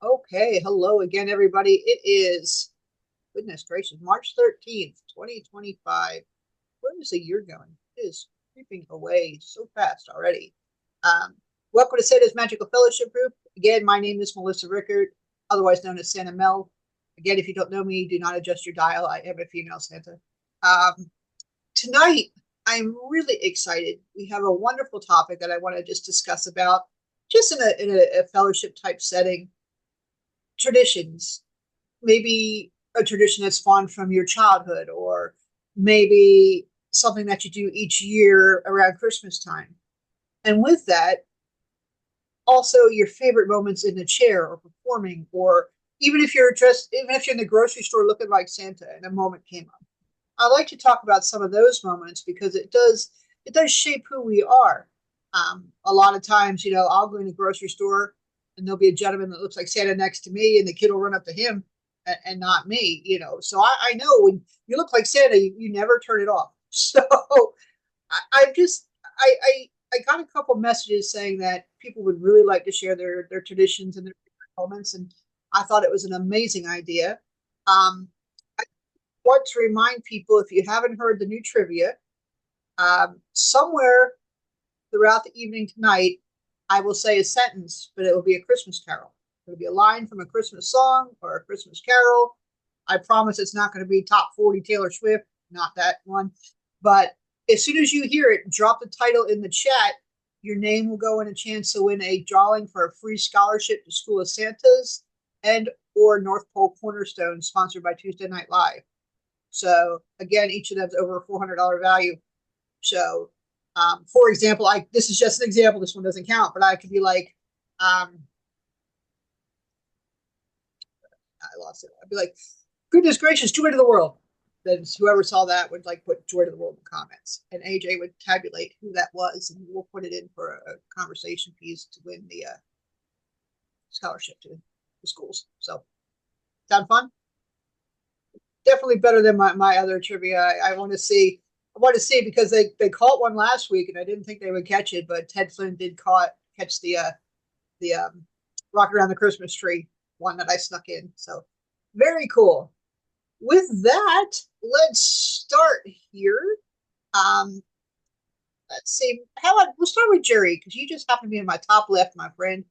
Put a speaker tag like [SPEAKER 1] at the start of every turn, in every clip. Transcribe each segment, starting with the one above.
[SPEAKER 1] Okay, hello again, everybody. It is, goodness gracious, March 13th, 2025. Where is the year going? It is creeping away so fast already. Um, Welcome to Santa's Magical Fellowship Group. Again, my name is Melissa Rickard, otherwise known as Santa Mel. Again, if you don't know me, do not adjust your dial. I am a female Santa. Um, Tonight, I'm really excited. We have a wonderful topic that I want to just discuss about, just in a fellowship type setting, traditions. Maybe a tradition that's spawned from your childhood, or maybe something that you do each year around Christmas time. And with that, also your favorite moments in the chair or performing, or even if you're in the grocery store looking like Santa and a moment came up. I like to talk about some of those moments because it does shape who we are. A lot of times, I'll go in the grocery store and there'll be a gentleman that looks like Santa next to me, and the kid will run up to him and not me. So I know when you look like Santa, you never turn it off. So I just I got a couple messages saying that people would really like to share their traditions and their moments, and I thought it was an amazing idea. I want to remind people, if you haven't heard the new trivia, somewhere throughout the evening tonight, I will say a sentence, but it will be a Christmas carol. It'll be a line from a Christmas song or a Christmas carol. I promise it's not going to be top 40 Taylor Swift, not that one. But as soon as you hear it, drop the title in the chat. Your name will go in a chance to win a drawing for a free scholarship to School of Santas and or North Pole Cornerstone, sponsored by Tuesday Night Live. So again, each of them's over a $400 value. So, for example, this is just an example. This one doesn't count, but I could be like, I lost it. I'd be like, goodness gracious, joy to the world. Then whoever saw that would like put joy to the world in the comments, and AJ would tabulate who that was, and we'll put it in for a conversation piece to win the scholarship to the schools. So, sound fun? Definitely better than my other trivia. I want to see. I want to see because they caught one last week, and I didn't think they would catch it, but Ted Flynn did catch the rock around the Christmas tree one that I snuck in. So very cool. With that, let's start here. Um, let's see. How about we'll start with Jerry, because you just happen to be in my top left, my friend.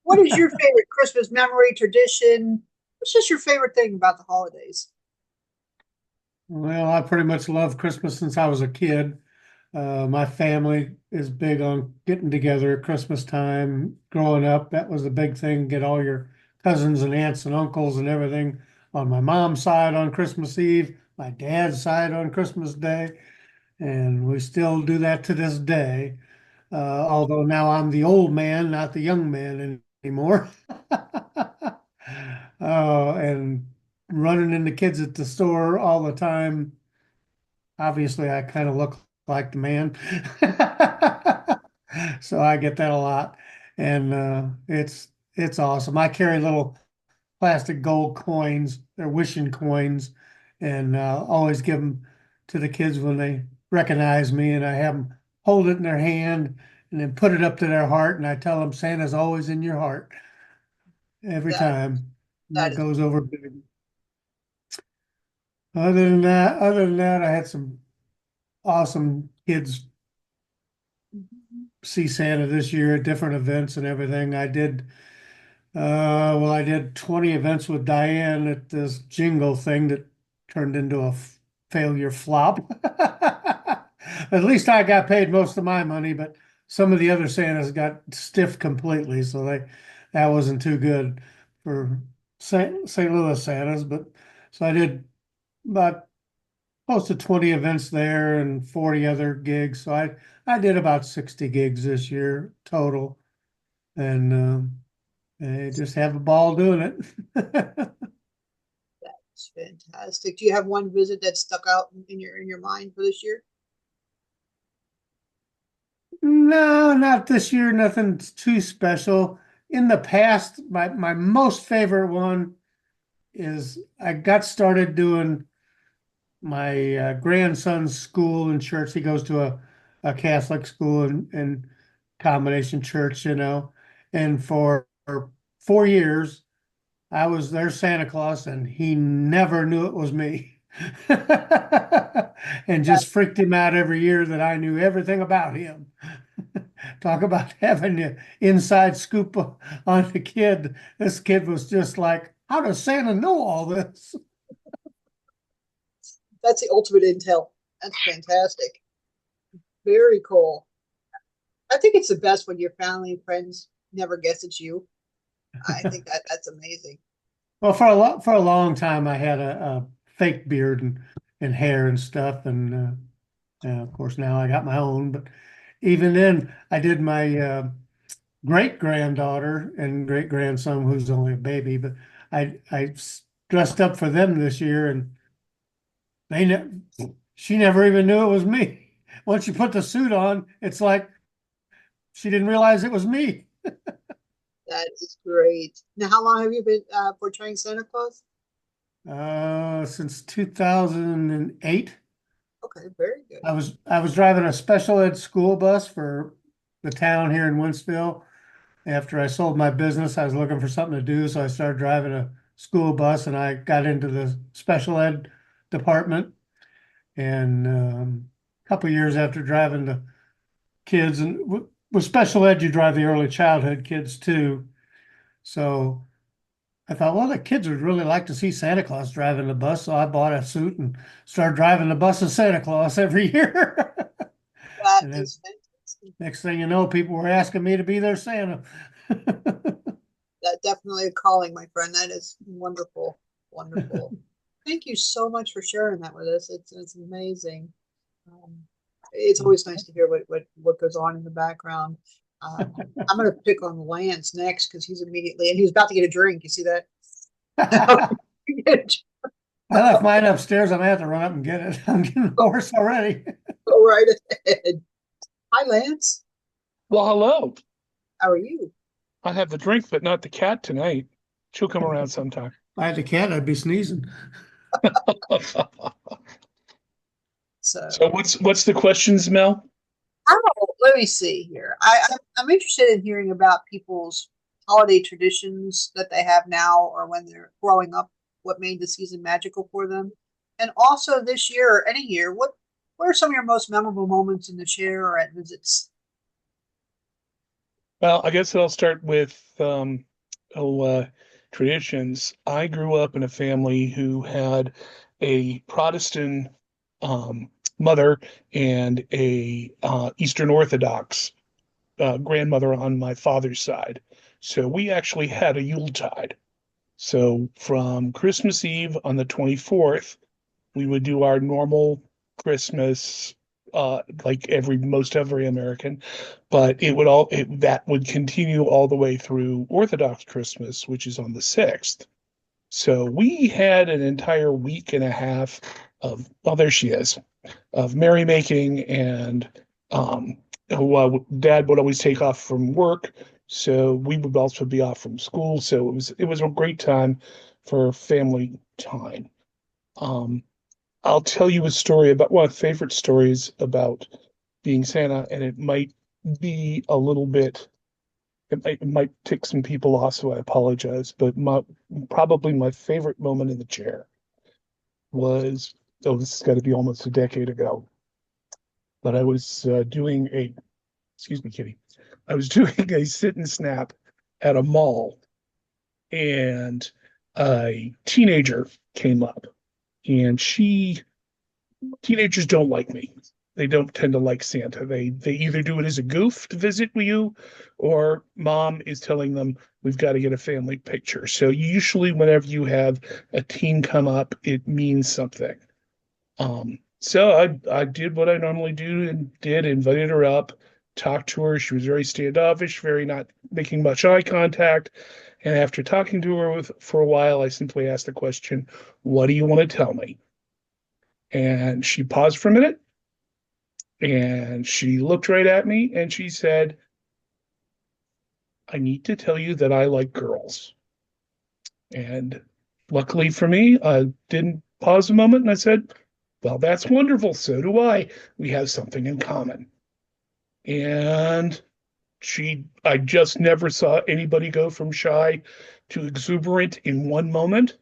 [SPEAKER 1] What is your favorite Christmas memory, tradition? What's just your favorite thing about the holidays?
[SPEAKER 2] Well, I pretty much love Christmas since I was a kid. My family is big on getting together at Christmas time. Growing up, that was the big thing. Get all your cousins and aunts and uncles and everything on my mom's side on Christmas Eve, my dad's side on Christmas Day, and we still do that to this day. Although now I'm the old man, not the young man anymore. And running into kids at the store all the time. Obviously, I kind of look like the man. So I get that a lot. And it's awesome. I carry little plastic gold coins. They're wishing coins, and always give them to the kids when they recognize me. And I have them hold it in their hand and then put it up to their heart. And I tell them Santa's always in your heart every
[SPEAKER 1] That
[SPEAKER 2] time. And
[SPEAKER 1] that
[SPEAKER 2] that
[SPEAKER 1] is
[SPEAKER 2] goes over big. Other than that, I had some awesome kids see Santa this year at different events and everything. I did 20 events with Diane at this jingle thing that turned into a failure flop. At least I got paid most of my money, but some of the other Santas got stiffed completely, so that wasn't too good for St. Louis Santas. But so I did about close to 20 events there and 40 other gigs. So I did about 60 gigs this year total, and I just have a ball doing it.
[SPEAKER 1] that's fantastic. Do you have one visit that stuck out in your mind for this year?
[SPEAKER 2] No, not this year. Nothing too special. In the past, my most favorite one is I got started doing my grandson's school and church. He goes to a Catholic school and combination church, and for 4 years, I was their Santa Claus and he never knew it was me. And
[SPEAKER 1] That,
[SPEAKER 2] just freaked him out every year that I knew everything about him. Talk about having the inside scoop on the kid. This kid was just like, how does Santa know all this?
[SPEAKER 1] that's the ultimate intel. That's fantastic. Very cool. I think it's the best when your family and friends never guess it's you. I think that's amazing.
[SPEAKER 2] Well, for a long time, I had a fake beard and hair and stuff, and of course now I got my own. But even then, I did my great granddaughter and great grandson, who's only a baby. But I dressed up for them this year, and they ne she never even knew it was me. Once you put the suit on, it's like she didn't realize it was me.
[SPEAKER 1] That is great. Now, how long have you been portraying Santa Claus?
[SPEAKER 2] Since 2008.
[SPEAKER 1] Okay, very good.
[SPEAKER 2] I was driving a special ed school bus for the town here in Winsville. After I sold my business, I was looking for something to do, so I started driving a school bus, and I got into the special ed department. And a couple of years after driving the kids, and with special ed, you drive the early childhood kids too. So I thought, well, the kids would really like to see Santa Claus driving the bus, so I bought a suit and started driving the bus as Santa Claus every year.
[SPEAKER 1] That
[SPEAKER 2] And then
[SPEAKER 1] is fantastic.
[SPEAKER 2] next thing you know, people were asking me to be their Santa.
[SPEAKER 1] That definitely a calling, my friend. That is wonderful, wonderful. Thank you so much for sharing that with us. It's amazing. Um, it's always nice to hear what goes on in the background. I'm going to pick on Lance next because he's immediately and he was about to get a drink. You see that?
[SPEAKER 2] I left mine upstairs. I'm gonna have to run up and get it. I'm getting hoarse already.
[SPEAKER 1] Go right ahead. Hi, Lance.
[SPEAKER 3] Well, hello.
[SPEAKER 1] How are you?
[SPEAKER 3] I have the drink, but not the cat tonight. She'll come around sometime.
[SPEAKER 2] If I had a cat, I'd be sneezing.
[SPEAKER 3] So
[SPEAKER 1] So,
[SPEAKER 3] what's the questions, Mel?
[SPEAKER 1] oh, let me see here. I'm interested in hearing about people's holiday traditions that they have now or when they're growing up, what made the season magical for them. And also this year or any year, what are some of your most memorable moments in the share or at visits?
[SPEAKER 3] Well, I guess I'll start with oh, traditions. I grew up in a family who had a Protestant mother and a Eastern Orthodox grandmother on my father's side. So we actually had a Yuletide. So from Christmas Eve on the 24th, we would do our normal Christmas, like most every American, but that would continue all the way through Orthodox Christmas, which is on the 6th. So we had an entire week and a half of, oh, there she is, of merrymaking and Dad would always take off from work, so we would also be off from school. So it was a great time for family time. Um, I'll tell you a story about one of my favorite stories about being Santa, and it might be a little bit, it might tick some people off, so I apologize. But probably my favorite moment in the chair was, oh, this has got to be almost a decade ago, but I was excuse me, Kitty. I was doing a sit and snap at a mall, and a teenager came up, and teenagers don't like me. They don't tend to like Santa. They either do it as a goof to visit you, or mom is telling them we've got to get a family picture. So usually, whenever you have a teen come up, it means something. So I did what I normally do and invited her up, talked to her. She was very standoffish, very not making much eye contact. And after talking to her for a while, I simply asked the question, "What do you want to tell me?" And she paused for a minute and she looked right at me and she said, "I need to tell you that I like girls." And luckily for me, I didn't pause a moment and I said, "Well, that's wonderful. So do I. We have something in common." And I just never saw anybody go from shy to exuberant in one moment.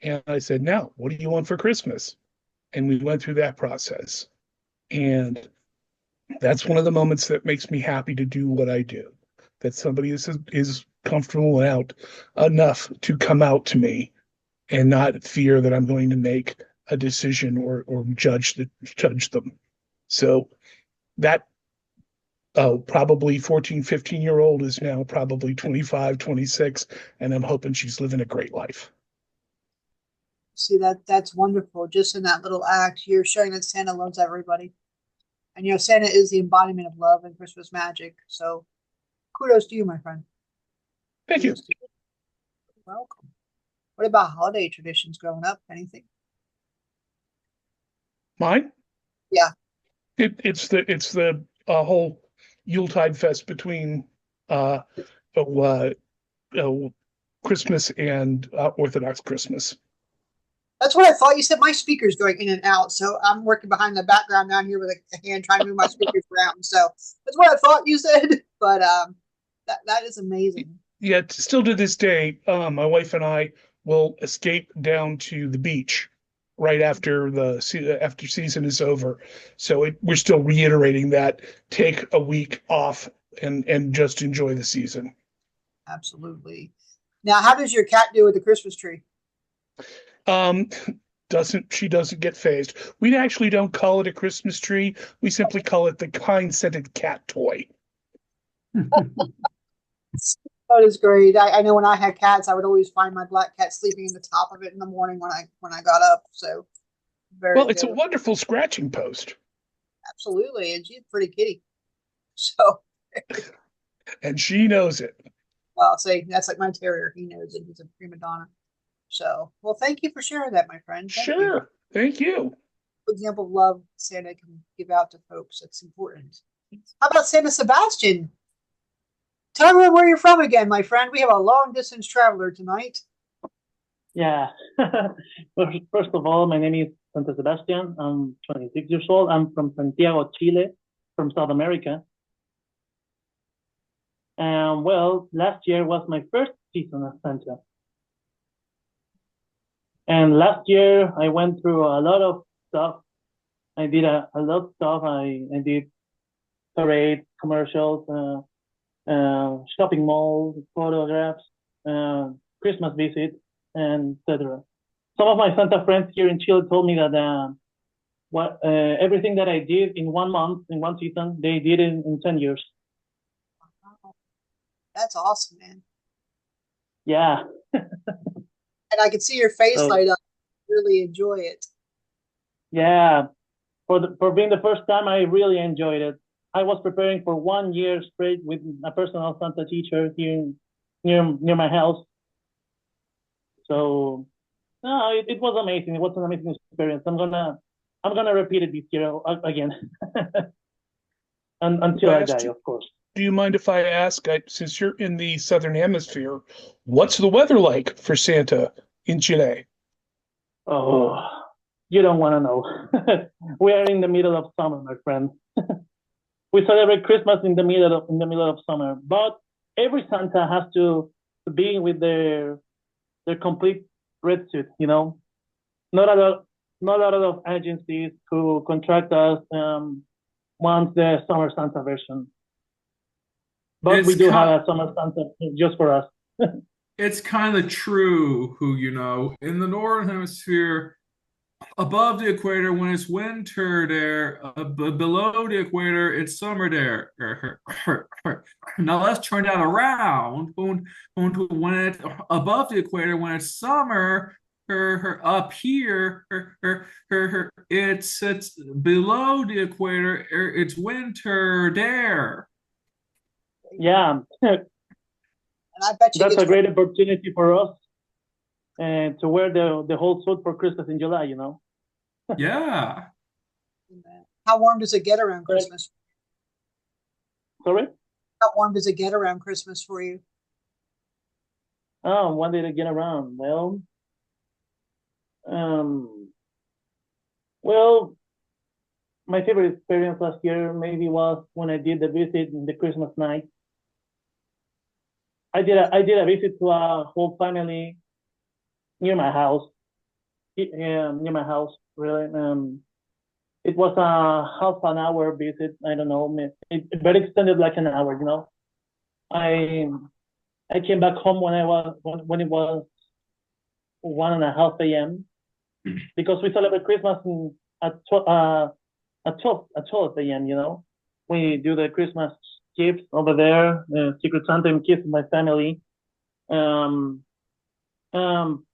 [SPEAKER 3] And I said, now, what do you want for Christmas? And we went through that process. And that's one of the moments that makes me happy to do what I do. That somebody is comfortable out enough to come out to me and not fear that I'm going to make a decision or judge them. So that probably 14, 15-year-old is now probably 25, 26, and I'm hoping she's living a great life.
[SPEAKER 1] See, that's wonderful. Just in that little act, you're showing that Santa loves everybody. And Santa is the embodiment of love and Christmas magic. So kudos to you, my friend.
[SPEAKER 3] Thank you.
[SPEAKER 1] Kudos to you. You're welcome. What about holiday traditions growing up? Anything?
[SPEAKER 3] Mine?
[SPEAKER 1] Yeah.
[SPEAKER 3] It's the whole Yuletide fest between uh, uh, uh, Christmas and Orthodox Christmas.
[SPEAKER 1] That's what I thought. You said my speaker's going in and out, so I'm working behind the background down here with a hand trying to move my speakers around. So that's what I thought you said. But that is amazing.
[SPEAKER 3] Yeah, still to this day, my wife and I will escape down to the beach right after after season is over. So we're still reiterating that take a week off and just enjoy the season.
[SPEAKER 1] Absolutely. Now, how does your cat do with the Christmas tree?
[SPEAKER 3] Um, doesn't get phased. We actually don't call it a Christmas tree. We simply call it the kind scented cat toy.
[SPEAKER 1] That is great. I know when I had cats, I would always find my black cat sleeping in the top of it in the morning when I got up. So very
[SPEAKER 3] Well, it's a
[SPEAKER 1] good.
[SPEAKER 3] wonderful scratching post.
[SPEAKER 1] Absolutely, and she's a pretty kitty. So
[SPEAKER 3] And she knows it.
[SPEAKER 1] well, I'll say that's like my terrier. He knows it. He's a prima donna. So well, thank you for sharing that, my friend. Thank you.
[SPEAKER 3] Sure. Thank you.
[SPEAKER 1] Example of love Santa can give out to folks. That's important. How about Santa Sebastian? Tell everyone where you're from again, my friend. We have a long distance traveler tonight.
[SPEAKER 4] Yeah. First of all, my name is Santa Sebastian. I'm 26 years old. I'm from Santiago, Chile, from South America. And well, last year was my first season as Santa. And last year I went through a lot of stuff. I did a lot of stuff. I did parades, commercials, shopping malls, photographs, Christmas visits, and etc. Some of my Santa friends here in Chile told me that everything that I did in 1 month, in one season, they did in 10 years.
[SPEAKER 1] Wow. That's awesome, man.
[SPEAKER 4] Yeah.
[SPEAKER 1] And I can see your face light up. Really enjoy it.
[SPEAKER 4] Yeah. For being the first time, I really enjoyed it. I was preparing for 1 year straight with a personal Santa teacher here near my house. So no, it was amazing. It was an amazing experience. I'm gonna repeat it this year again, until I die, of course.
[SPEAKER 3] Do you mind if I ask, since you're in the southern hemisphere, what's the weather like for Santa in Chile?
[SPEAKER 4] Oh, you don't want to know. We are in the middle of summer, my friend. We celebrate Christmas in the middle of summer, but every Santa has to be with their complete red suit. Not a lot of agencies who contract us want the summer Santa version, but we do have a summer Santa just for us.
[SPEAKER 5] It's kind of true in the northern hemisphere, above the equator when it's winter there, below the equator it's summer there. Now let's turn that around. When it's above the equator, when it's summer, up here, it's below the equator, it's winter there.
[SPEAKER 4] Yeah.
[SPEAKER 1] And I bet you
[SPEAKER 4] that's a great opportunity for us to wear the whole suit for Christmas in July,
[SPEAKER 5] Yeah.
[SPEAKER 1] How warm does it get around Christmas?
[SPEAKER 4] Sorry?
[SPEAKER 1] How warm does it get around Christmas for you?
[SPEAKER 4] Oh, when did it get around? Well, my favorite experience last year maybe was when I did the visit in the Christmas night I did a visit to a whole family near my house. Near my house, really. It was a half an hour visit. I don't know, it very extended, like an hour. I I came back home when it was 1:30 a.m. because we celebrate Christmas at 12 a.m. We do the Christmas gifts over there, Secret Santa and gifts with my family. Um, um,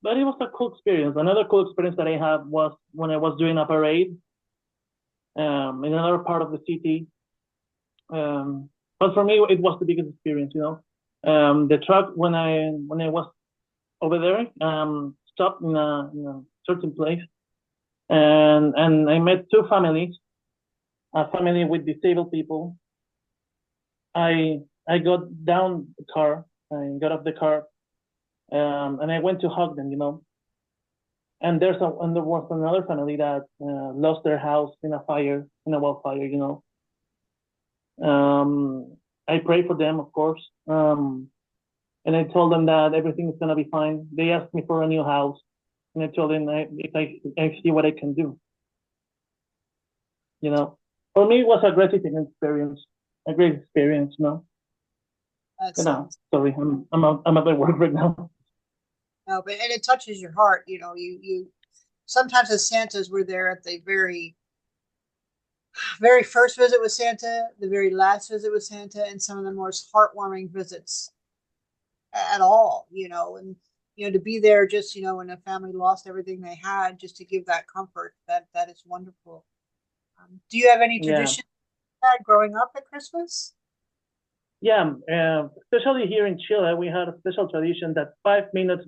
[SPEAKER 4] but it was a cool experience. Another cool experience that I had was when I was doing a parade in another part of the city. Um, but for me, it was the biggest experience. The truck when I was over there stopped in a certain place, and I met two families, a family with disabled people. I got down the car, I got off the car, and I went to hug them. And there was another family that lost their house in a fire, in a wildfire. I prayed for them, of course, and I told them that everything is gonna be fine. They asked me for a new house, and I told them if I see what I can do. For me, it was a great experience, a great experience.
[SPEAKER 1] That's
[SPEAKER 4] Sorry, I'm at work right now.
[SPEAKER 1] no, but and it touches your heart. You sometimes as Santas we're there at the very first visit with Santa, the very last visit with Santa, and some of the most heartwarming visits at all. And to be there just when a family lost everything they had, just to give that comfort, that is wonderful. Do you have any
[SPEAKER 4] Yeah,
[SPEAKER 1] tradition growing up at Christmas?
[SPEAKER 4] yeah. Especially here in Chile, we had a special tradition that 5 minutes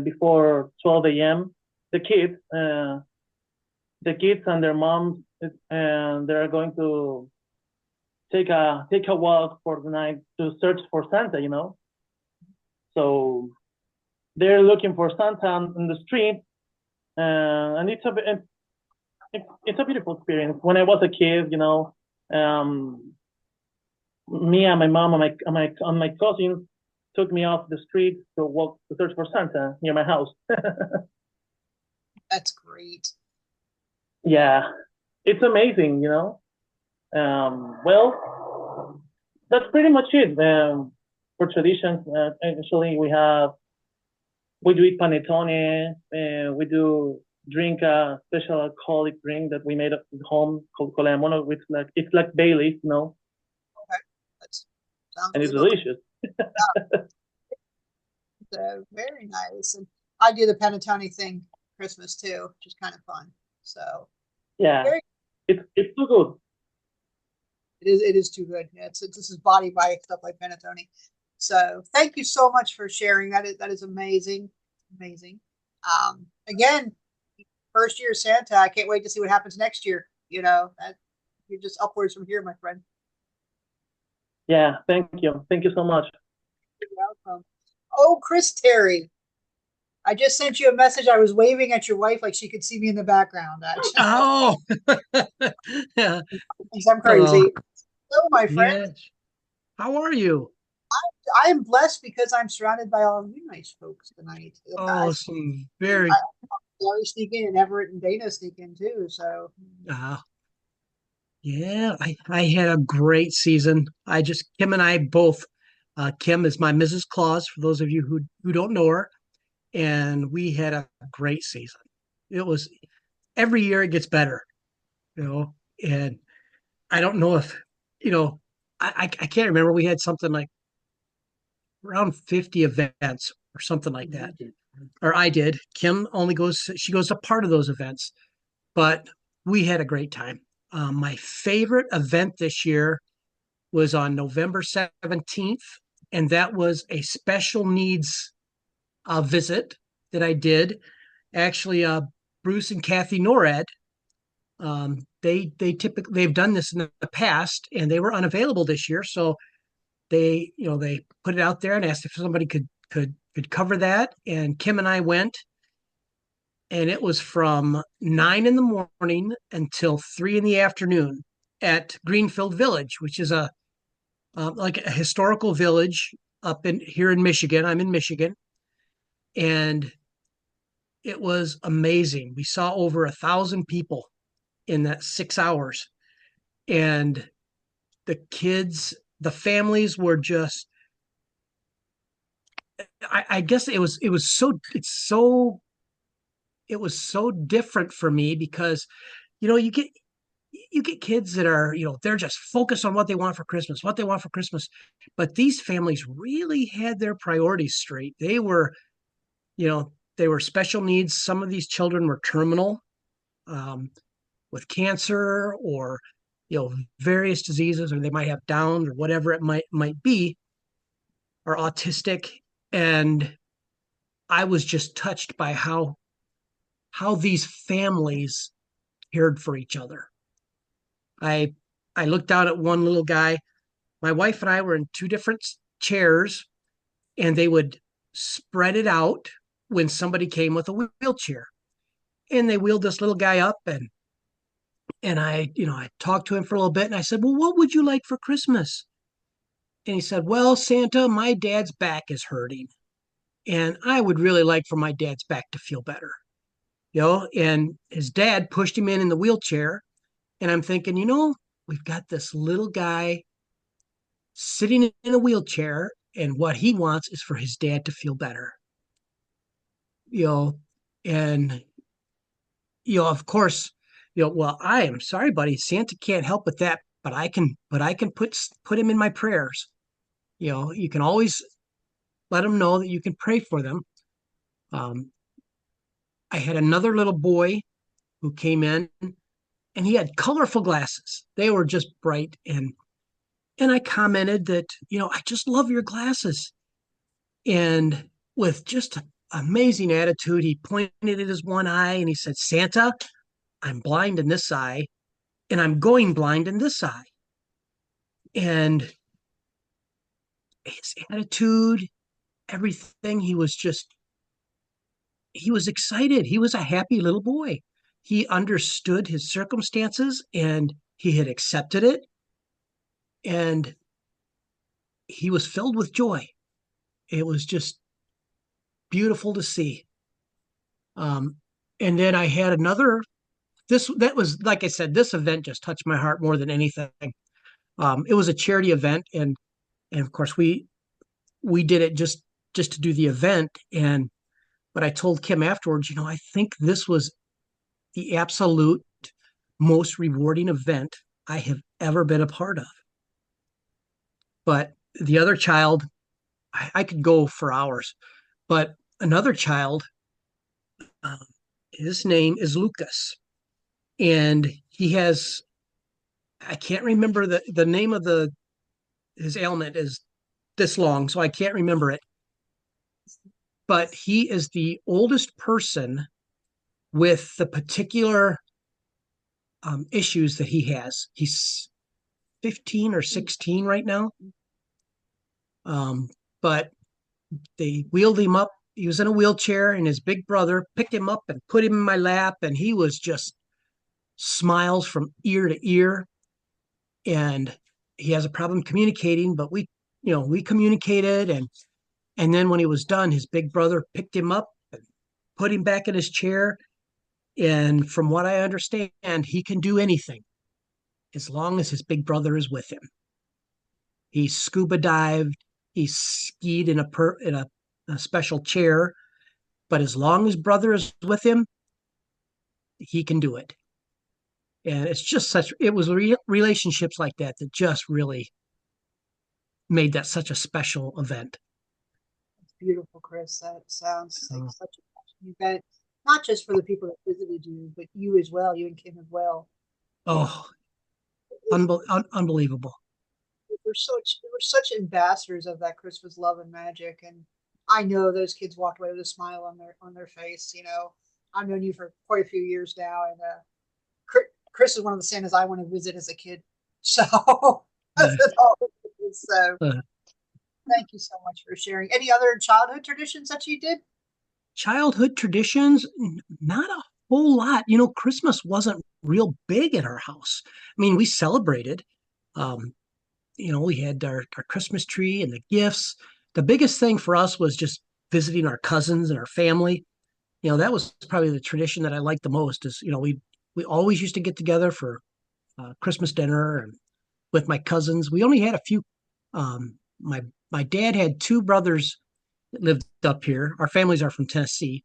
[SPEAKER 4] before 12 a.m., the kids, and their moms, and they're going to take a walk for the night to search for Santa. So they're looking for Santa on the street, and it's a beautiful experience. When I was a kid, um, me and my mom and my cousins took me off the street to search for Santa near my house.
[SPEAKER 1] That's great.
[SPEAKER 4] Yeah, it's amazing. Well, that's pretty much it. For traditions, actually, we do eat panettone. We do drink a special alcoholic drink that we made at home called colemono, which it's like Bailey's,
[SPEAKER 1] Okay, that sounds
[SPEAKER 4] and it's
[SPEAKER 1] good. Okay,
[SPEAKER 4] delicious.
[SPEAKER 1] very nice. And I do the panettone thing Christmas too, which is kind of fun. So
[SPEAKER 4] Yeah,
[SPEAKER 1] very,
[SPEAKER 4] it's too good.
[SPEAKER 1] it is too good. Yeah, this is body by stuff like panettone. So thank you so much for sharing. That is amazing, amazing. Again, first year Santa. I can't wait to see what happens next year. That you're just upwards from here, my friend.
[SPEAKER 4] Yeah, thank you so much.
[SPEAKER 1] You're welcome. Oh, Chris Terry, I just sent you a message. I was waving at your wife like she could see me in the background. Actually,
[SPEAKER 6] Oh, yeah.
[SPEAKER 1] thinks I'm
[SPEAKER 6] Oh,
[SPEAKER 1] crazy. Hello, my friend.
[SPEAKER 6] yes. How are you?
[SPEAKER 1] I am blessed because I'm surrounded by all of you nice folks tonight.
[SPEAKER 6] Oh, some very,
[SPEAKER 1] Lori sneak in and Everett and Dana sneak in too. So
[SPEAKER 6] uh, yeah, I had a great season. Kim and I both, Kim is my Mrs. Claus, for those of you who don't know her, and we had a great season. It was every year it gets better, and I don't know if, you know, I can't remember. We had something like around 50 events or something like that. Or I did. She goes to part of those events, but we had a great time. My favorite event this year was on November 17th, and that was a special needs visit that I did. Actually, Bruce and Kathy Norad, they've done this in the past, and they were unavailable this year, so they put it out there and asked if somebody could cover that, and Kim and I went, and it was from 9 in the morning until 3 in the afternoon at Greenfield Village, which is like a historical village up in here in Michigan. I'm in Michigan, and it was amazing. We saw over 1,000 people in that 6 hours, and the kids, the families were just. I guess it was so different for me because you get kids that are, they're just focused on what they want for Christmas, what they want for Christmas. But these families really had their priorities straight. You know, they were special needs. Some of these children were terminal, um, with cancer or, various diseases, or they might have Down or whatever it might be, or autistic. And I was just touched by how these families cared for each other. I I looked down at one little guy. My wife and I were in two different chairs, and they would spread it out when somebody came with a wheelchair. And they wheeled this little guy up, and I talked to him for a little bit, and I said, "Well, what would you like for Christmas?" And he said, "Well, Santa, my dad's back is hurting, and I would really like for my dad's back to feel better." And his dad pushed him in the wheelchair, and I'm thinking, we've got this little guy sitting in a wheelchair, and what he wants is for his dad to feel better. you know and of course, well, I am sorry, buddy, Santa can't help with that, but I can put him in my prayers. You can always let him know that you can pray for them. um, I had another little boy who came in, and he had colorful glasses. They were just bright, and I commented that, I just love your glasses. And with just an amazing attitude, he pointed at his one eye and he said, "Santa, I'm blind in this eye, and I'm going blind in this eye." And his attitude, everything, he was excited. He was a happy little boy. He understood his circumstances, and he had accepted it, and he was filled with joy. It was just beautiful to see. Um, and then I had another. That was, like I said, this event just touched my heart more than anything. It was a charity event, and of course we did it just to do the event. And but I told Kim afterwards, I think this was the absolute most rewarding event I have ever been a part of. But the other child, I could go for hours. But another child, um, his name is Lucas, and he has, I can't remember the name of his ailment is this long, so I can't remember it. But he is the oldest person with the particular issues that he has. He's 15 or 16 right now. But they wheeled him up. He was in a wheelchair, and his big brother picked him up and put him in my lap, and he was just smiles from ear to ear. And he has a problem communicating, but we communicated, and then when he was done, his big brother picked him up and put him back in his chair. And from what I understand, he can do anything as long as his big brother is with him. He scuba dived, he skied in a special chair, but as long as brother is with him, he can do it. And it was relationships like that that just really made that such a special event.
[SPEAKER 1] It's beautiful, Chris. That sounds like such a passionate event, not just for the people that visited you, but you as well, you and Kim as well.
[SPEAKER 6] Oh, unbelievable.
[SPEAKER 1] We're such ambassadors of that Christmas love and magic, and I know those kids walked away with a smile on their face. I've known you for quite a few years now, and Chris is one of the Santas I want to visit as a kid. So, so thank you so much for sharing. Any other childhood traditions that you did?
[SPEAKER 6] Childhood traditions, not a whole lot. Christmas wasn't real big at our house. I mean, we celebrated. We had our Christmas tree and the gifts. the biggest thing for us was just visiting our cousins and our family. That was probably the tradition that I liked the most. Is we always used to get together for Christmas dinner and with my cousins. We only had a few. My dad had two brothers that lived up here. Our families are from Tennessee,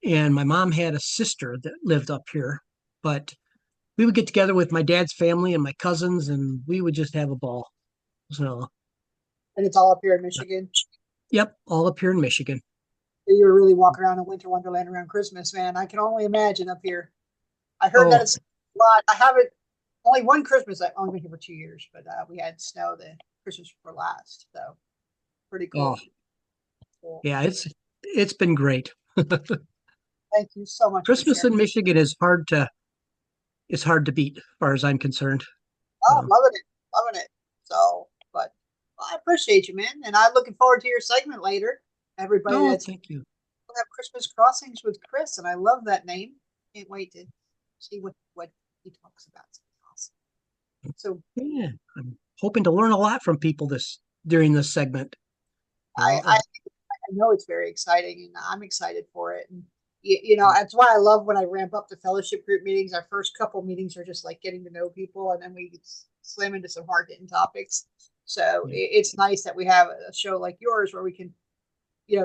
[SPEAKER 6] and my mom had a sister that lived up here. But we would get together with my dad's family and my cousins, and we would just have a ball. So,
[SPEAKER 1] And it's all up here in Michigan.
[SPEAKER 6] yep, all up here in Michigan.
[SPEAKER 1] You're really walking around in winter wonderland around Christmas, man. I can only imagine up here. I heard that
[SPEAKER 6] Oh,
[SPEAKER 1] it's a lot. I haven't only one Christmas. I've only been here for 2 years, but we had snow the Christmas before last, so pretty
[SPEAKER 6] oh,
[SPEAKER 1] cool. Cool.
[SPEAKER 6] yeah, it's been great.
[SPEAKER 1] Thank you so much for
[SPEAKER 6] Christmas
[SPEAKER 1] sharing.
[SPEAKER 6] in Michigan is hard to beat, as far as I'm concerned.
[SPEAKER 1] Oh,
[SPEAKER 6] So,
[SPEAKER 1] loving it. So, but well, I appreciate you, man, and I'm looking forward to your segment later. Everybody
[SPEAKER 6] oh,
[SPEAKER 1] that's
[SPEAKER 6] thank you.
[SPEAKER 1] we'll have Christmas crossings with Chris, and I love that name. Can't wait to see what he talks about. Awesome. So
[SPEAKER 6] Yeah, I'm hoping to learn a lot from people this during this segment.
[SPEAKER 1] I,
[SPEAKER 6] Well,
[SPEAKER 1] I I know it's very exciting, and I'm excited for it. And that's why I love when I ramp up the fellowship group meetings. Our first couple meetings are just like getting to know people, and then we slam into some hard hitting topics. So
[SPEAKER 6] yeah,
[SPEAKER 1] it's nice that we have a show like yours where we can,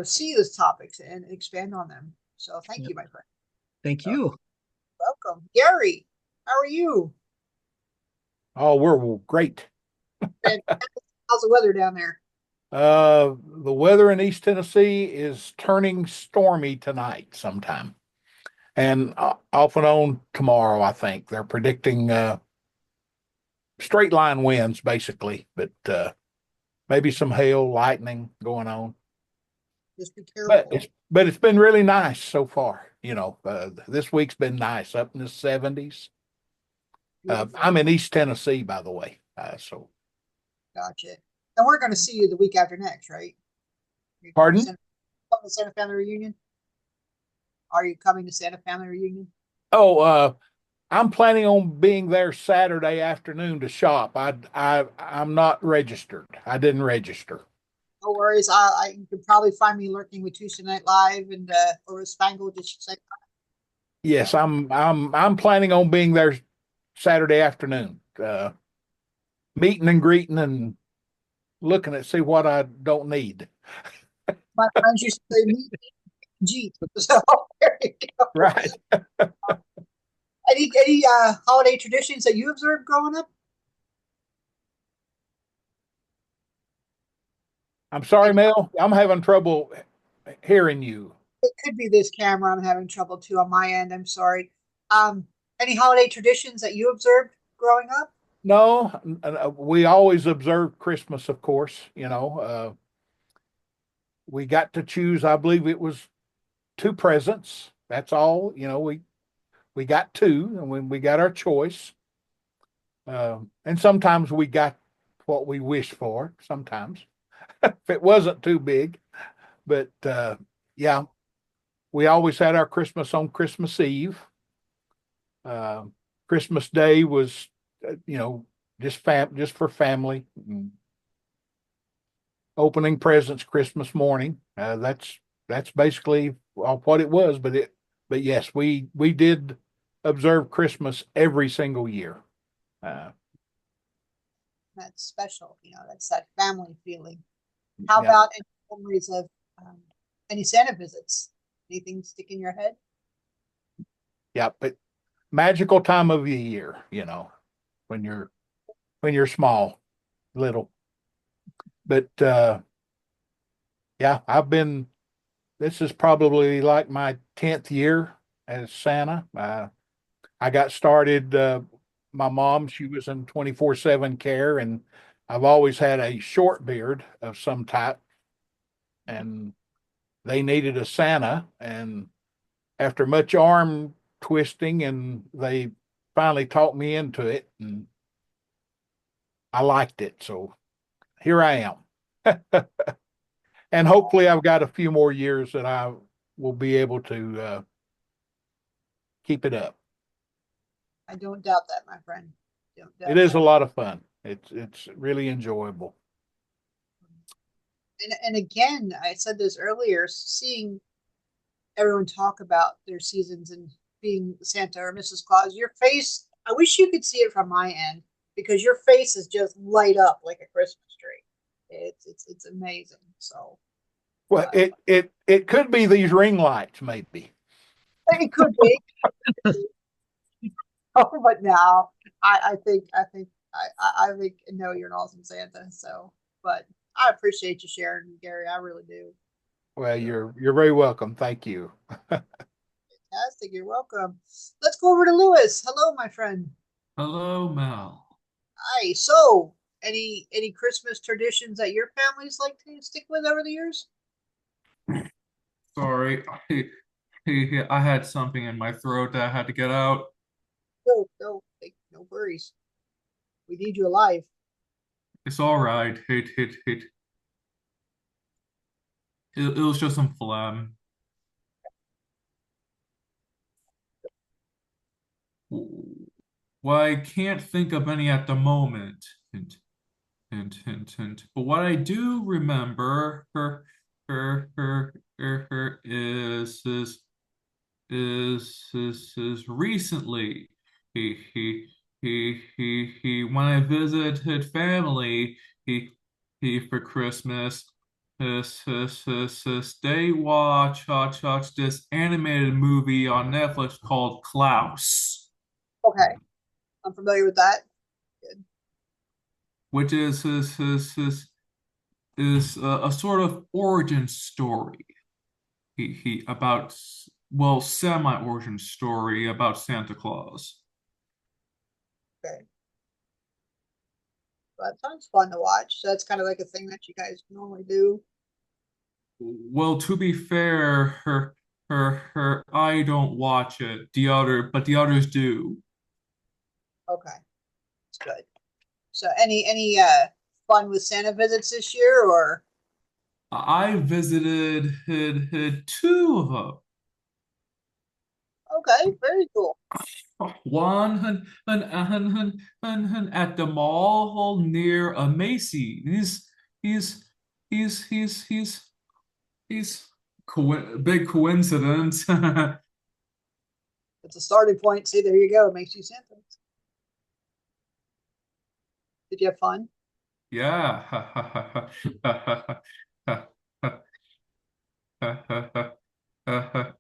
[SPEAKER 1] see those topics and expand on them. So thank
[SPEAKER 6] yeah.
[SPEAKER 1] you, my friend.
[SPEAKER 6] Thank
[SPEAKER 1] So,
[SPEAKER 6] you.
[SPEAKER 1] welcome, Gary. How are you?
[SPEAKER 7] Oh, we're great.
[SPEAKER 1] And how's the weather down there?
[SPEAKER 7] The weather in East Tennessee is turning stormy tonight sometime, and off and on tomorrow. I think they're predicting straight line winds basically, but maybe some hail, lightning going on.
[SPEAKER 1] Just be
[SPEAKER 7] But
[SPEAKER 1] careful.
[SPEAKER 7] it's been really nice so far. This week's been nice, up in the 70s.
[SPEAKER 1] Beautiful.
[SPEAKER 7] I'm in East Tennessee, by the way. So,
[SPEAKER 1] Gotcha. And we're going to see you the week after next, right? You're coming to
[SPEAKER 7] pardon?
[SPEAKER 1] Santa Family Reunion? Are you coming to Santa Family Reunion?
[SPEAKER 7] Oh, I'm planning on being there Saturday afternoon to shop. I'm not registered. I didn't register.
[SPEAKER 1] No worries. You could probably find me lurking with Tuesday Night Live and or with Spangle. Just say
[SPEAKER 7] Yes,
[SPEAKER 1] so.
[SPEAKER 7] I'm planning on being there Saturday afternoon. Meeting and greeting and looking at see what I don't need.
[SPEAKER 1] My friends used to say meet Jeep. So there you go.
[SPEAKER 7] Right.
[SPEAKER 1] Any holiday traditions that you observed growing up?
[SPEAKER 7] I'm sorry,
[SPEAKER 1] Like
[SPEAKER 7] Mel. I'm having trouble hearing you.
[SPEAKER 1] it could be this camera. I'm having trouble too on my end. I'm sorry. Um, any holiday traditions that you observed growing up?
[SPEAKER 7] No, we always observe Christmas, of course. We got to choose. I believe it was two presents. That's all. We got two, and when we got our choice, and sometimes we got what we wished for. Sometimes, if it wasn't too big, but yeah, we always had our Christmas on Christmas Eve. Uh, Christmas Day was, just for family. Opening presents Christmas morning. That's basically what it was. But yes, we did observe Christmas every single year. Uh,
[SPEAKER 1] That's special. That's that family feeling. How
[SPEAKER 7] yeah,
[SPEAKER 1] about any memories of um, any Santa visits? Anything stick in your head?
[SPEAKER 7] yeah. But magical time of the year, when you're small, little. But yeah, this is probably like my 10th year as Santa. I got started, my mom, she was in 24/7 care, and I've always had a short beard of some type, and they needed a Santa. And after much arm twisting, and they finally talked me into it, and I liked it. So here I am. And hopefully I've got a few more years that I will be able to keep it up.
[SPEAKER 1] I don't doubt that, my friend. Don't
[SPEAKER 7] It
[SPEAKER 1] doubt
[SPEAKER 7] is a
[SPEAKER 1] that.
[SPEAKER 7] lot of fun. It's really enjoyable.
[SPEAKER 1] And again, I said this earlier, seeing everyone talk about their seasons and being Santa or Mrs. Claus, your face, I wish you could see it from my end because your face is just light up like a Christmas tree. It's amazing. So
[SPEAKER 7] Well, it could be these ring lights, maybe.
[SPEAKER 1] it could be. Oh, but now I think no, you're an awesome Santa. So, but I appreciate you sharing, Gary. I really do.
[SPEAKER 7] Well,
[SPEAKER 1] So,
[SPEAKER 7] you're very welcome. Thank you.
[SPEAKER 1] fantastic. You're welcome. Let's go over to Lewis. Hello, my friend.
[SPEAKER 5] Hello, Mel.
[SPEAKER 1] Hi. So, any Christmas traditions that your families like to stick with over the years?
[SPEAKER 5] Sorry, I had something in my throat that I had to get out.
[SPEAKER 1] No, no, no worries. We need you alive.
[SPEAKER 5] It's all right. It was just some phlegm. Well, I can't think of any at the moment. But what I do remember is recently he when I visited family he for Christmas they watch this animated movie on Netflix called Klaus,
[SPEAKER 1] Okay, I'm familiar with that. Good.
[SPEAKER 5] which is a sort of origin story he about well semi origin story about Santa Claus.
[SPEAKER 1] Okay. That sounds fun to watch. So that's kind of like a thing that you guys normally do.
[SPEAKER 5] Well, to be fair, her I don't watch it. But the others do.
[SPEAKER 1] Okay, that's good. So any fun with Santa visits this year or
[SPEAKER 5] I visited two of them.
[SPEAKER 1] okay, very cool.
[SPEAKER 5] One at the mall near a Macy's. He's he's he's big coincidence.
[SPEAKER 1] It's a starting point. See, there you go. It makes you Santa. Did you have fun?
[SPEAKER 5] Yeah.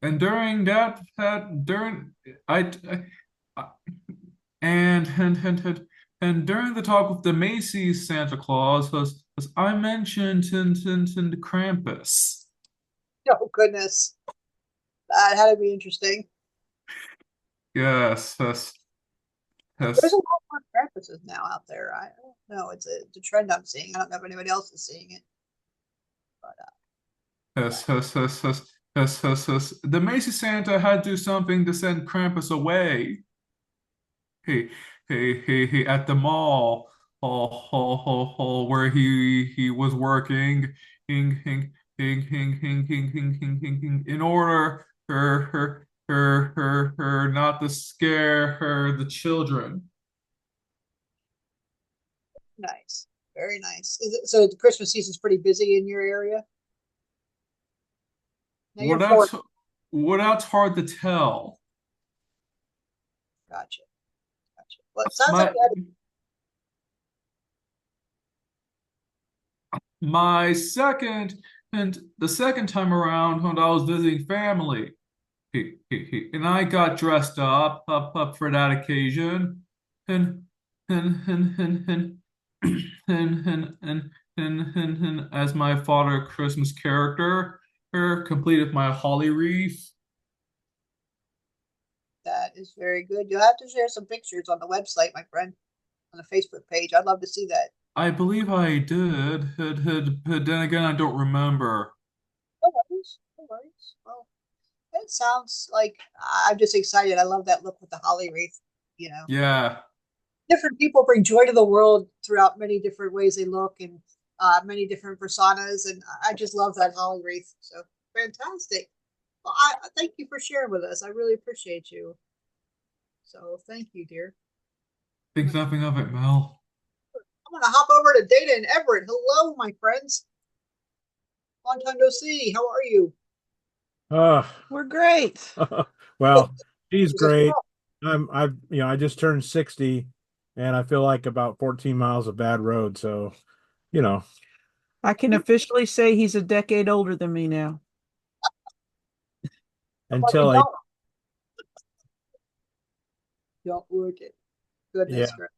[SPEAKER 5] And during during I and during the talk with the Macy's Santa Claus was I mentioned in Krampus.
[SPEAKER 1] Oh goodness, that had to be interesting.
[SPEAKER 5] Yes,
[SPEAKER 1] There's a
[SPEAKER 5] yes,
[SPEAKER 1] lot more Krampuses now out there. I don't know. It's a trend I'm seeing. I don't know if anybody else is seeing it, but
[SPEAKER 5] The Macy's Santa had to do something to send Krampus away. He he at the mall where he was working hing, hing, in order her not to scare her the children.
[SPEAKER 1] nice, very nice. Is it, so the Christmas season's pretty busy in your area? Now you're
[SPEAKER 5] Well
[SPEAKER 1] in Florida.
[SPEAKER 5] well that's hard to tell.
[SPEAKER 1] Gotcha, gotcha. Well, it sounds like
[SPEAKER 5] My
[SPEAKER 1] you had
[SPEAKER 5] my second and the second time around when I was visiting family. And I got dressed up for that occasion, and and as my Father Christmas character, completed my holly wreath.
[SPEAKER 1] that is very good. You'll have to share some pictures on the website, my friend, on the Facebook page. I'd love to see that.
[SPEAKER 5] I believe I did. But then again, I don't remember.
[SPEAKER 1] No worries, no worries. Well, it sounds like I'm just excited. I love that look with the holly wreath. You know,
[SPEAKER 5] Yeah,
[SPEAKER 1] different people bring joy to the world throughout many different ways they look and many different personas, and I just love that holly wreath. So fantastic. Well, I thank you for sharing with us. I really appreciate you. So thank you, dear.
[SPEAKER 5] think nothing of it, Mel.
[SPEAKER 1] I'm gonna hop over to Data and Everett. Hello, my friends. Long time no see. How are you?
[SPEAKER 8] Uh,
[SPEAKER 9] We're great.
[SPEAKER 8] well, she's
[SPEAKER 1] As
[SPEAKER 8] great.
[SPEAKER 1] well.
[SPEAKER 8] I just turned 60 and I feel like about 14 miles of bad road. So, you know,
[SPEAKER 9] I can officially say he's a decade older than me now.
[SPEAKER 8] until
[SPEAKER 1] Fucking
[SPEAKER 8] I,
[SPEAKER 1] don't work it.
[SPEAKER 8] yeah,
[SPEAKER 1] Goodness gracious.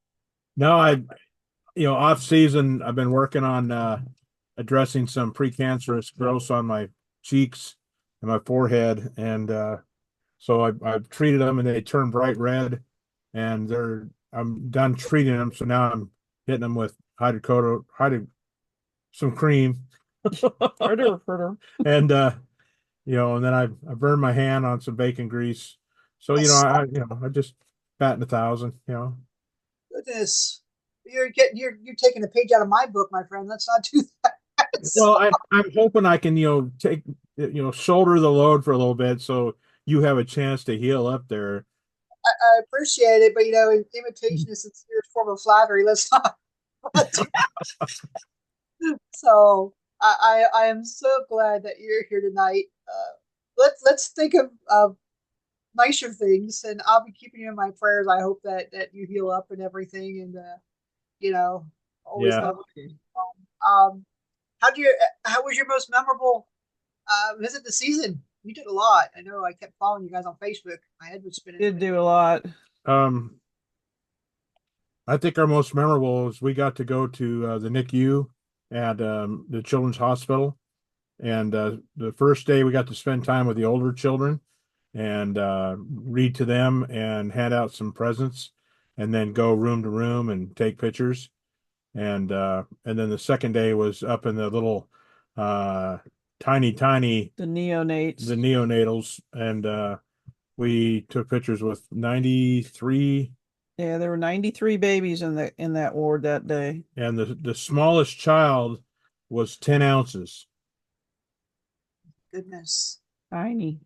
[SPEAKER 8] no, off season, I've been working on, addressing some precancerous growths on my cheeks and my forehead. And, so I've treated them and they turn bright red and I'm done treating them. So now I'm hitting them with some cream. And and then I burned my hand on some bacon grease. So I just batting 1,000.
[SPEAKER 1] Goodness. You're taking a page out of my book, my friend. Let's not do that.
[SPEAKER 8] Well, I'm hoping I can take shoulder the load for a little bit so you have a chance to heal up there.
[SPEAKER 1] I appreciate it, but imitation is sincere form of flattery. Let's not. So I am so glad that you're here tonight. Let's think of nicer things, and I'll be keeping you in my prayers. I hope that you heal up and everything, and always
[SPEAKER 8] Yeah.
[SPEAKER 1] love you. Um, how was your most memorable visit this season? You did a lot. I know I kept following you guys on Facebook. My head was spinning.
[SPEAKER 9] Did do a lot.
[SPEAKER 8] Um, I think our most memorable is we got to go to the NICU at the Children's Hospital. And the first day we got to spend time with the older children and read to them and hand out some presents and then go room to room and take pictures. And then the second day was up in the little tiny
[SPEAKER 9] The neonates.
[SPEAKER 8] the neonatals and we took pictures with 93.
[SPEAKER 9] Yeah, there were 93 babies in that ward that day.
[SPEAKER 8] And the smallest child was 10 ounces.
[SPEAKER 1] Goodness.
[SPEAKER 9] Tiny.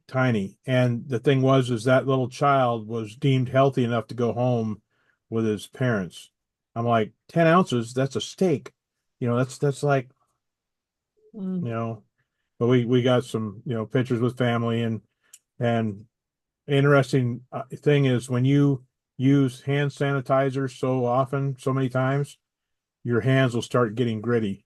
[SPEAKER 8] And the thing was, is that little child was deemed healthy enough to go home with his parents. I'm like, 10 ounces, that's a steak. That's like,
[SPEAKER 9] Mm.
[SPEAKER 8] but we got some, pictures with family and interesting thing is when you use hand sanitizer so often, so many times, your hands will start getting gritty.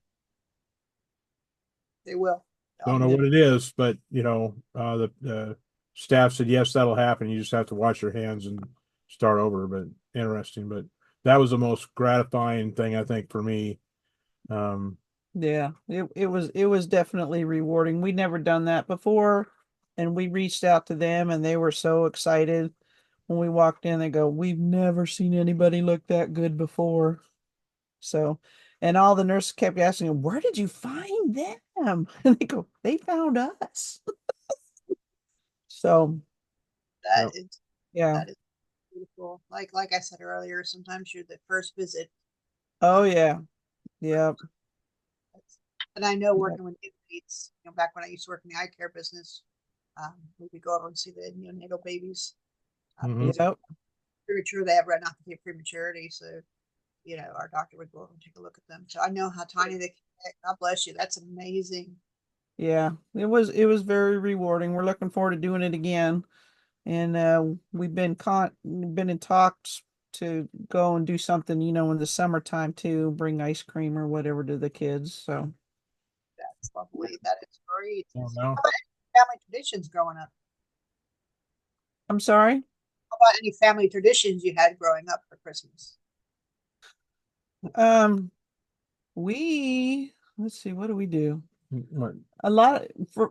[SPEAKER 1] They will.
[SPEAKER 8] Don't know what it is, but the staff said yes, that'll happen. You just have to wash your hands and start over. But interesting. But that was the most gratifying thing I think for me.
[SPEAKER 9] Yeah, it was definitely rewarding. We'd never done that before, and we reached out to them, and they were so excited when we walked in. They go, "We've never seen anybody look that good before." So, and all the nurses kept asking them, "Where did you find them?" And they go, "They found us." So,
[SPEAKER 1] That
[SPEAKER 8] Yep.
[SPEAKER 1] is
[SPEAKER 9] yeah.
[SPEAKER 1] that is beautiful. Like I said earlier, sometimes you're the first visit.
[SPEAKER 9] Oh yeah. Yeah.
[SPEAKER 1] And I know working with inmates, back when I used to work in the eye care business, we would go over and see the neonatal babies.
[SPEAKER 8] Mhm.
[SPEAKER 9] Yep.
[SPEAKER 1] Premature, they have retinopathy of prematurity, so our doctor would go over and take a look at them. So I know how tiny they can get. God bless you. That's amazing.
[SPEAKER 9] Yeah. It was very rewarding. We're looking forward to doing it again. And we've been in talks to go and do something, in the summertime too, bring ice cream or whatever to the kids. So
[SPEAKER 1] That's lovely. That is great.
[SPEAKER 8] Oh,
[SPEAKER 1] How
[SPEAKER 8] no.
[SPEAKER 1] about any family traditions growing up?
[SPEAKER 9] I'm sorry.
[SPEAKER 1] How about any family traditions you had growing up for Christmas?
[SPEAKER 9] Um, let's see, what do we do? A lot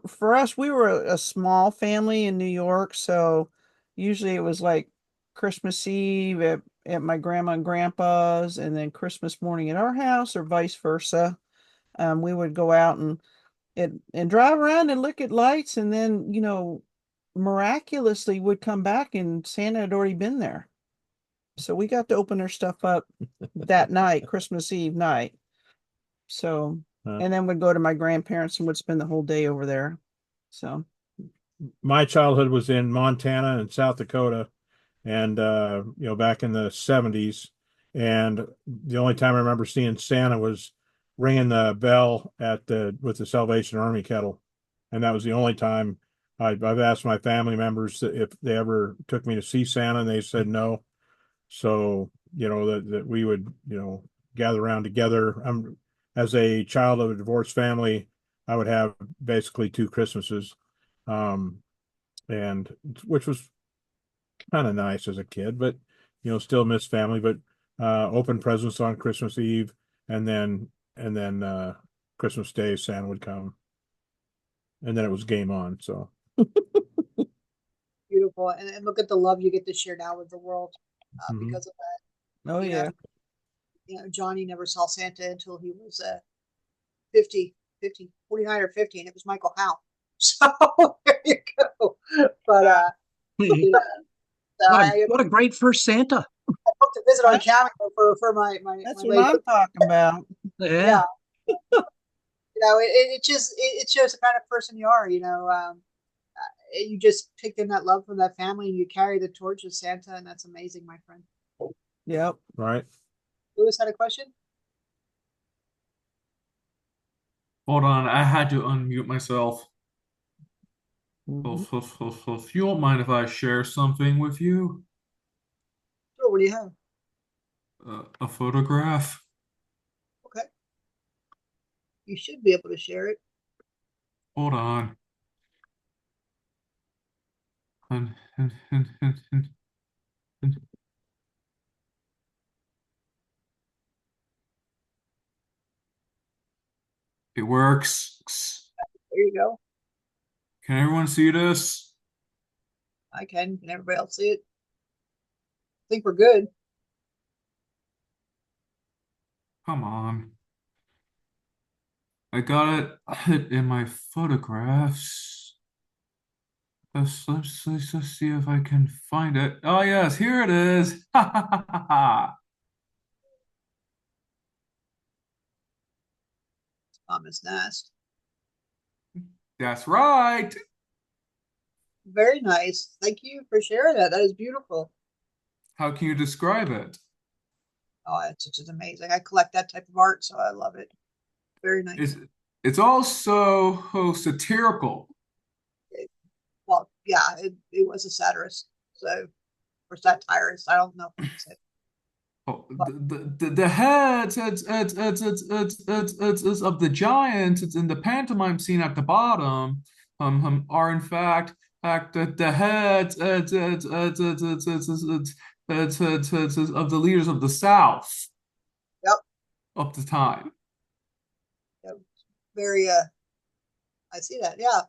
[SPEAKER 9] for us, we were a small family in New York, so usually it was like Christmas Eve at my grandma and grandpa's, and then Christmas morning at our house, or vice versa. We would go out and drive around and look at lights, and then miraculously would come back and Santa had already been there. So we got to open our stuff up that night, Christmas Eve night. So, and then we'd go to my grandparents and would spend the whole day over there. So,
[SPEAKER 8] My childhood was in Montana and South Dakota, and back in the 70s. And the only time I remember seeing Santa was ringing the bell at the with the Salvation Army kettle, and that was the only time. I've asked my family members if they ever took me to see Santa, and they said no. So that we would gather around together. As a child of a divorced family, I would have basically two Christmases, um, and which was kind of nice as a kid, but still miss family. But open presents on Christmas Eve, and then Christmas Day, Santa would come, and then it was game on. So
[SPEAKER 1] Beautiful. And look at the love you get to share now with the world
[SPEAKER 8] mhm.
[SPEAKER 1] because of that.
[SPEAKER 9] Oh
[SPEAKER 1] You
[SPEAKER 9] yeah.
[SPEAKER 1] know, Johnny never saw Santa until he was 50, 50, 49 or 50, and it was Michael Howe. So there you go. But you know, so I
[SPEAKER 6] What a great first Santa.
[SPEAKER 1] hope to visit on
[SPEAKER 9] That's,
[SPEAKER 1] camera for my
[SPEAKER 9] that's what
[SPEAKER 1] late.
[SPEAKER 9] I'm talking about.
[SPEAKER 6] Yeah.
[SPEAKER 1] Yeah, it shows the kind of person you are. You just picked in that love from that family, and you carry the torch of Santa, and that's amazing, my friend.
[SPEAKER 9] Yep.
[SPEAKER 8] Right.
[SPEAKER 1] Lewis had a question.
[SPEAKER 5] Hold on, I had to unmute myself.
[SPEAKER 9] Mhm.
[SPEAKER 5] You won't mind if I share something with you?
[SPEAKER 1] Sure, what do you have?
[SPEAKER 5] A photograph.
[SPEAKER 1] Okay, you should be able to share it.
[SPEAKER 5] Hold on. Hun- hun- hun- hun- hun- hun. It works.
[SPEAKER 1] There you go.
[SPEAKER 5] Can everyone see this?
[SPEAKER 1] I can. Can everybody else see it? I think we're good.
[SPEAKER 5] Come on. I got it in my photographs. Let's see if I can find it. Oh yes, here it is. Ha ha ha ha ha.
[SPEAKER 1] Thomas Nast.
[SPEAKER 5] That's right.
[SPEAKER 1] Very nice. Thank you for sharing that. That is beautiful.
[SPEAKER 5] How can you describe it?
[SPEAKER 1] Oh, it's just amazing. I collect that type of art, so I love it. Very
[SPEAKER 5] It's
[SPEAKER 1] nice.
[SPEAKER 5] it's also satirical.
[SPEAKER 1] Well, yeah, it was a satirist, so or satirist. I don't know if I can say it.
[SPEAKER 5] Oh,
[SPEAKER 1] But
[SPEAKER 5] the heads it's of the giants. It's in the pantomime scene at the bottom. Are in fact the heads it's of the leaders of the South
[SPEAKER 1] yep,
[SPEAKER 5] of the time.
[SPEAKER 1] yep, very. I see that. Yeah,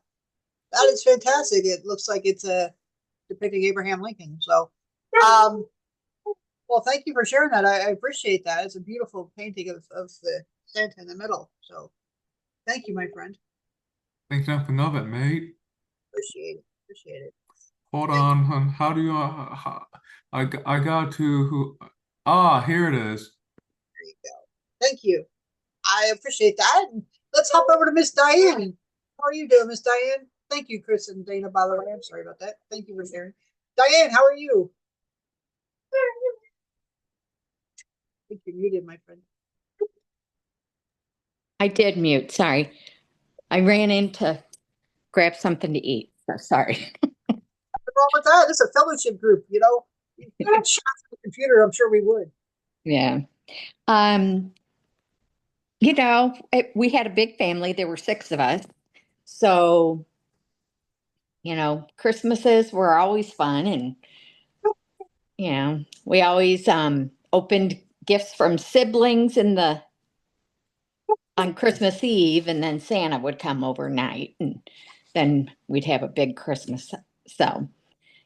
[SPEAKER 1] that is fantastic. It looks like it's depicting Abraham Lincoln. So, um, well, thank you for sharing that. I appreciate that. It's a beautiful painting of the Santa in the middle. So, thank you, my friend.
[SPEAKER 5] Think nothing of it, mate.
[SPEAKER 1] Appreciate it. Appreciate it.
[SPEAKER 5] Hold
[SPEAKER 1] Thank you.
[SPEAKER 5] on, how do you? I got to who? Ah, here it is.
[SPEAKER 1] There you go. Thank you. I appreciate that. And let's hop over to Miss Diane. How are you doing, Miss Diane? Thank you, Chris and Dana, by the way. I'm sorry about that. Thank you for sharing. Diane, how are you? I think you're muted, my friend.
[SPEAKER 10] I did mute. Sorry. I ran in to grab something to eat. So sorry.
[SPEAKER 1] What's wrong with that? It's a fellowship group. You could share the computer, I'm sure we would.
[SPEAKER 10] Yeah. We had a big family. There were six of us. So, Christmases were always fun. And, we always opened gifts from siblings on Christmas Eve, and then Santa would come overnight. And then we'd have a big Christmas. So,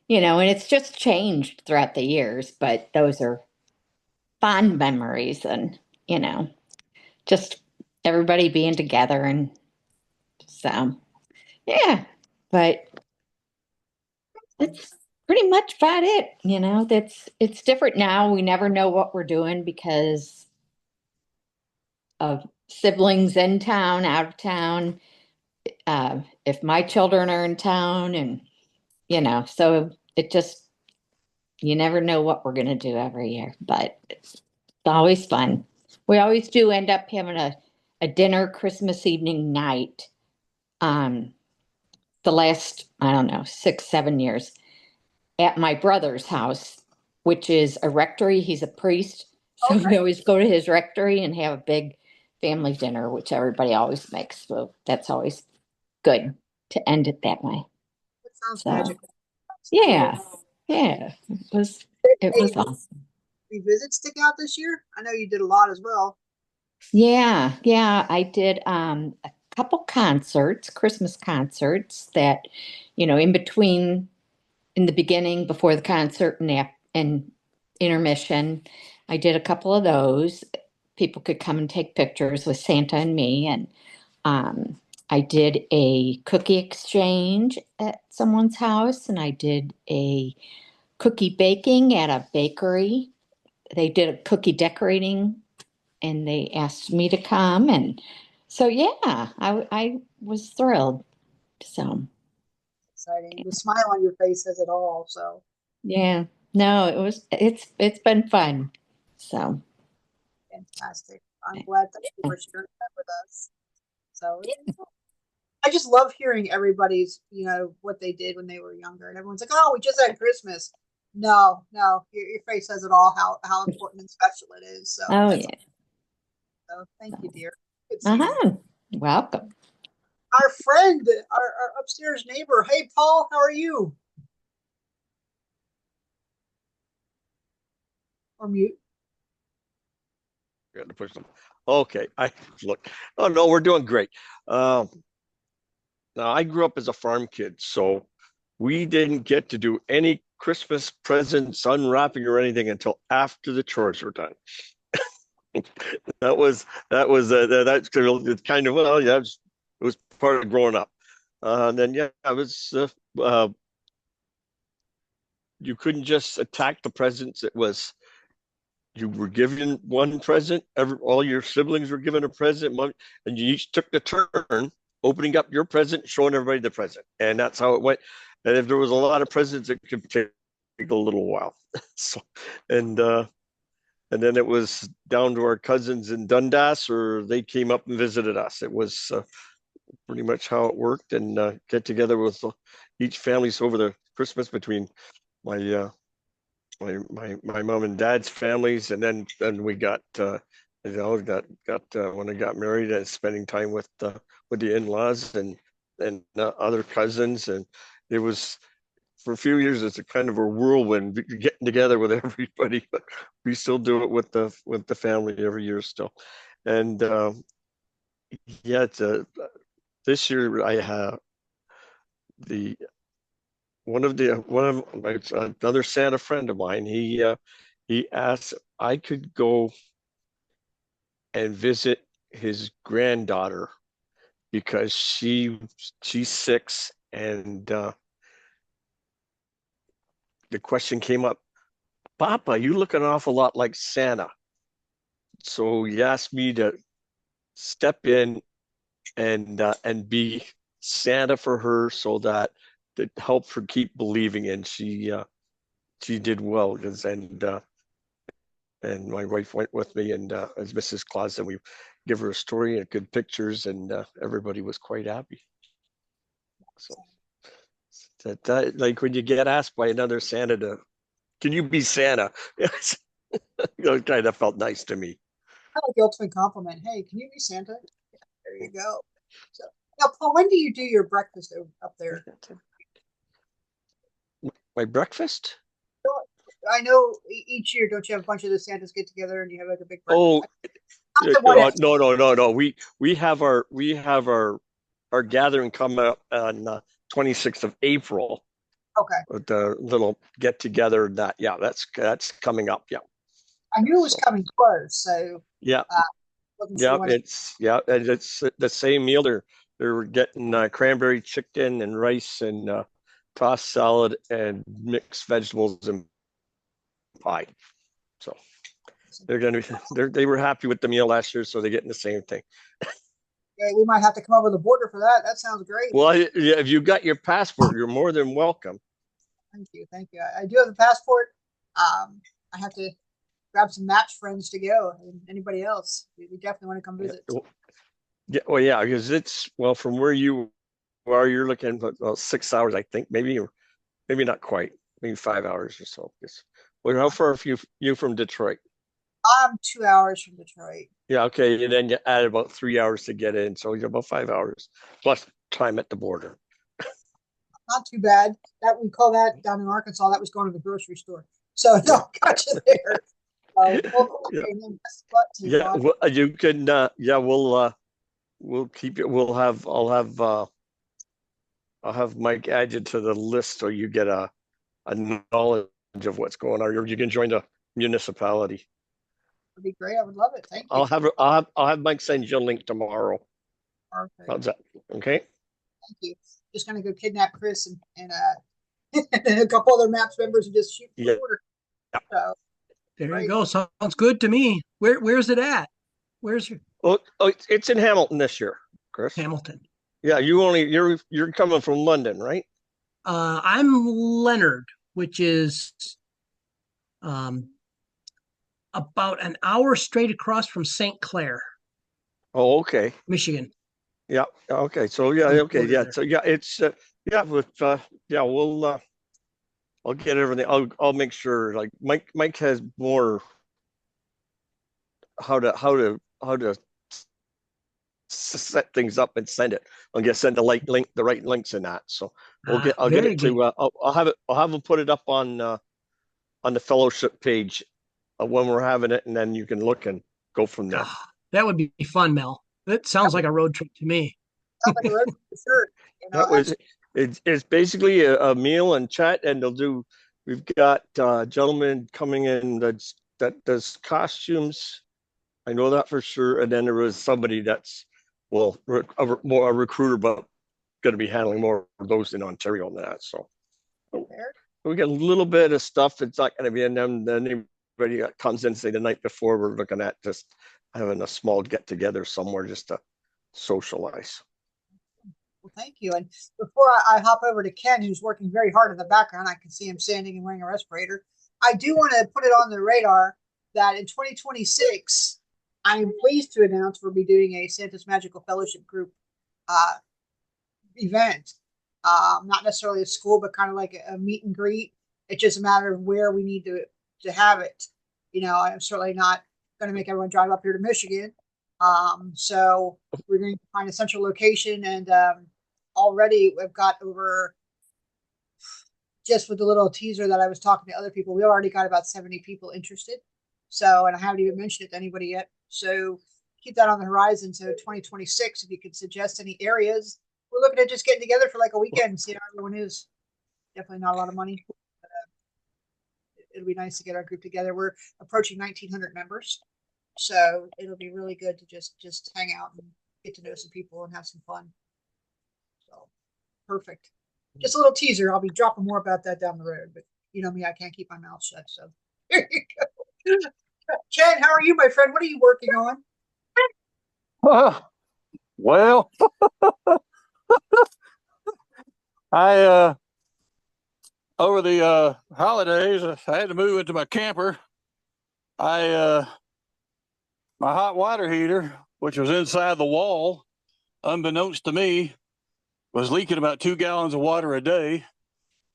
[SPEAKER 10] and it's just changed throughout the years, but those are fond memories and, you know, just everybody being together. And so, yeah, but it's pretty much about it. It's different now. We never know what we're doing because of siblings in town, out of town. If my children are in town, and, so it just, you never know what we're going to do every year, but it's always fun. We always do end up having a dinner Christmas evening night. The last, I don't know, 6, 7 years at my brother's house, which is a rectory. He's a priest. So we always go to his rectory and have a big family dinner, which everybody always makes. So that's always good to end it that way.
[SPEAKER 1] That sounds
[SPEAKER 10] So,
[SPEAKER 1] magical.
[SPEAKER 10] yeah, yeah, it was
[SPEAKER 1] Hey,
[SPEAKER 10] awesome.
[SPEAKER 1] revisit stick out this year? I know you did a lot as well.
[SPEAKER 10] Yeah, yeah, I did a couple concerts, Christmas concerts that, in between, in the beginning, before the concert and intermission, I did a couple of those. People could come and take pictures with Santa and me, and um, I did a cookie exchange at someone's house, and I did a cookie baking at a bakery. They did a cookie decorating, and they asked me to come, and so yeah, I was thrilled. So
[SPEAKER 1] Exciting. The smile on your face says it all. So
[SPEAKER 10] yeah, no, it's been fun. So
[SPEAKER 1] fantastic. I'm glad that you were sharing that with us. So I just love hearing everybody's, what they did when they were younger. And everyone's like, oh, we just had Christmas. No, no, your face says it all, how important and special it is. So
[SPEAKER 10] oh
[SPEAKER 1] that's
[SPEAKER 10] yeah,
[SPEAKER 1] so thank you, dear. Good seeing you.
[SPEAKER 10] uh-huh. Welcome.
[SPEAKER 1] Our friend, our upstairs neighbor. Hey, Paul, how are you? Or mute.
[SPEAKER 11] Got to push them. Okay, I look. Oh no, we're doing great. Now I grew up as a farm kid, so we didn't get to do any Christmas presents, unwrapping, or anything until after the chores were done. That's kind of well, yeah, it was part of growing up. And then yeah, I was you couldn't just attack the presents. It was you were given one present. All your siblings were given a present, and you each took the turn opening up your present, showing everybody the present, and that's how it went. And if there was a lot of presents, it could take a little while. So, and uh, and then it was down to our cousins in Dundas, or they came up and visited us. It was pretty much how it worked, and get together with each families over the Christmas between my my mom and dad's families, and then we got when I got married and spending time with the in-laws and other cousins, and it was for a few years it's a kind of a whirlwind getting together with everybody, but we still do it with the family every year still, and yeah, this year I have the one of my another Santa friend of mine. He asked I could go and visit his granddaughter because she's 6, and the question came up, Papa, you look an awful lot like Santa. So he asked me to step in and be Santa for her so that to help her keep believing, and she did well because and my wife went with me, and as Mrs. Claus, and we give her a story and good pictures, and everybody was quite happy. So that like when you get asked by another Santa to, can you be Santa? It kind of felt nice to me.
[SPEAKER 1] I like the ultimate compliment. Hey, can you be Santa? Yeah, there you go. So now, Paul, when do you do your breakfast up there?
[SPEAKER 11] My breakfast?
[SPEAKER 1] I know each year, don't you have a bunch of the Santas get together and you have like a big
[SPEAKER 11] Oh, no. We have our gathering coming up on 26th of April.
[SPEAKER 1] Okay.
[SPEAKER 11] With the little get together that, yeah, that's coming up. Yeah.
[SPEAKER 1] I knew it was coming close, so
[SPEAKER 11] yeah.
[SPEAKER 1] Wasn't
[SPEAKER 11] Yeah,
[SPEAKER 1] sure
[SPEAKER 11] and it's the same meal. They're getting cranberry chicken and rice and tossed salad and mixed vegetables and pie. So they were happy with the meal last year, so they're getting the same thing.
[SPEAKER 1] Okay, we might have to come over the border for that. That sounds great.
[SPEAKER 11] Well, yeah, if you got your passport, you're more than welcome.
[SPEAKER 1] Thank you. I do have a passport. I have to grab some match friends to go. And anybody else, we definitely want to come visit.
[SPEAKER 11] Yeah, well, yeah, because it's well from where you are, you're looking at about 6 hours, I think, maybe, or maybe not quite, maybe 5 hours or so. Well, how far are you from Detroit?
[SPEAKER 1] I'm 2 hours from Detroit.
[SPEAKER 11] Yeah, okay, and then you add about 3 hours to get in, so you're about 5 hours plus time at the border.
[SPEAKER 1] Not too bad. That we call that down in Arkansas. That was going to the grocery store. So no, got you there. So
[SPEAKER 11] Yeah,
[SPEAKER 1] okay, and then best of luck to you,
[SPEAKER 11] yeah,
[SPEAKER 1] Bob.
[SPEAKER 11] well, you can. Yeah, we'll keep it. I'll have Mike add you to the list so you get a knowledge of what's going on. You can join the municipality.
[SPEAKER 1] That'd be great. I would love it. Thank you.
[SPEAKER 11] I'll have Mike send you a link tomorrow.
[SPEAKER 1] Perfect.
[SPEAKER 11] How's that? Okay.
[SPEAKER 1] Thank you. Just gonna go kidnap Chris and and a couple other MAPS members and just shoot for
[SPEAKER 11] Yeah.
[SPEAKER 1] the border. So
[SPEAKER 6] There you
[SPEAKER 1] great.
[SPEAKER 6] go. Sounds good to me. Where's it at? Where's
[SPEAKER 11] It's in Hamilton this year, Chris.
[SPEAKER 6] Hamilton?
[SPEAKER 11] Yeah, you're coming from London, right?
[SPEAKER 6] I'm Leonard, which is um, about an hour straight across from St. Clair,
[SPEAKER 11] Oh, okay.
[SPEAKER 6] Michigan.
[SPEAKER 11] Yeah. Okay. So yeah.
[SPEAKER 6] On the
[SPEAKER 11] Okay.
[SPEAKER 6] border
[SPEAKER 11] Yeah.
[SPEAKER 6] there.
[SPEAKER 11] So yeah, it's yeah. With yeah, we'll I'll get everything. I'll make sure. Like Mike has more how to set things up and send it. I'll get send the right links in that. So I'll get
[SPEAKER 6] Very
[SPEAKER 11] it
[SPEAKER 6] good.
[SPEAKER 11] to I'll have him put it up on the fellowship page when we're having it, and then you can look and go from there.
[SPEAKER 6] That would be fun, Mel. That sounds like a road trip to me.
[SPEAKER 1] Sounds like a road for sure. You know,
[SPEAKER 11] That was it's basically a meal and chat, and we've got a gentleman coming in that does costumes. I know that for sure. And then there was somebody that's more a recruiter, but going to be handling more of those in Ontario than that. So we get a little bit of stuff. It's not going to be in them. Then anybody that comes in, say the night before, we're looking at just having a small get together somewhere just to socialize.
[SPEAKER 1] well, thank you. And before I hop over to Ken, who's working very hard in the background, I can see him standing and wearing a respirator. I do want to put it on the radar that in 2026, I am pleased to announce we'll be doing a Santa's Magical Fellowship group uh, event. Not necessarily a school, but kind of like a meet and greet. It's just a matter of where we need to have it. You know, I'm certainly not going to make everyone drive up here to Michigan. So we're going to find a central location, and already we've got over just with the little teaser that I was talking to other people, we already got about 70 people interested. So, and I haven't even mentioned it to anybody yet. So keep that on the horizon. So 2026, if you could suggest any areas, we're looking at just getting together for like a weekend and see how everyone is. Definitely not a lot of money. But, it'll be nice to get our group together. We're approaching 1,900 members. So it'll be really good to just hang out and get to know some people and have some fun. So perfect. Just a little teaser. I'll be dropping more about that down the road, but you know me, I can't keep my mouth shut. So there you go. Ken, how are you, my friend? What are you working on?
[SPEAKER 12] Well, I over the holidays, I had to move into my camper. My hot water heater, which was inside the wall, unbeknownst to me, was leaking about 2 gallons of water a day.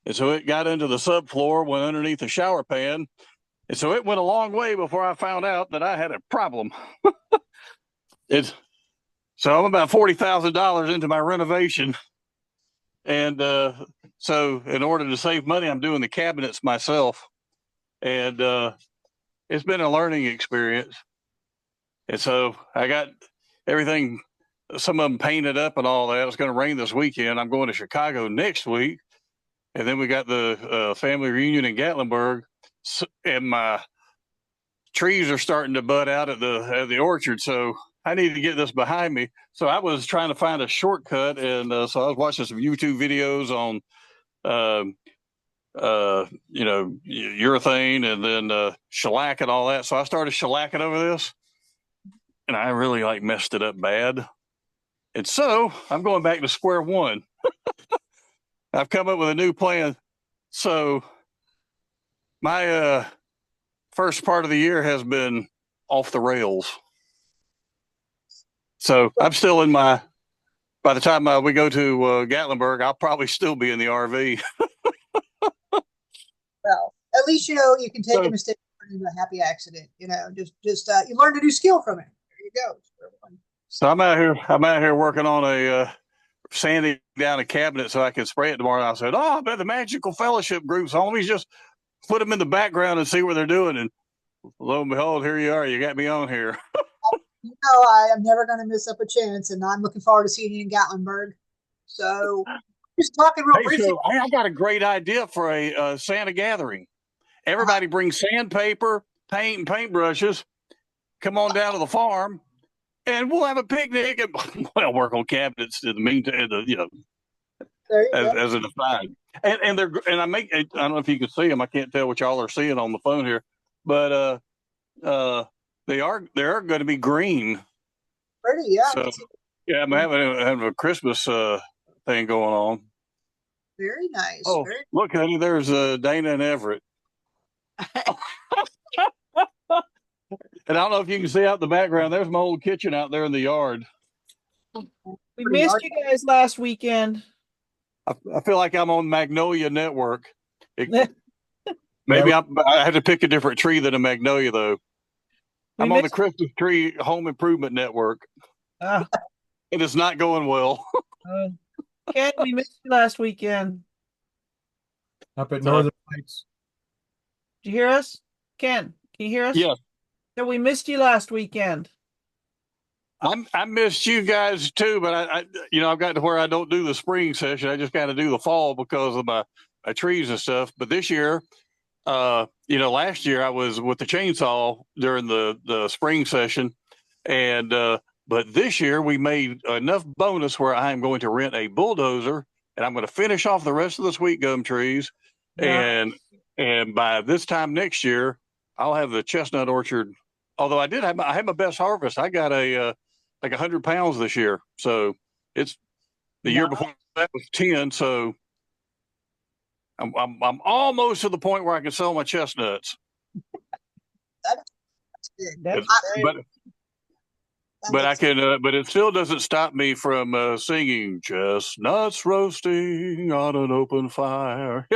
[SPEAKER 12] And so it got into the subfloor, went underneath the shower pan. And so it went a long way before I found out that I had a problem. So I'm about $40,000 into my renovation. And so in order to save money, I'm doing the cabinets myself. And it's been a learning experience. And so I got everything, some of them painted up and all that. It's going to rain this weekend. I'm going to Chicago next week. And then we got the family reunion in Gatlinburg. And my trees are starting to bud out at the orchard. So I need to get this behind me. So I was trying to find a shortcut. And so I was watching some YouTube videos on, urethane and then shellac and all that. So I started shellacking over this. And I really messed it up bad. And so I'm going back to square one. I've come up with a new plan. So my first part of the year has been off the rails. So I'm still in my. By the time we go to Gatlinburg, I'll probably still be in the RV.
[SPEAKER 1] Well, at least you know you can take a mistake and turn into a happy accident. You know, just you learn a new skill from it. There you go.
[SPEAKER 12] So I'm out here. I'm out here working on a sanding down a cabinet so I can spray it tomorrow. And I said, "Oh, I bet the Magical Fellowship group's on. Let me just put them in the background and see what they're doing." And lo and behold, here you are. You got me on here.
[SPEAKER 1] You know, I am never going to miss up a chance, and I'm looking forward to seeing you in Gatlinburg. So, just talking real briefly.
[SPEAKER 12] So I got a great idea for a Santa gathering. Everybody brings sandpaper, paint, and paintbrushes. Come on down to the farm, and we'll have a picnic and well work on cabinets in the meantime. As an aside, and they're and I make. I don't know if you can see them. I can't tell what y'all are seeing on the phone here, but they are going to be green.
[SPEAKER 1] Pretty, yeah.
[SPEAKER 12] So, yeah, I'm having a Christmas thing going on.
[SPEAKER 1] Very nice.
[SPEAKER 12] Oh, look, honey, there's Dana and Everett. And I don't know if you can see out the background. There's my old kitchen out there in the yard.
[SPEAKER 9] We missed you guys last weekend.
[SPEAKER 12] I feel like I'm on Magnolia Network. Maybe I had to pick a different tree than a magnolia, though. I'm on the Christmas Tree Home Improvement Network. It is not going well.
[SPEAKER 9] Ken, we missed you last weekend.
[SPEAKER 8] Up at Northern Lights.
[SPEAKER 9] Did you hear us? Ken, can you hear us?
[SPEAKER 12] Yes.
[SPEAKER 9] Yeah, we missed you last weekend.
[SPEAKER 12] I missed you guys too, but I've got to where I don't do the spring session. I just got to do the fall because of my trees and stuff. But this year, last year I was with the chainsaw during the spring session, and but this year we made enough bonus where I am going to rent a bulldozer, and I'm going to finish off the rest of the sweet gum trees, and by this time next year I'll have the chestnut orchard. Although I had my best harvest. I got like 100 pounds this year. So it's the year before that was 10. So I'm almost to the point where I can sell my chestnuts. But I can, but it still doesn't stop me from singing chestnuts roasting on an open fire.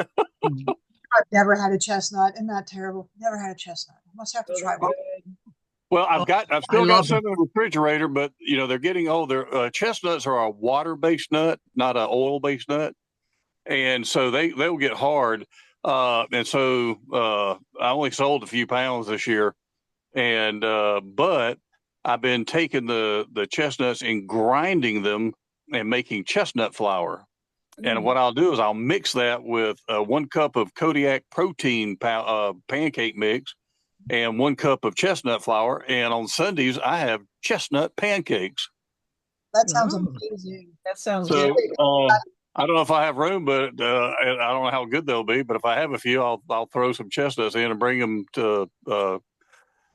[SPEAKER 1] I've never had a chestnut. Isn't that terrible? Never had a chestnut. I must have to try one.
[SPEAKER 12] Well, I've still got some in the refrigerator, but they're getting older. Chestnuts are a water-based nut, not an oil-based nut, and so they'll get hard. And so I only sold a few pounds this year, and but I've been taking the chestnuts and grinding them and making chestnut flour. And what I'll do is I'll mix that with 1 cup of Kodiak protein pancake mix and 1 cup of chestnut flour. And on Sundays, I have chestnut pancakes.
[SPEAKER 1] That sounds amazing.
[SPEAKER 9] That sounds
[SPEAKER 12] good.
[SPEAKER 9] good.
[SPEAKER 12] I don't know if I have room, but I don't know how good they'll be. But if I have a few, I'll throw some chestnuts in and bring them to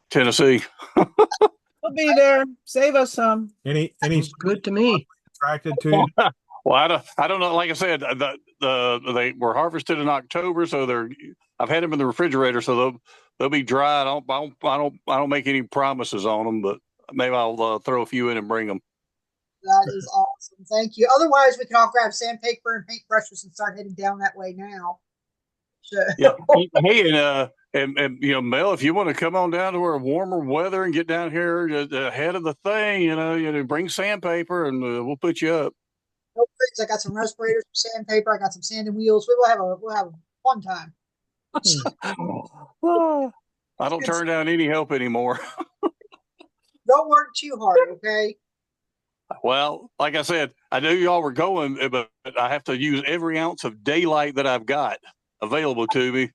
[SPEAKER 12] Tennessee.
[SPEAKER 9] We'll be there. Save us some.
[SPEAKER 8] Any
[SPEAKER 6] good to me.
[SPEAKER 8] Attracted to?
[SPEAKER 12] Well, I don't know. Like I said, they were harvested in October, so I've had them in the refrigerator, so they'll be dry. I don't make any promises on them, but maybe I'll throw a few in and bring them.
[SPEAKER 1] That is awesome. Thank you. Otherwise, we can all grab sandpaper and paintbrushes and start heading down that way now. Sure.
[SPEAKER 12] Yeah. Hey, and Mel, if you want to come on down to where warmer weather and get down here ahead of the thing, bring sandpaper and we'll put you up.
[SPEAKER 1] No tricks. I got some respirators for sandpaper. I got some sanding wheels. We'll have a fun time.
[SPEAKER 12] I don't turn down any help anymore.
[SPEAKER 1] Don't work too hard, okay?
[SPEAKER 12] Well, like I said, I knew y'all were going, but I have to use every ounce of daylight that I've got available to me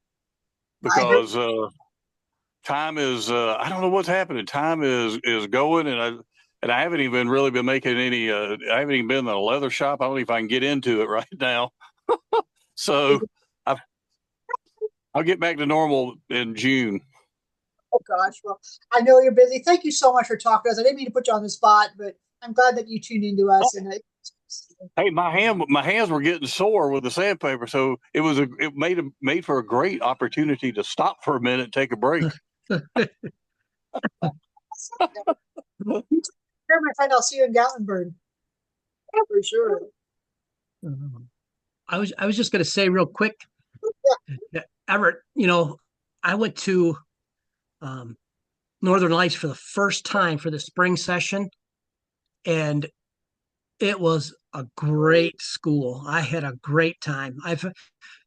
[SPEAKER 12] because time is I don't know what's happening. Time is going, and I haven't even really been making any. I haven't even been in a leather shop. I don't know if I can get into it right now. So I'll get back to normal in June.
[SPEAKER 1] Oh gosh, well, I know you're busy. Thank you so much for talking to us. I didn't mean to put you on the spot, but I'm glad that you tuned into us. And
[SPEAKER 12] hey, my hands were getting sore with the sandpaper, so it made for a great opportunity to stop for a minute, and take a break.
[SPEAKER 1] Sure, my friend, I'll see you in Gatlinburg. For sure.
[SPEAKER 6] I was just going to say real quick, Everett, I went to um, Northern Lights for the first time for the spring session, and it was a great school. I had a great time. I've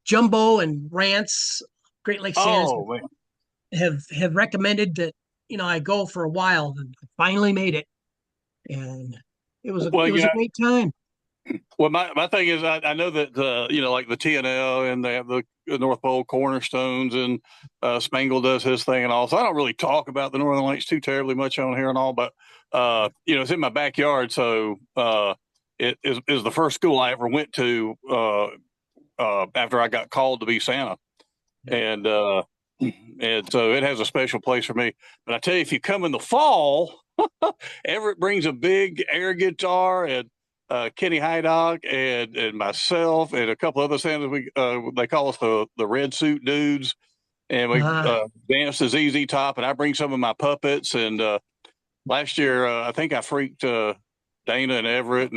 [SPEAKER 6] Jumbo and Rance, Great Lakes Sands
[SPEAKER 12] Oh man.
[SPEAKER 6] have recommended that I go for a while, and I finally made it, and
[SPEAKER 12] Well,
[SPEAKER 6] it was a great time.
[SPEAKER 12] well, my thing is, I know that like the TNL and they have the North Pole Cornerstones and Spangle does his thing and all. So I don't really talk about the Northern Lights too terribly much on here and all, but it's in my backyard, so it is the first school I ever went to after I got called to be Santa, and and so it has a special place for me. But I tell you, if you come in the fall, Everett brings a big air guitar, and Kenny Hydock and myself and a couple other Santas. They call us the red suit dudes, and we dance as ZZ Top. And I bring some of my puppets. And last year, I think I freaked Dana and Everett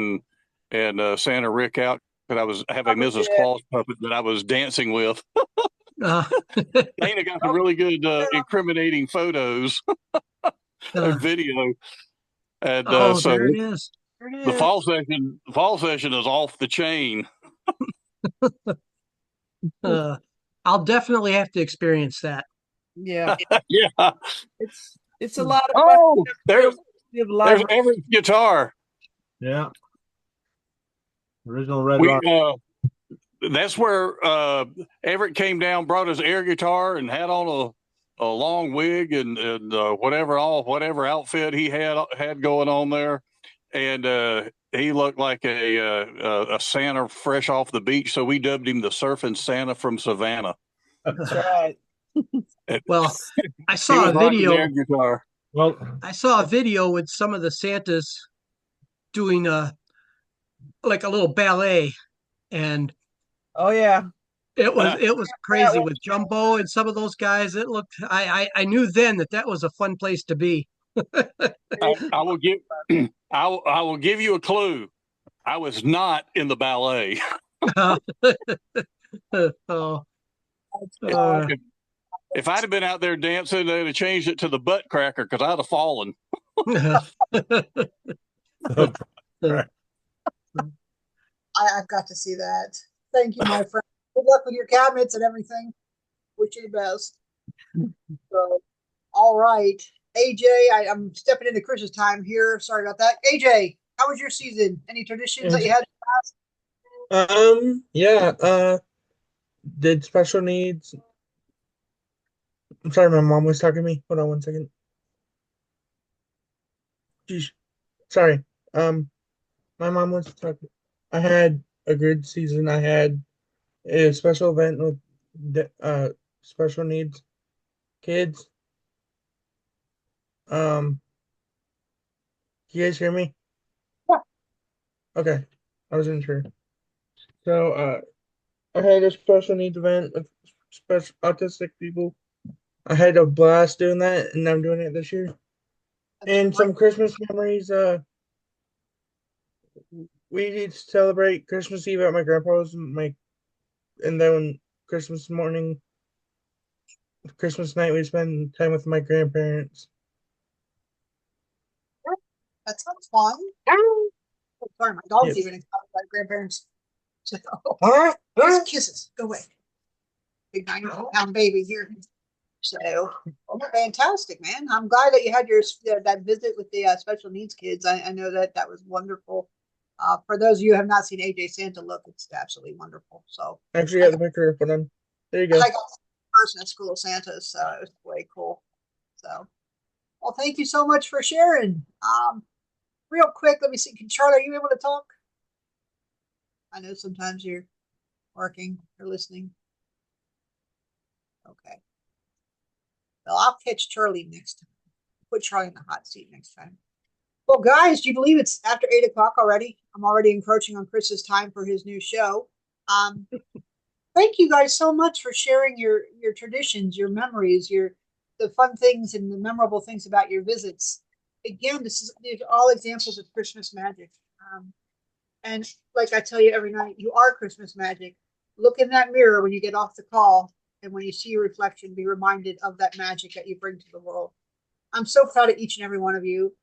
[SPEAKER 12] and Santa Rick out because I have a Mrs. Claus puppet that I was dancing with. Dana got some really good incriminating photos and video. And so
[SPEAKER 6] there it is.
[SPEAKER 12] the fall session is off the chain.
[SPEAKER 6] I'll definitely have to experience that.
[SPEAKER 9] Yeah.
[SPEAKER 12] Yeah.
[SPEAKER 9] It's a lot of fun.
[SPEAKER 12] Oh, there's Everett's guitar.
[SPEAKER 8] Yeah. Original Red
[SPEAKER 12] We
[SPEAKER 8] Rock.
[SPEAKER 12] That's where Everett came down, brought his air guitar, and had on a long wig and whatever outfit he had going on there, and he looked like a Santa fresh off the beach. So we dubbed him the Surfing Santa from Savannah.
[SPEAKER 9] That's right.
[SPEAKER 6] Well, I saw a video.
[SPEAKER 8] Well,
[SPEAKER 6] I saw a video with some of the Santas doing like a little ballet, and
[SPEAKER 9] oh yeah,
[SPEAKER 6] it was crazy with Jumbo and some of those guys. It looked. I knew then that was a fun place to be.
[SPEAKER 12] I will give I will give you a clue. I was not in the ballet. If I'd have been out there dancing, they'd have changed it to the butt cracker because I'd have fallen.
[SPEAKER 1] I've got to see that. Thank you, my friend. Good luck with your cabinets and everything. Wish you the best. So, all right. AJ, I'm stepping into Chris's time here. Sorry about that. AJ, how was your season? Any traditions that you had in
[SPEAKER 13] the past? Did special needs. I'm sorry, my mom was talking to me. Hold on one second. Jeez. Sorry. My mom was talking. I had a good season. I had a special event with special needs kids. Can you guys hear me?
[SPEAKER 1] Yeah.
[SPEAKER 13] Okay. I wasn't sure. So I had a special needs event with special autistic people. I had a blast doing that, and I'm doing it this year. And some Christmas memories. We did celebrate Christmas Eve at my grandpa's, and then Christmas morning, Christmas night, we spend time with my grandparents.
[SPEAKER 1] That sounds fun. Oh, sorry, my dog's even excited by grandparents. So, there's kisses. Go away. Big 90-pound baby here. So fantastic, man. I'm glad that you had that visit with the special needs kids. I know that was wonderful. For those of you who have not seen AJ Santa look, it's absolutely wonderful. So
[SPEAKER 13] I actually got the picture put on. There you go.
[SPEAKER 1] I got a person at School of Santa, so it was way cool. So, well, thank you so much for sharing. Real quick, let me see. Charlie, are you able to talk? I know sometimes you're working or listening. Okay. Well, I'll catch Charlie next time. Put Charlie in the hot seat next time. Well, guys, do you believe it's after 8 o'clock already? I'm already encroaching on Chris's time for his new show. Thank you guys so much for sharing your traditions, your memories, the fun things and the memorable things about your visits. again, these are all examples of Christmas magic. And like I tell you every night, you are Christmas magic. Look in that mirror when you get off the call, and when you see your reflection, be reminded of that magic that you bring to the world. I'm so proud of each and every one of you.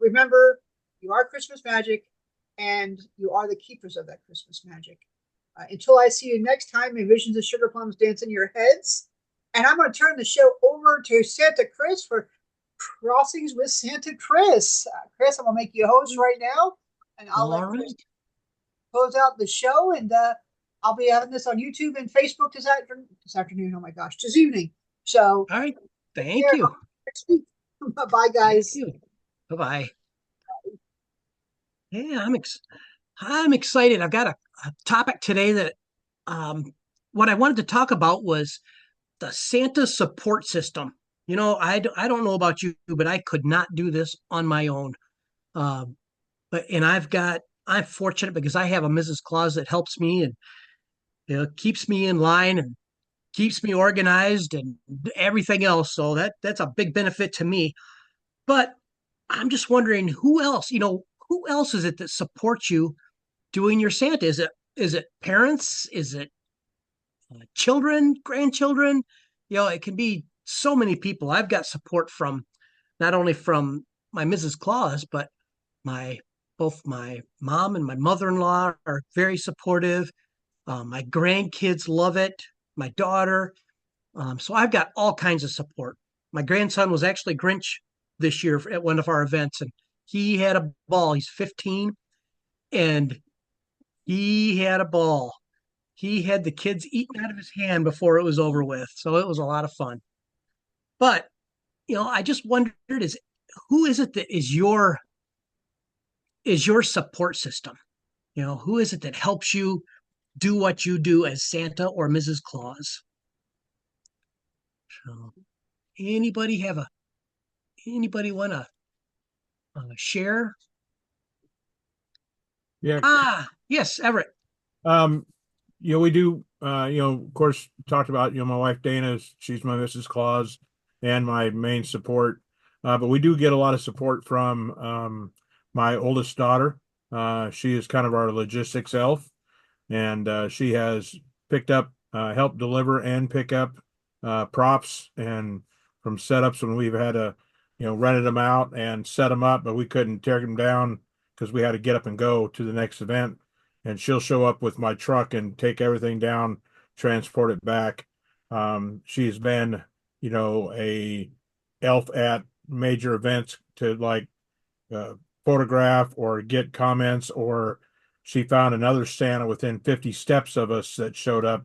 [SPEAKER 1] Remember, you are Christmas magic, and you are the keepers of that Christmas magic. Until I see you next time, may visions of sugar plums dance in your heads. And I'm going to turn the show over to Santa Chris for Crossings with Santa Chris. Chris, I'm going to make you a host right now, and I'll let Chris close out the show. And I'll be having this on YouTube and Facebook this afternoon. Oh my gosh, this evening. So,
[SPEAKER 6] all right. Thank you.
[SPEAKER 1] Bye, guys.
[SPEAKER 6] Bye bye. Yeah, I'm excited. I've got a topic today that what I wanted to talk about was the Santa support system. You know, I don't know about you, but I could not do this on my own. I'm fortunate because I have a Mrs. Claus that helps me and keeps me in line and keeps me organized and everything else. So that's a big benefit to me. But I'm just wondering who else is it that supports you doing your Santa? Is it parents? Is it children, grandchildren? It can be so many people. I've got support from not only from my Mrs. Claus, but both my mom and my mother-in-law are very supportive. My grandkids love it. My daughter. So I've got all kinds of support. My grandson was actually Grinch this year at one of our events, and he had a ball. He's 15, and he had a ball. He had the kids eating out of his hand before it was over with. So it was a lot of fun. But, I just wondered who is it that is your support system? Who is it that helps you do what you do as Santa or Mrs. Claus? So anybody want to share?
[SPEAKER 8] Yeah.
[SPEAKER 6] Yes, Everett.
[SPEAKER 8] We do, of course, talked about, my wife Dana, she's my Mrs. Claus and my main support. But we do get a lot of support from my oldest daughter. She is kind of our logistics elf, and she has picked up, helped deliver and pick up props and from setups when we've had to, rented them out and set them up, but we couldn't tear them down because we had to get up and go to the next event. And she'll show up with my truck and take everything down, transport it back. She's been, a elf at major events to like photograph or get comments, or she found another Santa within 50 steps of us that showed up,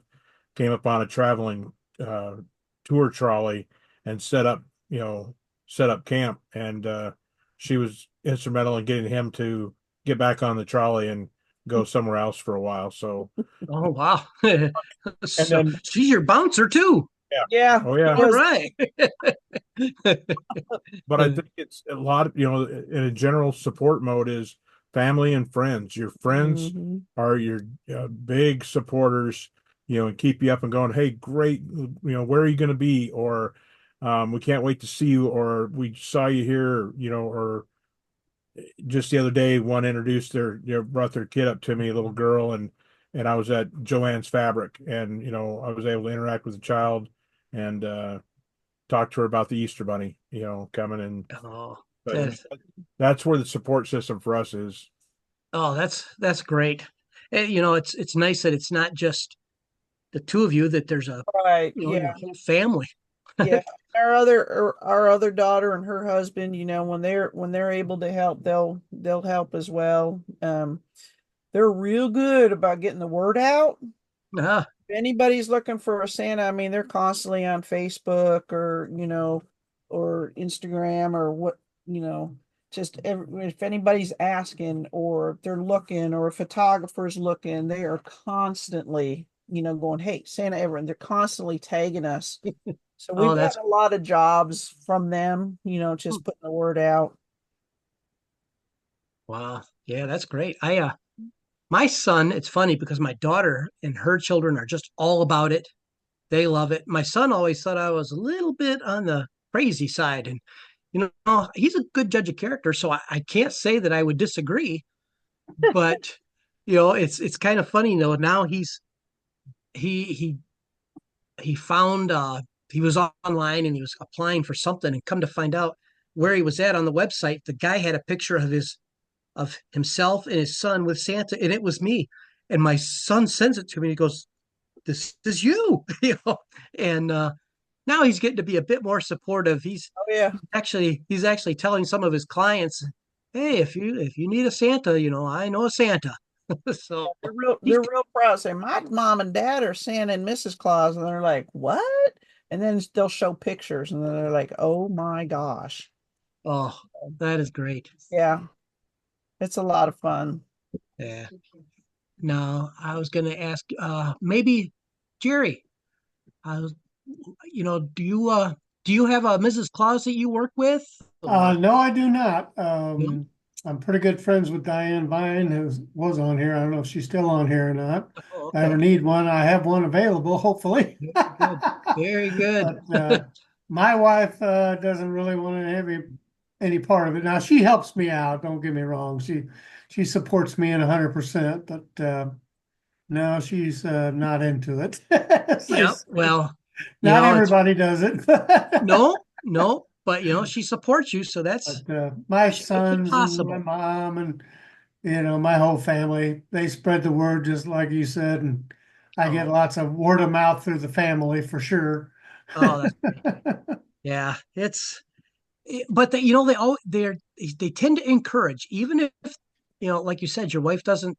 [SPEAKER 8] came up on a traveling tour trolley and set up camp. And she was instrumental in getting him to get back on the trolley and go somewhere else for a while. So,
[SPEAKER 6] oh wow, so
[SPEAKER 8] then
[SPEAKER 6] she's your bouncer too.
[SPEAKER 9] Yeah.
[SPEAKER 8] Oh yeah.
[SPEAKER 6] All right.
[SPEAKER 8] But I think it's a lot of, in a general support mode is family and friends. Your friends are your big supporters, and keep you up and going, hey, great, where are you going to be? Or we can't wait to see you, or we saw you here, or just the other day, one introduced brought their kid up to me, a little girl, and I was at Joanne's Fabric, and I was able to interact with the child and talk to her about the Easter Bunny, coming in.
[SPEAKER 6] Oh,
[SPEAKER 8] that's where the support system for us is.
[SPEAKER 6] Oh, that's great. It's nice that it's not just the two of you, that there's a your whole family.
[SPEAKER 9] Yeah. Our other daughter and her husband, when they're able to help, they'll help as well. They're real good about getting the word out. If anybody's looking for a Santa, I mean, they're constantly on Facebook or or Instagram or what, if anybody's asking or if they're looking or a photographer's looking, they are constantly, going, hey, Santa Everett. They're constantly tagging us. So we've got a lot of jobs from them, just putting the word out.
[SPEAKER 6] Wow. Yeah, that's great. My son, it's funny because my daughter and her children are just all about it. They love it. My son always thought I was a little bit on the crazy side. And you know, he's a good judge of character, so I can't say that I would disagree. But you know, it's kind of funny though. Now he he he found he was online and he was applying for something, and come to find out where he was at on the website, the guy had a picture of himself and his son with Santa, and it was me. And my son sends it to me. And he goes, "This is you," you know. And now he's getting to be a bit more supportive.
[SPEAKER 9] Oh yeah.
[SPEAKER 6] He's actually telling some of his clients, "Hey, if you need a Santa, you know, I know a Santa." So he's
[SPEAKER 9] They're real proud. Say my mom and dad are Santa and Mrs. Claus, and they're like, "What?" And then they'll show pictures, and then they're like, "Oh my gosh."
[SPEAKER 6] oh, that is great.
[SPEAKER 9] Yeah, it's a lot of fun.
[SPEAKER 6] Yeah. No, I was going to ask, maybe Jerry. I was, you know, do you have a Mrs. Claus that you work with, or
[SPEAKER 2] No, I do not.
[SPEAKER 6] no?
[SPEAKER 2] I'm pretty good friends with Diane Vine, who was on here. I don't know if she's still on here or not.
[SPEAKER 6] Oh,
[SPEAKER 2] If I ever
[SPEAKER 6] okay.
[SPEAKER 2] need one, I have one available, hopefully.
[SPEAKER 6] Very good. Very good.
[SPEAKER 2] But my wife doesn't really want to have any part of it. Now she helps me out. Don't get me wrong. She supports me in 100%. But no, she's not into it. As they
[SPEAKER 6] Yeah.
[SPEAKER 2] say.
[SPEAKER 6] Well, you
[SPEAKER 2] Not
[SPEAKER 6] know, it's
[SPEAKER 2] everybody does it.
[SPEAKER 6] no, no, but you know, she supports you, so
[SPEAKER 2] But my
[SPEAKER 6] she makes it
[SPEAKER 2] sons and my
[SPEAKER 6] possible.
[SPEAKER 2] mom and my whole family, they spread the word just like you said, and I get
[SPEAKER 6] Oh,
[SPEAKER 2] lots of word of mouth through the family for sure.
[SPEAKER 6] oh, that's great. Yeah, but you know, they tend to encourage, even if, you know, like you said, your wife doesn't,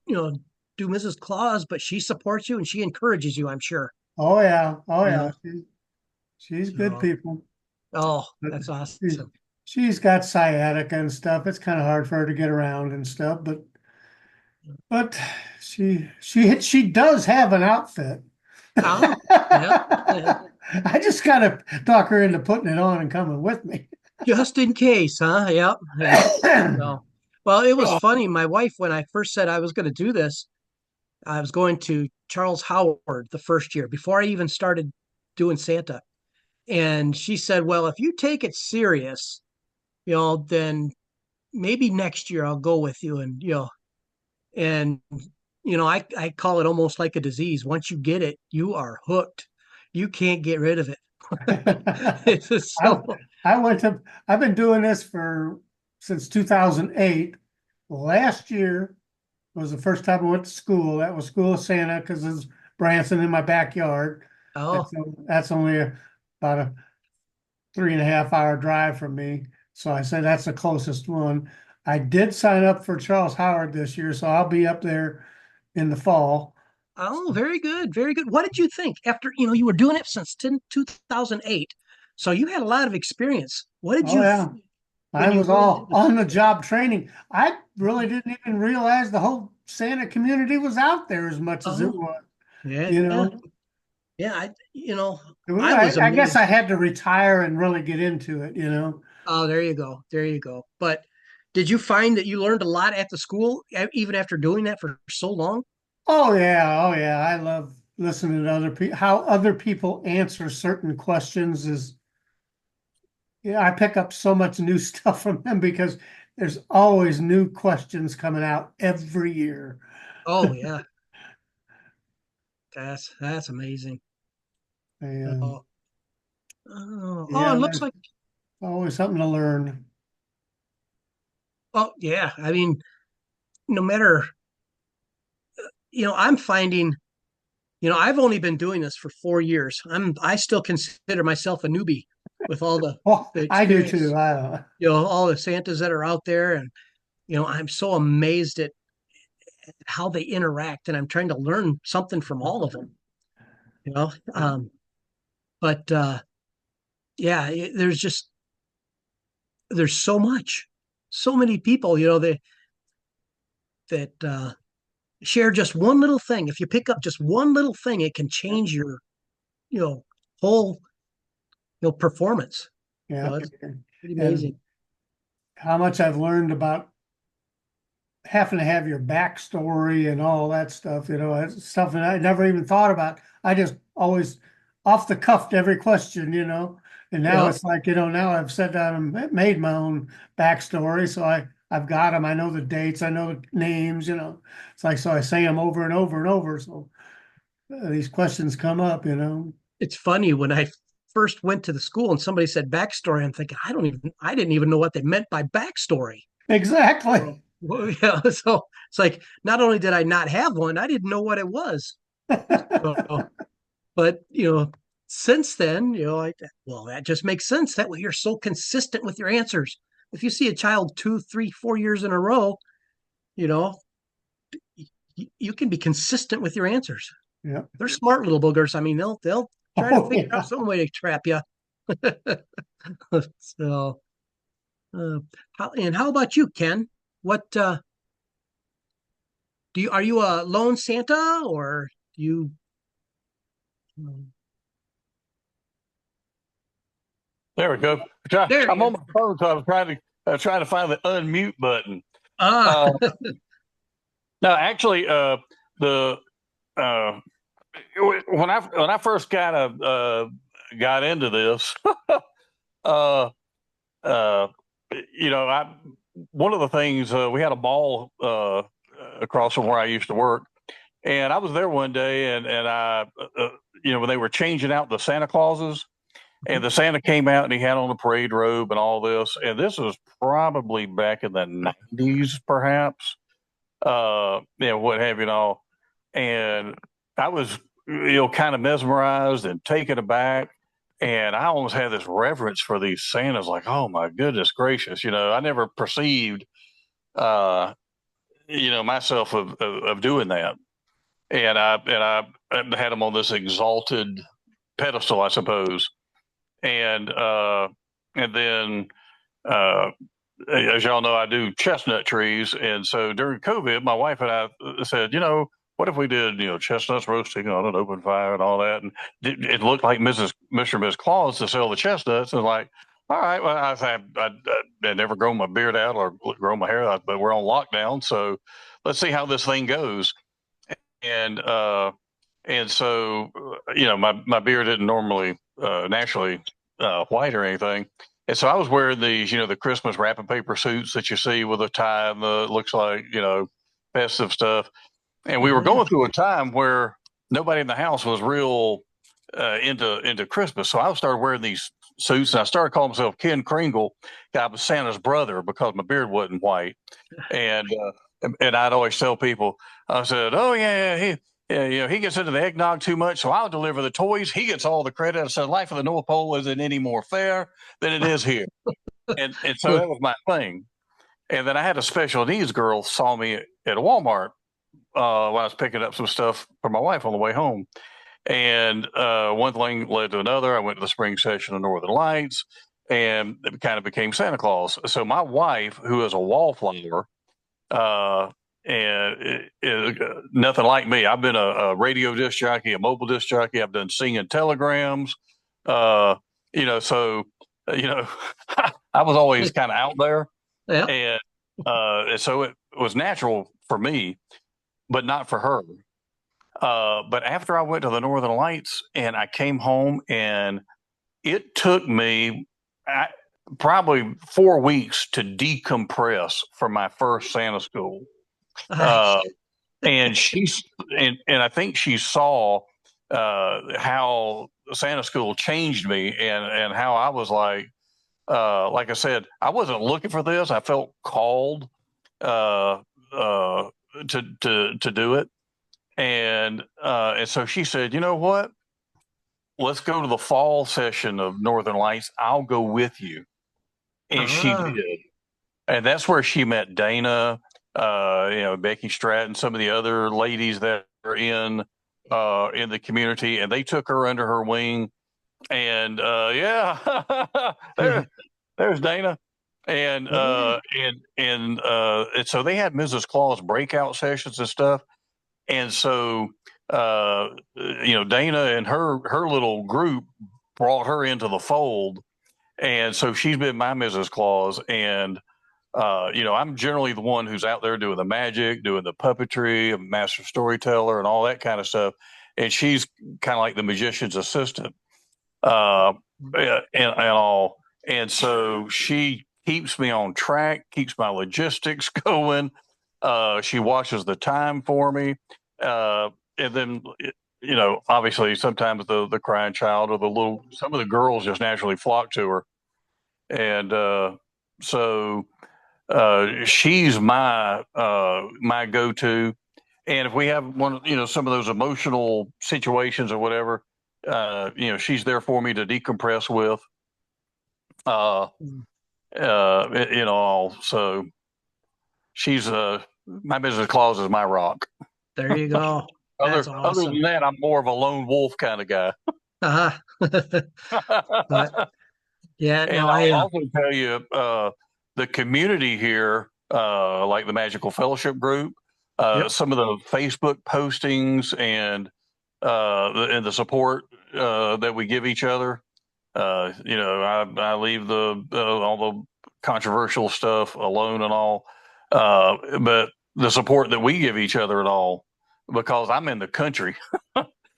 [SPEAKER 6] you know, do Mrs. Claus, but she supports you and she encourages you, I'm sure.
[SPEAKER 2] Oh yeah, oh
[SPEAKER 6] You
[SPEAKER 2] yeah.
[SPEAKER 6] know,
[SPEAKER 2] She's good
[SPEAKER 6] so
[SPEAKER 2] people,
[SPEAKER 6] oh,
[SPEAKER 2] but
[SPEAKER 6] that's
[SPEAKER 2] she's
[SPEAKER 6] awesome.
[SPEAKER 2] she's got sciatica and stuff. It's kind of hard for her to get around and stuff, but she does have an outfit.
[SPEAKER 6] Oh, yeah.
[SPEAKER 2] I just gotta talk her into putting it on and coming with me.
[SPEAKER 6] Just in case, huh? Yep. Yeah. So, well, it was funny. My wife, when I first said I was going to do this, I was going to Charles Howard the first year before I even started doing Santa. And she said, "Well, if you take it serious, you know, then maybe next year I'll go with you." And, you know, and, you know, I call it almost like a disease. Once you get it, you are hooked. You can't get rid of it. It's just
[SPEAKER 2] I
[SPEAKER 6] so,
[SPEAKER 2] I went to I've been doing this for since 2008. Last year was the first time I went to school. That was School of Santa because it's Branson in my backyard.
[SPEAKER 6] oh,
[SPEAKER 2] That's only about a 3.5 hour drive from me. So I said that's the closest one. I did sign up for Charles Howard this year, so I'll be up there in the fall.
[SPEAKER 6] oh, very good. Very good. What did you think after, you know, you were doing it since 2008? So you had a lot of experience. What did
[SPEAKER 2] Oh
[SPEAKER 6] you
[SPEAKER 2] yeah.
[SPEAKER 6] think when
[SPEAKER 2] I
[SPEAKER 6] you
[SPEAKER 2] was
[SPEAKER 6] really did
[SPEAKER 2] all
[SPEAKER 6] the
[SPEAKER 2] on the
[SPEAKER 6] school?
[SPEAKER 2] job training. I really didn't even realize the whole Santa community was out there as much as it
[SPEAKER 6] Oh,
[SPEAKER 2] was,
[SPEAKER 6] yeah.
[SPEAKER 2] you know.
[SPEAKER 6] Yeah, you know, I was
[SPEAKER 2] I guess I
[SPEAKER 6] amazed.
[SPEAKER 2] had to retire and really get into it, you know.
[SPEAKER 6] Oh, there you go. There you go. But did you find that you learned a lot at the school, even after doing that for so long?
[SPEAKER 2] Oh yeah, oh yeah. I love listening to other people how other people answer certain questions is yeah, I pick up so much new stuff from them because there's always new questions coming out every year.
[SPEAKER 6] Oh, yeah. That's amazing.
[SPEAKER 2] And
[SPEAKER 6] Oh, oh, it
[SPEAKER 2] yeah,
[SPEAKER 6] looks
[SPEAKER 2] there's
[SPEAKER 6] like,
[SPEAKER 2] always something to learn.
[SPEAKER 6] oh, yeah. I mean, no matter, you know, I'm finding, you know, I've only been doing this for 4 years. I still consider myself a newbie with all
[SPEAKER 2] Well,
[SPEAKER 6] the
[SPEAKER 2] I do too.
[SPEAKER 6] experience,
[SPEAKER 2] I don't.
[SPEAKER 6] you know, all the Santas that are out there. And, you know, I'm so amazed at how they interact, and I'm trying to learn something from all of them, you know. But yeah, there's so many people, you know, that share just one little thing. If you pick up just one little thing, it can change your, you know, whole, you know, performance. You
[SPEAKER 2] Yeah.
[SPEAKER 6] know, it's pretty
[SPEAKER 2] And
[SPEAKER 6] amazing.
[SPEAKER 2] how much I've learned about having to have your backstory and all that stuff, it's stuff that I never even thought about. I just always off the cuff every question, And now
[SPEAKER 6] Yeah.
[SPEAKER 2] it's like, now I've sat down and made my own backstory. So I've got them. I know the dates. I know the names. It's like, so I say them over and over and over. So these questions come up.
[SPEAKER 6] It's funny when I first went to the school and somebody said backstory, I'm thinking, I didn't even know what they meant by backstory.
[SPEAKER 2] Exactly.
[SPEAKER 6] Well, yeah, so it's like not only did I not have one, I didn't know what it was. So, but since then, like, well, that just makes sense. That way, you're so consistent with your answers. If you see a child 2, 3, 4 years in a row, you know, you can be consistent with your answers.
[SPEAKER 2] Yeah.
[SPEAKER 6] They're smart little boogers. I mean, they'll try to figure out some way to trap you. So, how about you, Ken? What are you a lone Santa or do you?
[SPEAKER 12] There we go.
[SPEAKER 6] There
[SPEAKER 12] I'm
[SPEAKER 6] you
[SPEAKER 12] on my phone, so I was trying to find the unmute button.
[SPEAKER 6] Ah,
[SPEAKER 12] No, actually, the uh, when I first got into this, uh, uh, I one of the things we had a mall across from where I used to work, and I was there one day, and when they were changing out the Santa Clauses, and the Santa came out and he had on a parade robe and all this, and this was probably back in the '90s, perhaps, what have you and all, and I was kind of mesmerized and taken aback. And I almost had this reverence for these Santas, like, oh my goodness gracious, I never perceived, myself of doing that, and I had them on this exalted pedestal, I suppose, and then as y'all know, I do chestnut trees, and so during COVID, my wife and I said, what if we did, chestnuts roasting on an open fire and all that, and it looked like Mr. and Miss Claus to sell the chestnuts, and like, all right, well, I'd never grown my beard out or grown my hair out, but we're on lockdown, so let's see how this thing goes, and so my beard didn't normally naturally white or anything. And so I was wearing these, the Christmas wrapping paper suits that you see with a tie and the looks like, festive stuff. And we were going through a time where nobody in the house was real into Christmas. So I started wearing these suits, and I started calling myself Ken Kringle. I was Santa's brother because my beard wasn't white. And I'd always tell people, I said, oh yeah, he gets into the eggnog too much, so I'll deliver the toys. He gets all the credit. I said, life of the North Pole isn't any more fair than it is here. And so that was my thing. And then I had a special needs girl saw me at a Walmart when I was picking up some stuff for my wife on the way home. And one thing led to another. I went to the spring session of Northern Lights, and it kind of became Santa Claus. So my wife, who is a wallflower, and nothing like me. I've been a radio disc jockey, a mobile disc jockey. I've done singing telegrams. Uh, so I was always kind of out there,
[SPEAKER 6] yeah.
[SPEAKER 12] and so it was natural for me, but not for her. But after I went to the Northern Lights and I came home, and it took me probably 4 weeks to decompress from my first Santa school. And I think she saw how Santa school changed me, and how I was like I said, I wasn't looking for this. I felt called to do it, and so she said, you know what? Let's go to the fall session of Northern Lights. I'll go with you, and she did, and that's where she met Dana, Becky Stratton, some of the other ladies that are in the community, and they took her under her wing. And there's Dana, and so they had Mrs. Claus breakout sessions and stuff, and so Dana and her little group brought her into the fold, and so she's been my Mrs. Claus, and I'm generally the one who's out there doing the magic, doing the puppetry, a master storyteller, and all that kind of stuff. And she's kind of like the magician's assistant. and all. And so she keeps me on track, keeps my logistics going. She watches the time for me. And then, obviously sometimes the crying child or some of the girls just naturally flock to her. And so she's my go-to. And if we have some of those emotional situations or whatever, she's there for me to decompress with. Uh, so she's my Mrs. Claus is my rock.
[SPEAKER 6] There you go. That's
[SPEAKER 12] Other
[SPEAKER 6] awesome.
[SPEAKER 12] than that, I'm more of a lone wolf kind of guy.
[SPEAKER 6] But yeah,
[SPEAKER 12] And
[SPEAKER 6] no,
[SPEAKER 12] I'll also tell you, the community here, like the Magical Fellowship group,
[SPEAKER 6] Yep.
[SPEAKER 12] some of the Facebook postings and the support that we give each other. I leave all the controversial stuff alone and all, but the support that we give each other and all, because I'm in the country,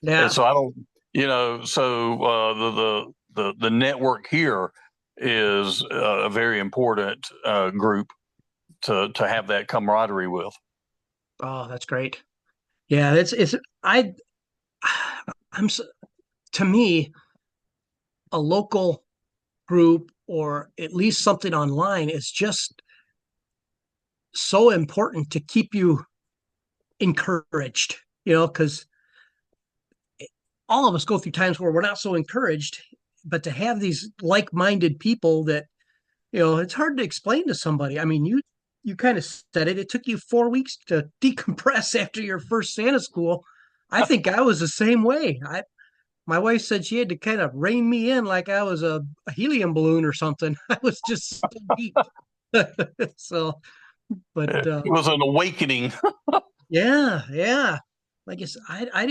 [SPEAKER 6] Yeah.
[SPEAKER 12] and so I don't, so the network here is a very important group to have that camaraderie with.
[SPEAKER 6] Oh, that's great. Yeah, I'm to me, a local group or at least something online is just so important to keep you encouraged, because all of us go through times where we're not so encouraged, but to have these like-minded people that, it's hard to explain to somebody. I mean, you kind of said it. It took you 4 weeks to decompress after your first Santa school. I think I was the same way. My wife said she had to kind of rein me in like I was a helium balloon or something. I was just so deep. So, but
[SPEAKER 12] It was an awakening.
[SPEAKER 6] yeah. Like I said, I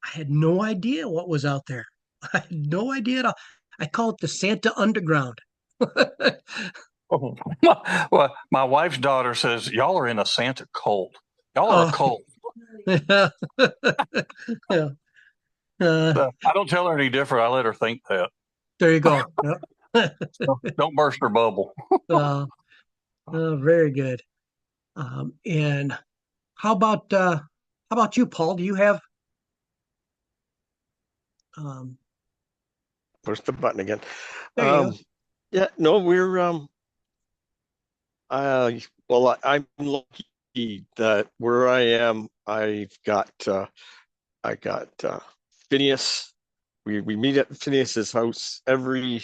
[SPEAKER 6] had no idea what was out there. I had no idea at all. I call it the Santa Underground.
[SPEAKER 12] Oh. Well, my wife's daughter says y'all are in a Santa cult. Y'all are a cult.
[SPEAKER 6] Yeah. Yeah.
[SPEAKER 12] I don't tell her any different. I let her think that.
[SPEAKER 6] There you go. Yep.
[SPEAKER 12] Don't burst her bubble.
[SPEAKER 6] Very good. And how about you, Paul? Do you have
[SPEAKER 11] Push the button again.
[SPEAKER 6] there you go.
[SPEAKER 11] Yeah, no, we're well, I'm lucky that where I am, I got Phineas. We meet at Phineas's house every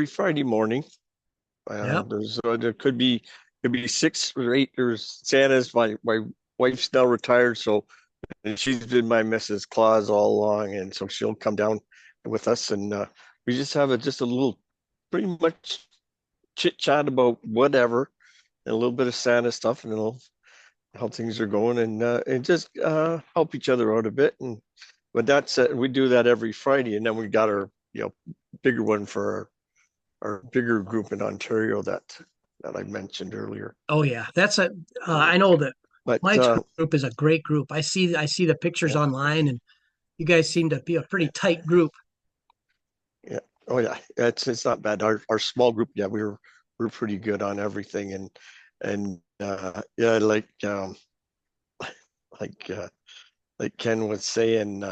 [SPEAKER 11] Friday morning.
[SPEAKER 6] Yep.
[SPEAKER 11] There could be 6 or 8. There's Santa's. My wife's now retired, so and she's been my Mrs. Claus all along, and so she'll come down with us, and we just have just a little, pretty much chit chat about whatever, and a little bit of Santa stuff, and how things are going, and just help each other out a bit. And but that's we do that every Friday, and then we got our bigger one for our bigger group in Ontario that I mentioned earlier.
[SPEAKER 6] Oh yeah, I know that
[SPEAKER 11] But
[SPEAKER 6] Mike's group is a great group. I see the pictures online, and you guys seem to be a pretty tight group.
[SPEAKER 11] Yeah. Oh yeah. It's not bad. Our small group, yeah, we're pretty good on everything, and yeah, like like Ken was saying,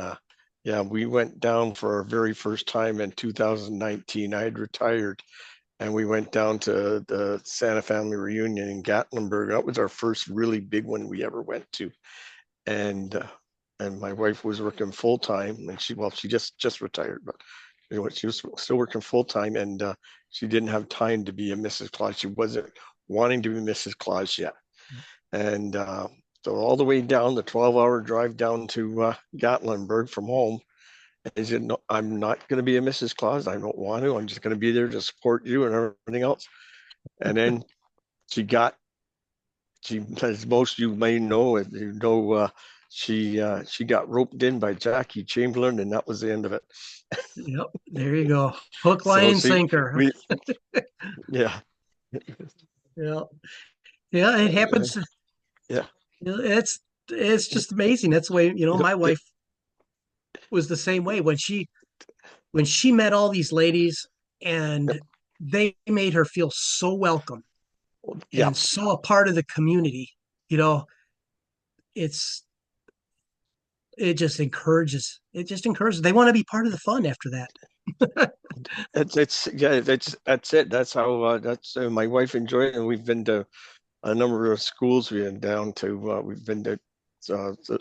[SPEAKER 11] yeah, we went down for our very first time in 2019. I had retired, and we went down to the Santa family reunion in Gatlinburg. That was our first really big one we ever went to, and my wife was working full time, and she just retired, but she was still working full time, and she didn't have time to be a Mrs. Claus. She wasn't wanting to be Mrs. Claus yet, and so all the way down the 12-hour drive down to Gatlinburg from home. I said, no, I'm not going to be a Mrs. Claus. I don't want to. I'm just going to be there to support you and everything else. And then she, as most of you may know, she got roped in by Jackie Chamberlain, and that was the end of it.
[SPEAKER 6] Yep, there you go. Hook, line, sinker.
[SPEAKER 11] Yeah.
[SPEAKER 6] Yeah. Yeah, it happens.
[SPEAKER 11] Yeah.
[SPEAKER 6] It's just amazing. That's the way, my wife was the same way when she when she met all these ladies and they made her feel so welcome
[SPEAKER 11] Yeah,
[SPEAKER 6] and so a part of the community, you know, it's it just encourages they want to be part of the fun after that.
[SPEAKER 11] that's it. That's how that's my wife enjoyed it, and we've been to a number of schools. We've been down to we've been to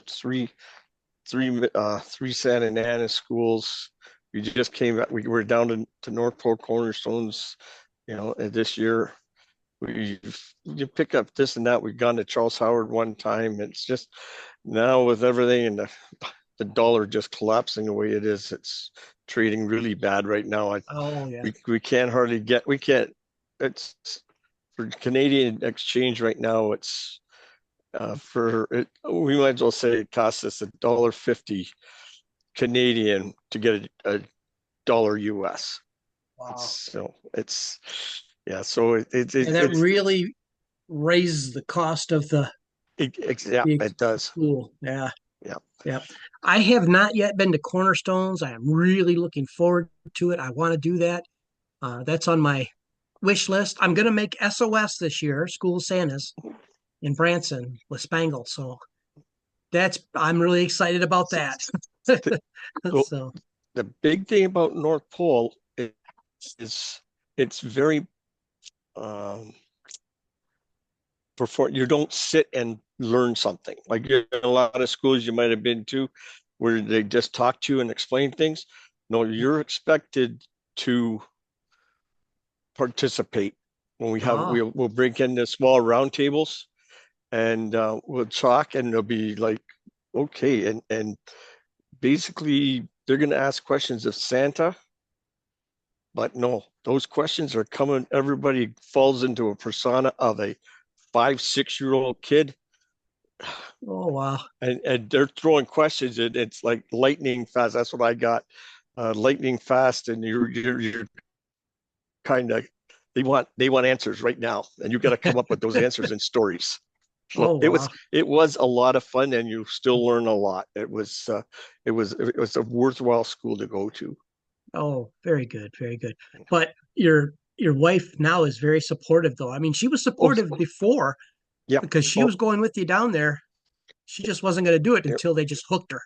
[SPEAKER 11] three Santa Ana schools. We just came back. We were down to North Pole Cornerstones, and this year we you pick up this and that. We've gone to Charles Howard one time. It's just now with everything and the dollar just collapsing the way it is, it's trading really bad right now.
[SPEAKER 6] Oh yeah.
[SPEAKER 11] We can't hardly get we can't it's for Canadian exchange right now. It's for it, we might as well say it costs us $1.50 Canadian to get a dollar US.
[SPEAKER 6] Wow.
[SPEAKER 11] So it's yeah. So
[SPEAKER 6] And that really raises the cost of
[SPEAKER 11] yeah, it does.
[SPEAKER 6] school. Yeah.
[SPEAKER 11] Yeah.
[SPEAKER 6] Yeah. I have not yet been to Cornerstones. I am really looking forward to it. I want to do that. That's on my wish list. I'm going to make SOS this year, School of Santas in Branson with Spangle. So I'm really excited about that. So
[SPEAKER 11] the big thing about North Pole is it's very you don't sit and learn something like in a lot of schools you might have been to where they just talk to you and explain things. No, you're expected to participate when we'll break into small round tables and we'll talk and it'll be like okay, and basically they're going to ask questions of Santa, but no, those questions are coming. Everybody falls into a persona of a 5-6 year old kid.
[SPEAKER 6] Oh wow.
[SPEAKER 11] And they're throwing questions and it's like lightning fast. That's what I got. Lightning fast, and you're kind of they want answers right now, and you got to come up with those answers in stories. So
[SPEAKER 6] Oh wow.
[SPEAKER 11] It was a lot of fun, and you still learn a lot. It was a worthwhile school to go to.
[SPEAKER 6] Oh, very good, very good. But your wife now is very supportive, though. I mean, she was supportive before,
[SPEAKER 11] yeah,
[SPEAKER 6] because she was going with you down there. She just wasn't going to do it until they just hooked her.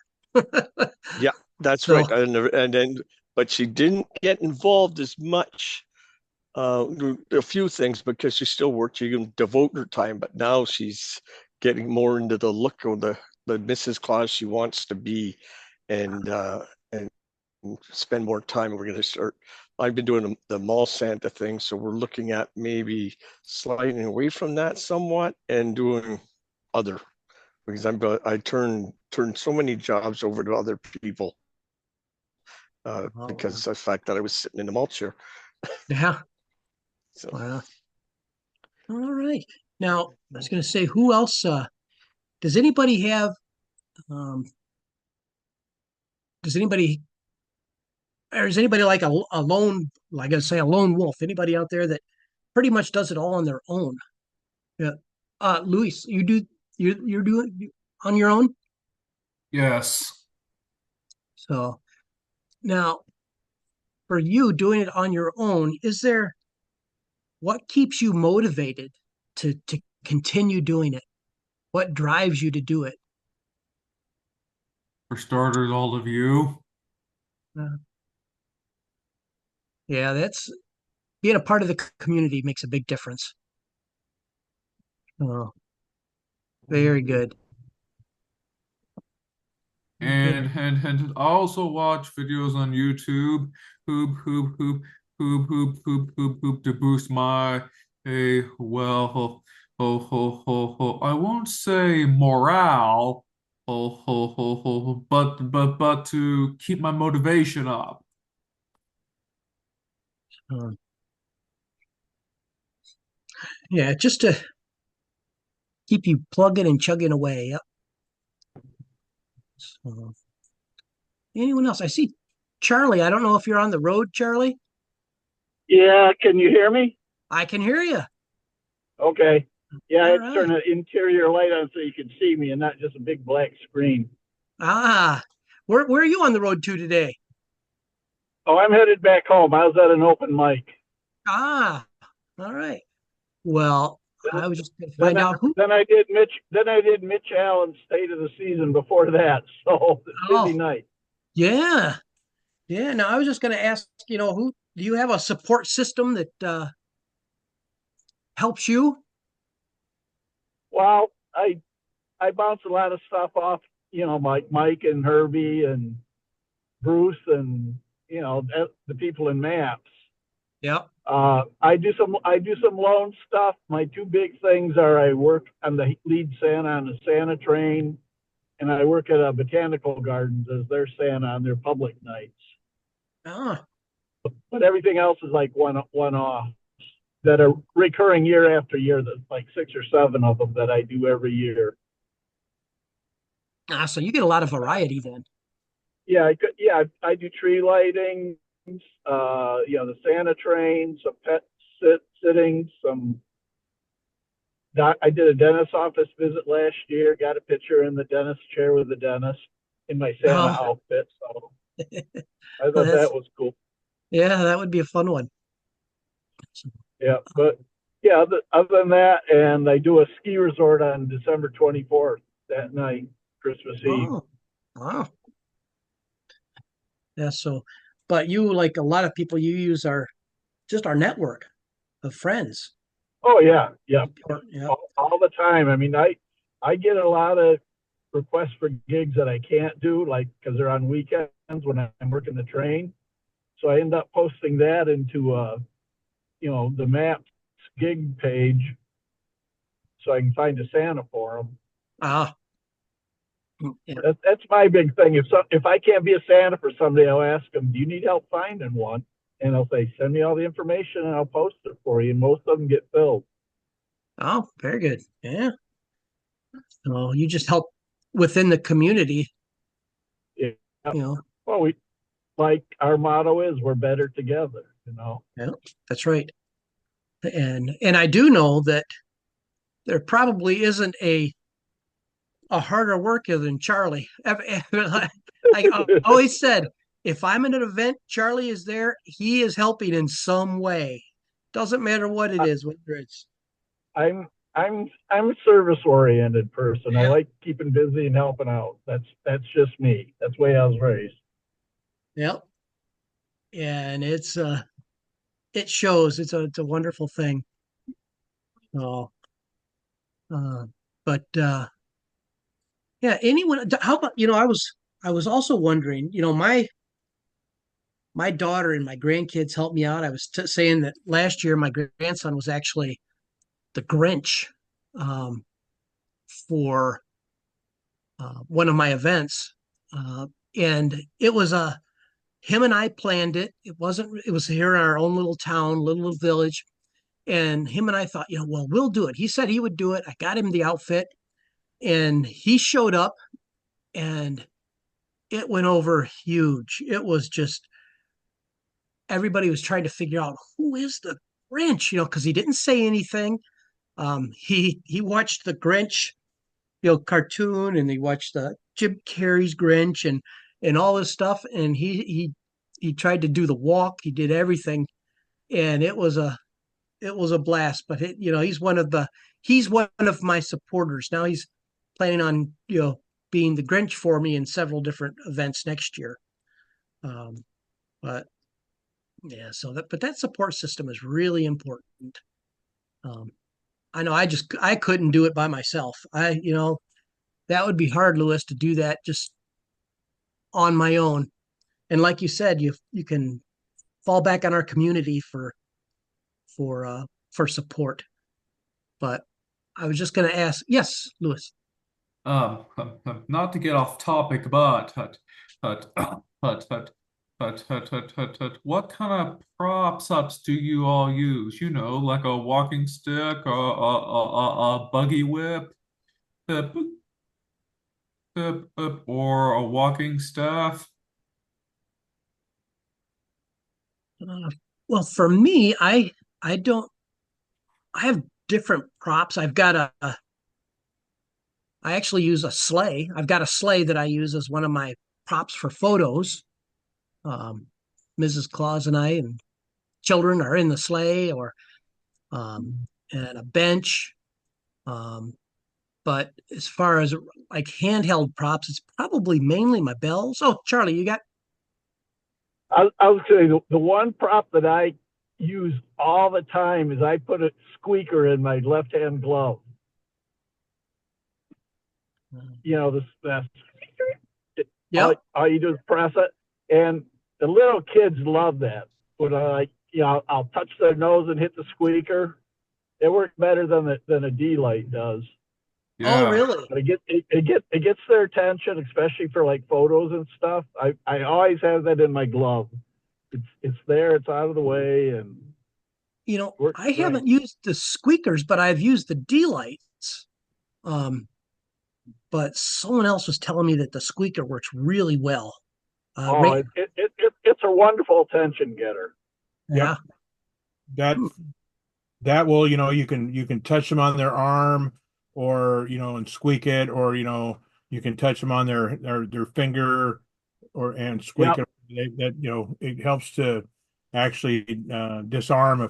[SPEAKER 11] Yeah, that's right. And then, but she didn't get involved as much. A few things because she still works. She can devote her time, but now she's getting more into the look of the Mrs. Claus she wants to be, and spend more time. We're going to start. I've been doing the mall Santa thing, so we're looking at maybe sliding away from that somewhat and doing other because I turned so many jobs over to other people because of the fact that I was sitting in the mall chair.
[SPEAKER 6] Yeah.
[SPEAKER 11] So.
[SPEAKER 6] Wow. All right. Now, I was going to say, who else? Does anybody have? Does anybody? Or is anybody like a lone? Like I say, a lone wolf? Anybody out there that pretty much does it all on their own? Yeah. Luis, you're doing on your own.
[SPEAKER 5] Yes.
[SPEAKER 6] So now, for you doing it on your own, what keeps you motivated to continue doing it? What drives you to do it?
[SPEAKER 5] For starters, all of you.
[SPEAKER 6] Yeah, that's being a part of the community makes a big difference. Oh, very good.
[SPEAKER 5] And I also watch videos on YouTube, hoop to boost my I won't say morale, but to keep my motivation up.
[SPEAKER 6] Yeah, just to keep you plugging and chugging away. Yep. So, anyone else? I see Charlie. I don't know if you're on the road, Charlie.
[SPEAKER 14] Yeah, can you hear me?
[SPEAKER 6] I can hear you.
[SPEAKER 14] Okay. Yeah, I had
[SPEAKER 6] All
[SPEAKER 14] to turn the interior light on so you can see me and not just a big black screen.
[SPEAKER 6] Ah, where are you on the road to today?
[SPEAKER 14] Oh, I'm headed back home. I was at an open mic.
[SPEAKER 6] Ah, all right. Well,
[SPEAKER 14] Then,
[SPEAKER 6] I was just going to
[SPEAKER 14] then
[SPEAKER 6] find
[SPEAKER 14] I,
[SPEAKER 6] out who.
[SPEAKER 14] then I did Mitch. Then I did Mitch Allen's State of the Season before that. So busy
[SPEAKER 6] Oh,
[SPEAKER 14] night.
[SPEAKER 6] yeah. Yeah. Now I was just going to ask, who do you have a support system that helps you?
[SPEAKER 14] Well, I bounce a lot of stuff off. Mike and Herbie and Bruce and the people in maps.
[SPEAKER 6] Yep.
[SPEAKER 14] I do some lone stuff. My two big things are I work on the lead Santa on the Santa train, and I work at a botanical gardens as their Santa on their public nights.
[SPEAKER 6] Ah,
[SPEAKER 14] But everything else is like one off that are recurring year after year. There's like 6 or 7 of them that I do every year.
[SPEAKER 6] so you get a lot of variety then.
[SPEAKER 14] Yeah, I do tree lighting, the Santa train, some pet sittings, I did a dentist office visit last year. Got a picture in the dentist chair with the dentist in my Santa
[SPEAKER 6] Oh,
[SPEAKER 14] outfit. So I
[SPEAKER 6] well,
[SPEAKER 14] thought that was cool.
[SPEAKER 6] yeah, that would be a fun one.
[SPEAKER 14] Yeah, but yeah, other than that, and I do a ski resort on December 24th that night, Christmas Eve.
[SPEAKER 6] Oh, wow. Yeah. So, but you, like a lot of people, you use our network of friends.
[SPEAKER 14] Oh yeah, yeah,
[SPEAKER 6] Yeah.
[SPEAKER 14] all the time. I mean, I get a lot of requests for gigs that I can't do, like because they're on weekends when I'm working the train. So I end up posting that into the Maps gig page, so I can find a Santa for them.
[SPEAKER 6] Ah, yeah.
[SPEAKER 14] That's my big thing. If I can't be a Santa for somebody, I'll ask them, "Do you need help finding one?" And I'll say, "Send me all the information, and I'll post it for you." And most of them get filled.
[SPEAKER 6] Oh, very good. Yeah. So you just help within the community,
[SPEAKER 14] Yeah.
[SPEAKER 6] you know.
[SPEAKER 14] Well, we like our motto is we're better together.
[SPEAKER 6] Yeah, that's right. And I do know that there probably isn't a harder worker than Charlie. I always said, if I'm in an event, Charlie is there. He is helping in some way. Doesn't matter what it is, whether it's
[SPEAKER 14] I'm a service oriented person. I
[SPEAKER 6] yeah,
[SPEAKER 14] like keeping busy and helping out. That's just me. That's the way I was raised.
[SPEAKER 6] yep. And it shows. It's a wonderful thing. So, uh, but yeah, anyone? How about I was also wondering. My daughter and my grandkids helped me out. I was saying that last year my grandson was actually the Grinch um, for one of my events, and it was him and I planned it. It wasn't. It was here in our own little town, little village, and him and I thought, well, we'll do it. He said he would do it. I got him the outfit, and he showed up, and it went over huge. It was just everybody was trying to figure out who is the Grinch, because he didn't say anything. He watched the Grinch, cartoon, and he watched the Jim Carrey's Grinch and all this stuff, and he tried to do the walk. He did everything, and it was a blast. But he's one of my supporters now. He's planning on being the Grinch for me in several different events next year. Um, but yeah, but that support system is really important. Um, I know I couldn't do it by myself. That would be hard, Lewis, to do that just on my own. And like you said, you can fall back on our community for support. But I was just going to ask, yes, Lewis.
[SPEAKER 5] Not to get off topic, but but what kind of props ups do you all use? Like a walking stick or a buggy whip, uh, or a walking staff?
[SPEAKER 6] Uh, well, for me, I don't. I have different props. I actually use a sleigh. I've got a sleigh that I use as one of my props for photos. Um, Mrs. Claus and I, and children are in the sleigh or and a bench. Um, but as far as like handheld props, it's probably mainly my bells. Oh, Charlie, you got?
[SPEAKER 14] I would say the one prop that I use all the time is I put a squeaker in my left hand glove. You know, the all you do is press it, and the little kids love that. When I'll touch their nose and hit the squeaker. It works better than a D light does.
[SPEAKER 5] Yeah.
[SPEAKER 6] Oh, really?
[SPEAKER 14] But it gets their attention, especially for like photos and stuff. I always have that in my glove. It's there, it's out of the way, and
[SPEAKER 6] I haven't used the squeakers, but I've used the D lights. But someone else was telling me that the squeaker works really well.
[SPEAKER 14] It's a wonderful attention getter.
[SPEAKER 6] Yeah.
[SPEAKER 8] That will, you can touch them on their arm or, and squeak it, or, you can touch them on their finger and squeak it. It helps to actually disarm a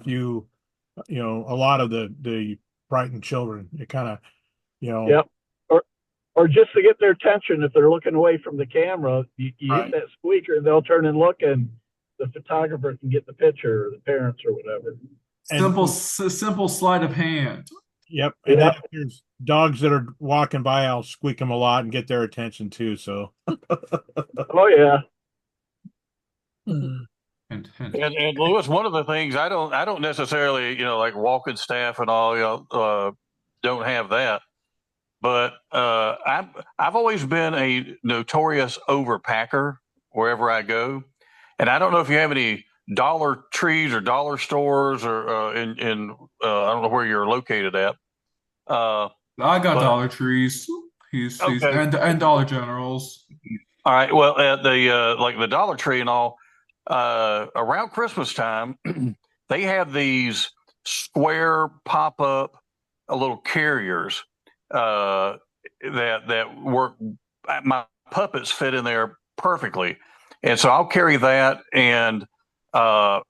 [SPEAKER 8] lot of the frightened children. It kind of,
[SPEAKER 14] Yep. Or just to get their attention, if they're looking away from the camera, you hit that squeaker, they'll turn and look, and the photographer can get the picture, or the parents, or whatever.
[SPEAKER 5] Simple sleight of hand.
[SPEAKER 8] Yep. And then if there's dogs that are walking by, I'll squeak them a lot and get their attention too. So.
[SPEAKER 14] Oh yeah.
[SPEAKER 12] And Lewis, one of the things I don't necessarily, like walking staff and all, don't have that. But I've always been a notorious overpacker wherever I go, and I don't know if you have any Dollar Trees or dollar stores or in I don't know where you're located at.
[SPEAKER 5] I got Dollar Trees. He's and Dollar Generals.
[SPEAKER 12] All right. Well, at the like the Dollar Tree and all, around Christmas time, they have these square pop up little carriers that work. My puppets fit in there perfectly, and so I'll carry that. And my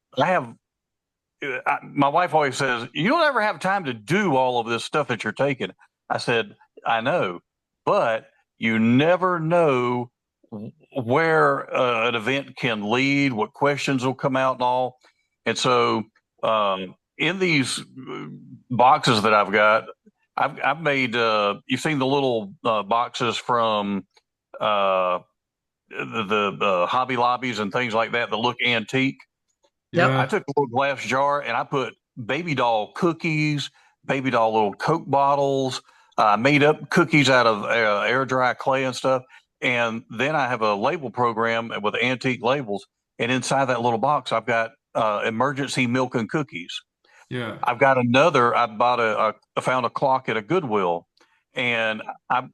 [SPEAKER 12] wife always says, "You don't ever have time to do all of this stuff that you're taking." I said, "I know, but you never know where an event can lead, what questions will come out, and all." And so, in these boxes that I've got, I've made. You've seen the little boxes from the Hobby Lobbies and things like that look antique.
[SPEAKER 5] Yeah.
[SPEAKER 12] I took a little glass jar and I put baby doll cookies, baby doll little Coke bottles. I made up cookies out of air dry clay and stuff. And then I have a label program with antique labels. And inside that little box, I've got emergency milk and cookies.
[SPEAKER 5] Yeah.
[SPEAKER 12] I've got another. I found a clock at a Goodwill, and I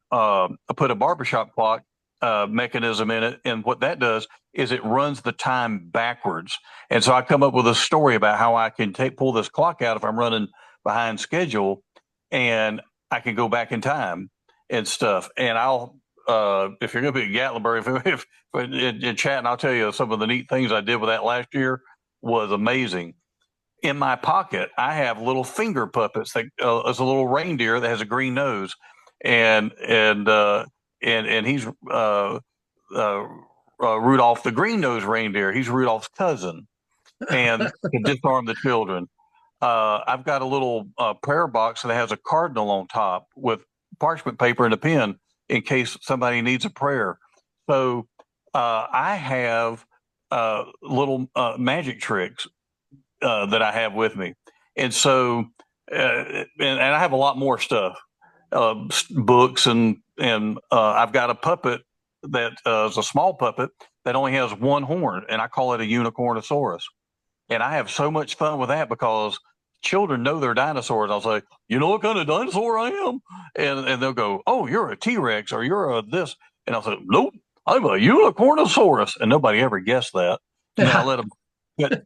[SPEAKER 12] put a barbershop clock mechanism in it. And what that does is it runs the time backwards. And so I come up with a story about how I can pull this clock out if I'm running behind schedule, and I can go back in time and stuff. And I'll, if you're going to be at Gatlinburg, if in chatting, I'll tell you some of the neat things I did with that last year was amazing. In my pocket, I have little finger puppets that is a little reindeer that has a green nose, and he's Rudolph the green-nosed reindeer. He's Rudolph's cousin, and can disarm the children. I've got a little prayer box that has a cardinal on top with parchment paper and a pen in case somebody needs a prayer. So I have little magic tricks that I have with me. And so, and I have a lot more stuff, books, and I've got a puppet that is a small puppet that only has one horn, and I call it a unicornosaurus. And I have so much fun with that because children know they're dinosaurs. I'll say, "You know what kind of dinosaur I am?" And they'll go, "Oh, you're a T-Rex or you're a this." And I'll say, "Nope, I'm a unicornosaurus." And nobody ever guessed that. And I let them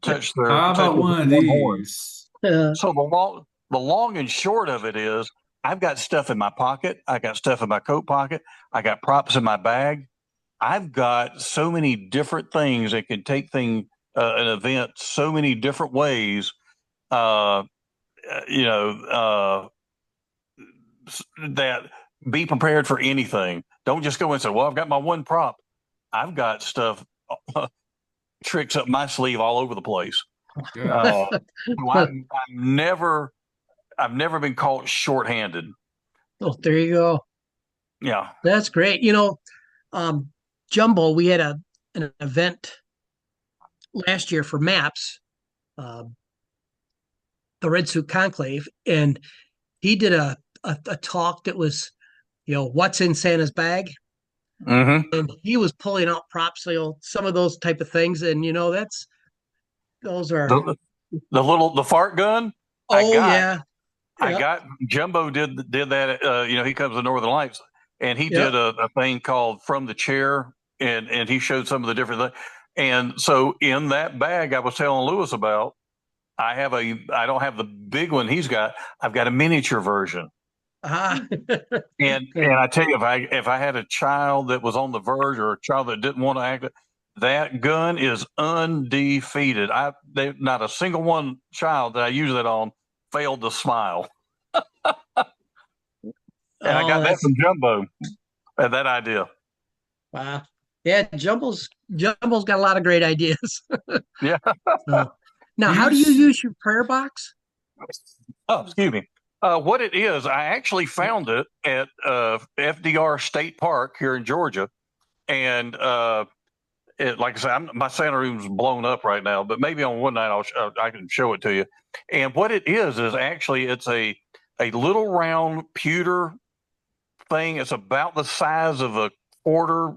[SPEAKER 12] touch their
[SPEAKER 5] How about one of these?
[SPEAKER 12] So the long and short of it is I've got stuff in my pocket. I got stuff in my coat pocket. I got props in my bag. I've got so many different things that can take an event so many different ways. Uh, you know, that be prepared for anything. Don't just go and say, "Well, I've got my one prop." I've got stuff, tricks up my sleeve all over the place.
[SPEAKER 5] Yes.
[SPEAKER 12] So I've never been caught shorthanded.
[SPEAKER 6] Oh, there you go.
[SPEAKER 12] Yeah.
[SPEAKER 6] That's great. Um, Jumbo, we had an event last year for Maps, uh, the Red Suit Conclave, and he did a talk that was, what's in Santa's bag,
[SPEAKER 12] Mm-hmm.
[SPEAKER 6] and he was pulling out props, some of those type of things, and those are.
[SPEAKER 12] The fart gun. I
[SPEAKER 6] Oh
[SPEAKER 12] got
[SPEAKER 6] yeah,
[SPEAKER 12] I
[SPEAKER 6] yep,
[SPEAKER 12] got Jumbo did that. He comes to Northern Lights, and he
[SPEAKER 6] yep.
[SPEAKER 12] did a thing called From the Chair, and he showed some of the different things. And so in that bag I was telling Lewis about, I don't have the big one he's got. I've got a miniature version.
[SPEAKER 6] Ah.
[SPEAKER 12] And I tell you, if I had a child that was on the verge or a child that didn't want to act, that gun is undefeated. Not a single one child that I use that on failed to smile. And I
[SPEAKER 6] Oh,
[SPEAKER 12] got that
[SPEAKER 6] that's
[SPEAKER 12] from Jumbo. That idea.
[SPEAKER 6] wow. Yeah, Jumbo's got a lot of great ideas.
[SPEAKER 12] Yeah.
[SPEAKER 6] So, now, how
[SPEAKER 5] You
[SPEAKER 6] do you
[SPEAKER 5] s-
[SPEAKER 6] use your prayer box?
[SPEAKER 12] Oh, excuse me. What it is, I actually found it at FDR State Park here in Georgia, and like I said, my Santa room's blown up right now. But maybe on one night I can show it to you. And what it is actually it's a little round pewter thing. It's about the size of a quarter,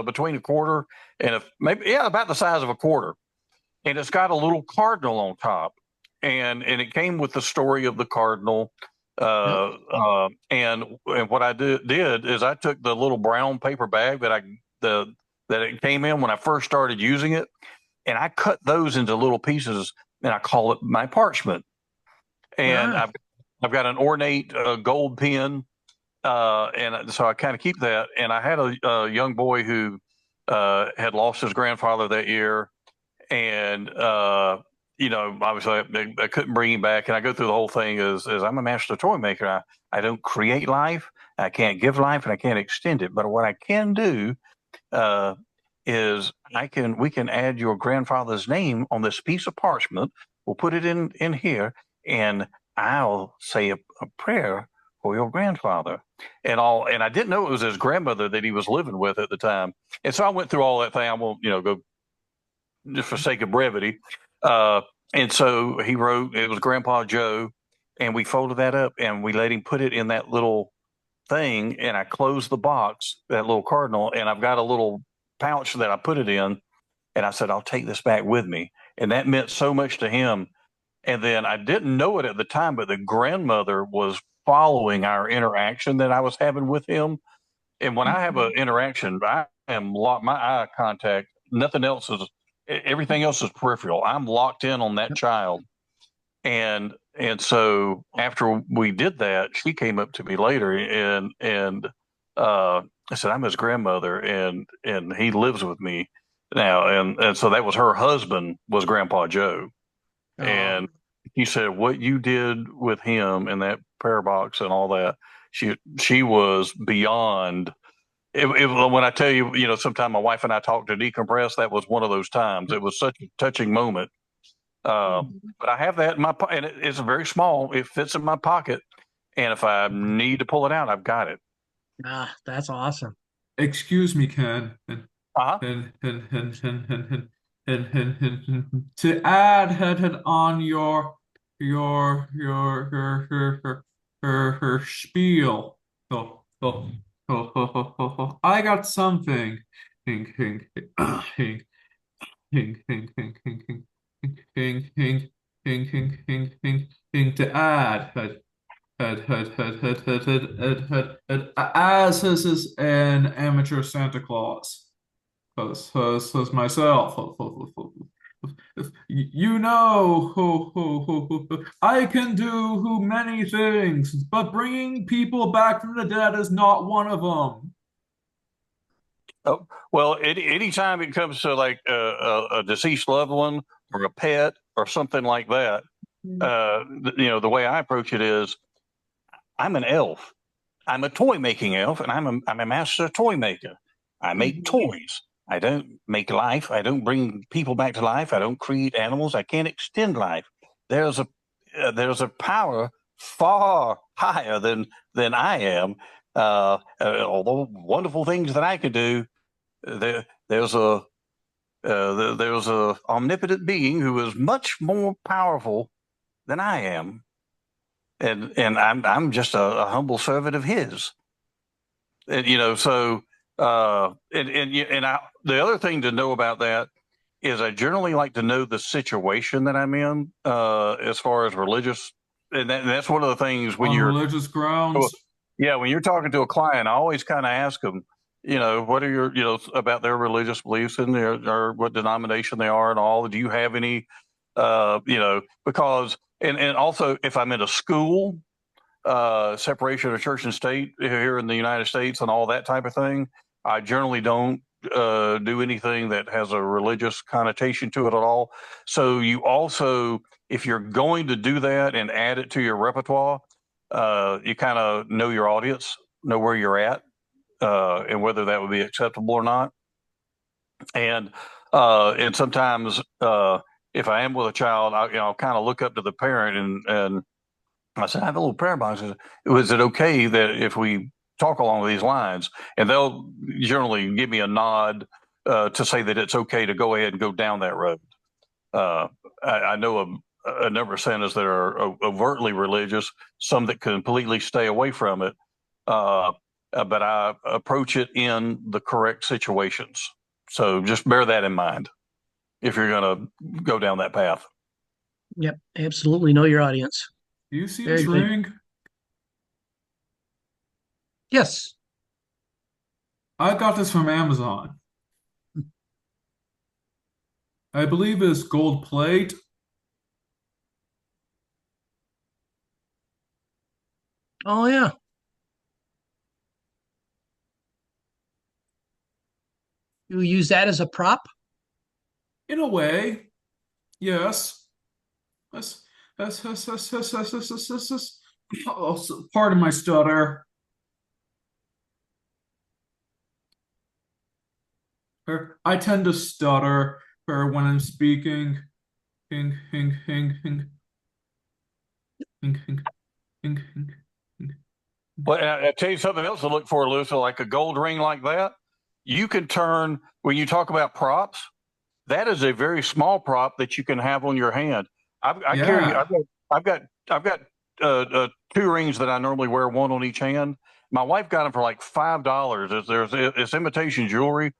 [SPEAKER 12] between a quarter and about the size of a quarter, and it's got a little cardinal on top, and it came with the story of the cardinal.
[SPEAKER 6] Yep.
[SPEAKER 12] And what I did is I took the little brown paper bag that it came in when I first started using it, and I cut those into little pieces, and I call it my parchment. And
[SPEAKER 6] Ah,
[SPEAKER 12] I've got an ornate gold pen, and so I kind of keep that. And I had a young boy who had lost his grandfather that year, and obviously I couldn't bring him back. And I go through the whole thing as I'm a master toy maker. I don't create life, I can't give life, and I can't extend it. But what I can do uh, is we can add your grandfather's name on this piece of parchment. We'll put it in here, and I'll say a prayer for your grandfather. And I didn't know it was his grandmother that he was living with at the time. And so I went through all that thing. I won't go just for sake of brevity. Uh, and so he wrote, it was Grandpa Joe, and we folded that up and we let him put it in that little thing. And I closed the box, that little cardinal, and I've got a little pouch that I put it in. And I said, I'll take this back with me. And that meant so much to him. And then I didn't know it at the time, but the grandmother was following our interaction that I was having with him. And when I have an interaction, I am locked, my eye contact, nothing else is, everything else is peripheral. I'm locked in on that child. And so after we did that, she came up to me later and I said, I'm his grandmother, and he lives with me now. And so that was her husband, was Grandpa Joe.
[SPEAKER 6] oh,
[SPEAKER 12] And he said, what you did with him in that prayer box and all that, she was beyond. When I tell you, sometime my wife and I talked to decompress, that was one of those times. It was such a touching moment. But I have that in and it's very small. It fits in my pocket, and if I need to pull it out, I've got it.
[SPEAKER 6] that's awesome.
[SPEAKER 5] Excuse me, Ken.
[SPEAKER 12] Uh huh.
[SPEAKER 5] To add on your spiel. I got something. Hing, hing, hing, hing, hing, hing, hing, hing, hing, hing, hing, hing, hing, hing, hing to add. As is an amateur Santa Claus. As myself. I can do many things, but bringing people back from the dead is not one of them.
[SPEAKER 12] Oh, well, anytime it comes to like a deceased loved one or a pet or something like that, the way I approach it is I'm an elf. I'm a toy making elf, and I'm a master toy maker. I make toys. I don't make life. I don't bring people back to life. I don't create animals. I can't extend life. There's a there's a power far higher than I am. Although wonderful things that I could do, there's there's a omnipotent being who is much more powerful than I am, and I'm just a humble servant of his. And so the other thing to know about that is I generally like to know the situation that I'm in, as far as religious, and that's one of the things when
[SPEAKER 5] On
[SPEAKER 12] you're,
[SPEAKER 5] religious grounds.
[SPEAKER 12] yeah, when you're talking to a client, I always kind of ask them, what are your, about their religious beliefs and or what denomination they are and all. Do you have any, because, and also if I'm in a school, separation of church and state here in the United States and all that type of thing, I generally don't do anything that has a religious connotation to it at all. So you also, if you're going to do that and add it to your repertoire, you kind of know your audience, know where you're at, and whether that would be acceptable or not. And sometimes if I am with a child, I'll kind of look up to the parent and I said, I have a little prayer box. Was it okay that if we talk along these lines? And they'll generally give me a nod to say that it's okay to go ahead and go down that road. I know a number of centers that are overtly religious, some that completely stay away from it. But I approach it in the correct situations. So just bear that in mind if you're going to go down that path.
[SPEAKER 6] Yep, absolutely. Know your audience.
[SPEAKER 5] You see
[SPEAKER 6] Very
[SPEAKER 5] this
[SPEAKER 6] good.
[SPEAKER 5] ring?
[SPEAKER 6] Yes.
[SPEAKER 5] I got this from Amazon. I believe it's gold plate.
[SPEAKER 6] Oh yeah. You use that as a prop?
[SPEAKER 5] In a way, yes. That's, that's. Oh, pardon my stutter. I tend to stutter when I'm speaking. Hing, hing, hing, hing, hing, hing, hing, hing, hing.
[SPEAKER 12] Well, I'll tell you something else to look for, Lou. So, like a gold ring like that, you can turn, when you talk about props, that is a very small prop that you can have on your hand. I carry,
[SPEAKER 5] Yeah.
[SPEAKER 12] I've got two rings that I normally wear, one on each hand. My wife got them for like $5. It's imitation jewelry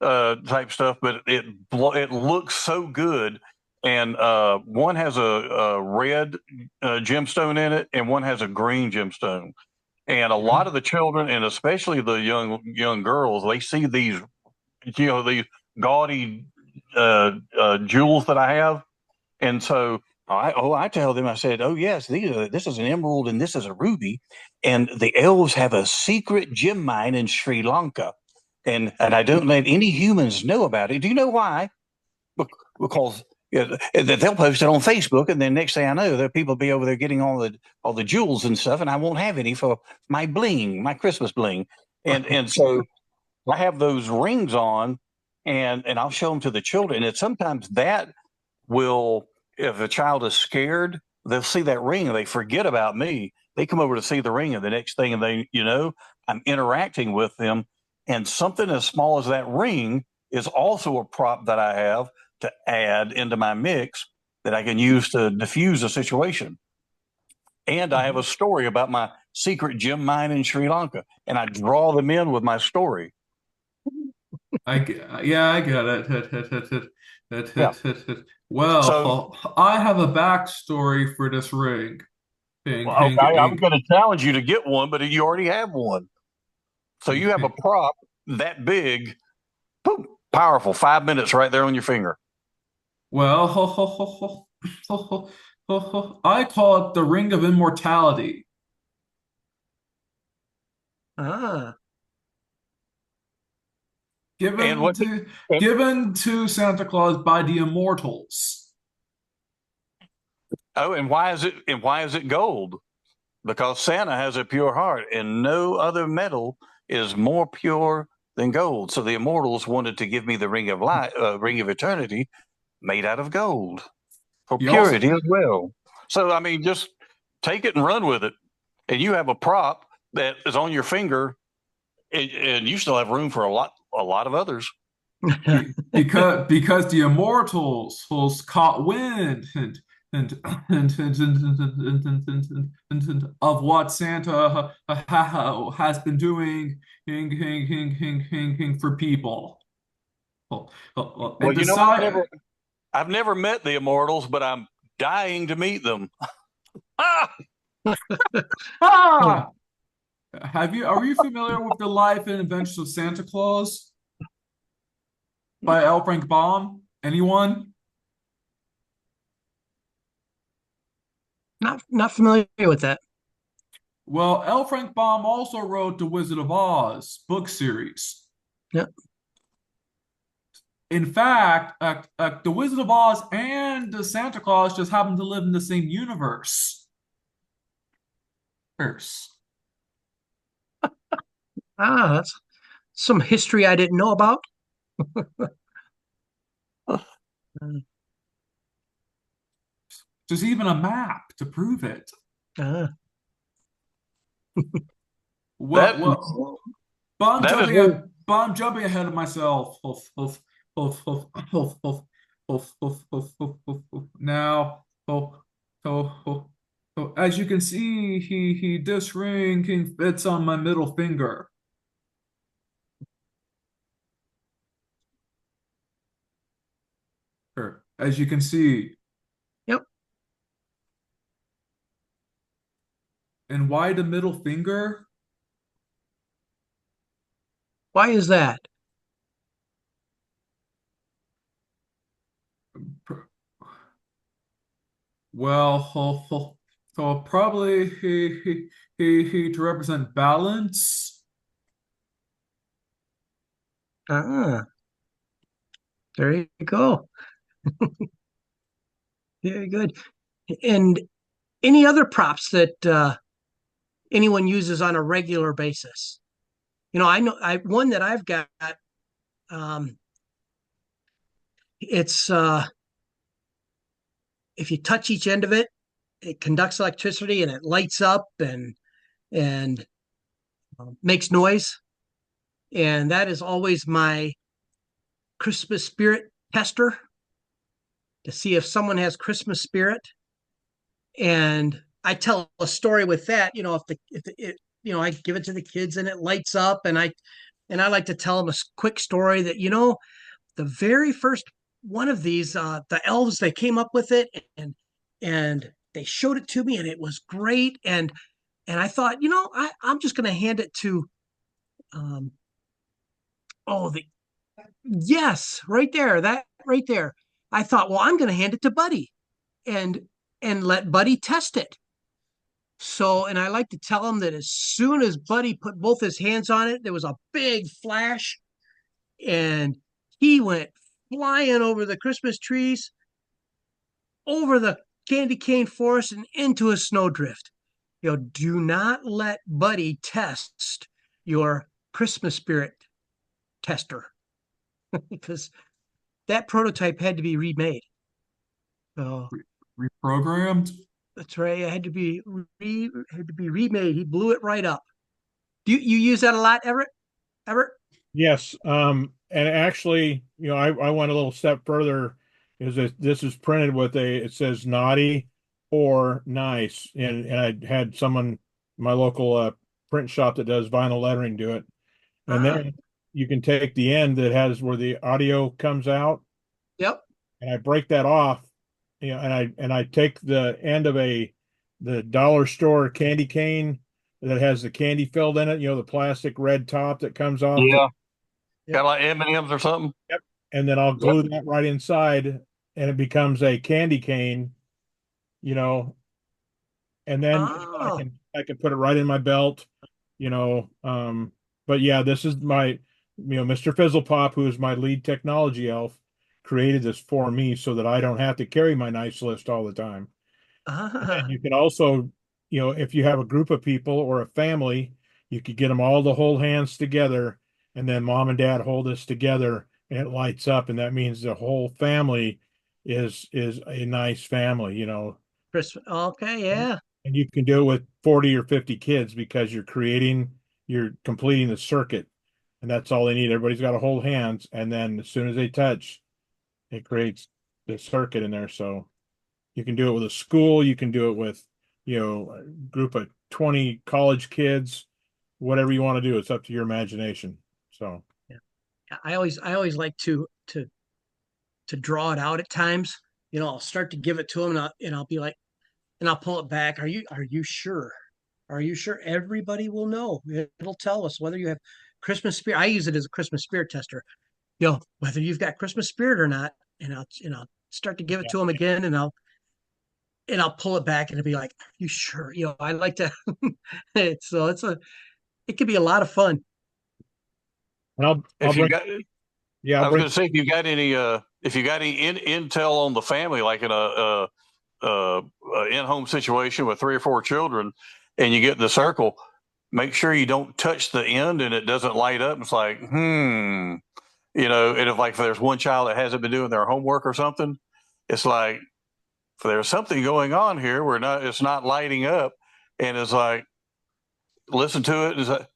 [SPEAKER 12] type stuff, but it looks so good. And one has a red gemstone in it, and one has a green gemstone. And a lot of the children, and especially the young girls, they see these gaudy jewels that I have, and so I tell them, I said, oh yes, this is an emerald and this is a ruby, and the elves have a secret gem mine in Sri Lanka, and I don't let any humans know about it. Do you know why? Because they'll post it on Facebook, and then next thing I know, there people be over there getting all the jewels and stuff, and I won't have any for my bling, my Christmas bling, and so I have those rings on, and I'll show them to the children, and sometimes that will, if a child is scared, they'll see that ring and they forget about me. They come over to see the ring, and the next thing, and I'm interacting with them, and something as small as that ring is also a prop that I have to add into my mix that I can use to diffuse a situation. And I have a story about my secret gem mine in Sri Lanka, and I draw them in with my story.
[SPEAKER 5] Yeah, I get
[SPEAKER 12] Yeah.
[SPEAKER 5] it. Well,
[SPEAKER 12] So,
[SPEAKER 5] I have a backstory for this ring. Hing,
[SPEAKER 12] well,
[SPEAKER 5] hing,
[SPEAKER 12] okay, I was
[SPEAKER 5] hing.
[SPEAKER 12] going to challenge you to get one, but you already have one. So you have a prop that big, boom, powerful, 5 minutes right there on your finger.
[SPEAKER 5] Well, I call it the Ring of Immortality.
[SPEAKER 6] Ah.
[SPEAKER 12] And
[SPEAKER 5] given
[SPEAKER 12] what?
[SPEAKER 5] to
[SPEAKER 12] And,
[SPEAKER 5] given to Santa Claus by the immortals.
[SPEAKER 12] oh, and why is it? And why is it gold? Because Santa has a pure heart, and no other metal is more pure than gold. So the immortals wanted to give me the ring of light, ring of eternity, made out of gold for
[SPEAKER 5] He also
[SPEAKER 12] purity as well. So I mean, just take it and run with it, and you have a prop that is on your finger, and you still have room for a lot of others.
[SPEAKER 5] because the immortals caught wind of what Santa has been doing for people.
[SPEAKER 12] Well,
[SPEAKER 5] And
[SPEAKER 12] you know,
[SPEAKER 5] decide.
[SPEAKER 12] I've never met the immortals, but I'm dying to meet them. Ah!
[SPEAKER 5] Ah! Are you familiar with the life and adventures of Santa Claus by L. Frank Baum? Anyone?
[SPEAKER 6] Not familiar with that.
[SPEAKER 5] Well, L. Frank Baum also wrote the Wizard of Oz book series.
[SPEAKER 6] Yeah.
[SPEAKER 5] In fact, the Wizard of Oz and the Santa Claus just happen to live in the same universe.
[SPEAKER 6] That's some history I didn't know about.
[SPEAKER 5] There's even a map to prove it.
[SPEAKER 6] Ah.
[SPEAKER 5] Well,
[SPEAKER 12] That
[SPEAKER 5] well, but
[SPEAKER 12] that is one.
[SPEAKER 5] I'm jumping ahead of myself. Now, as you can see, this ring fits on my middle finger. As you can see.
[SPEAKER 6] Yep.
[SPEAKER 5] And why the middle finger?
[SPEAKER 6] Why is that?
[SPEAKER 5] Well, so probably he to represent balance.
[SPEAKER 6] Ah, there you go. Very good. And any other props that anyone uses on a regular basis? I know one that I've got. Um, it's if you touch each end of it, it conducts electricity and it lights up and makes noise. And that is always my Christmas spirit tester to see if someone has Christmas spirit. And I tell a story with that. I give it to the kids and it lights up, and I like to tell them a quick story that the very first one of these, the elves, they came up with it, and they showed it to me, and it was great. And I thought, I'm just going to hand it to, um, oh, the yes, right there, that right there. I thought, well, I'm going to hand it to Buddy, and let Buddy test it. So, and I like to tell him that as soon as Buddy put both his hands on it, there was a big flash, and he went flying over the Christmas trees, over the candy cane forest, and into a snowdrift. Do not let Buddy test your Christmas spirit tester because that prototype had to be remade. So
[SPEAKER 5] Reprogrammed.
[SPEAKER 6] that's right. It had to be remade. He blew it right up. Do you use that a lot, Everett? Everett?
[SPEAKER 8] Yes. And actually, I went a little step further. Is that this is printed with it says naughty or nice. And I had someone, my local print shop that does vinyl lettering do it. And then you can take the end that has where the audio comes out.
[SPEAKER 6] Yep.
[SPEAKER 8] And I break that off, and I take the end of the dollar store candy cane that has the candy filled in it, the plastic red top that comes off.
[SPEAKER 12] Yeah,
[SPEAKER 6] Yep.
[SPEAKER 12] kind of like M&Ms or something.
[SPEAKER 8] Yep. And then I'll glue that right inside, and it becomes a candy cane, and then I can put it right in my belt. But yeah, this is Mr. Fizzlepop, who is my lead technology elf, created this for me so that I don't have to carry my nice list all the time. And you can also, if you have a group of people or a family, you could get them all to hold hands together, and then mom and dad hold this together, and it lights up, and that means the whole family is a nice family,
[SPEAKER 6] Christmas. Okay, yeah.
[SPEAKER 8] and you can do it with 40 or 50 kids because you're completing the circuit, and that's all they need. Everybody's got to hold hands, and then as soon as they touch, it creates the circuit in there. So you can do it with a school, you can do it with, a group of 20 college kids, whatever you want to do. It's up to your imagination. So
[SPEAKER 6] Yeah. I always like to draw it out at times. I'll start to give it to them, and I'll be like, and I'll pull it back. Are you sure? Are you sure? Everybody will know. It'll tell us whether you have Christmas spirit. I use it as a Christmas spirit tester. Whether you've got Christmas spirit or not, and I'll start to give it to them again, and I'll pull it back, and it'll be like, are you sure? I like to. It could be a lot of fun.
[SPEAKER 8] and I'll
[SPEAKER 12] If you
[SPEAKER 8] bring
[SPEAKER 12] got,
[SPEAKER 8] yeah,
[SPEAKER 12] I
[SPEAKER 8] I'll
[SPEAKER 12] was
[SPEAKER 8] bring
[SPEAKER 12] going to say, if you got any intel on the family, like in a in-home situation with 3 or 4 children, and you get in the circle, make sure you don't touch the end and it doesn't light up. It's like, and if there's one child that hasn't been doing their homework or something, it's like, if there's something going on here, it's not lighting up, and it's like, listen to it. It's like,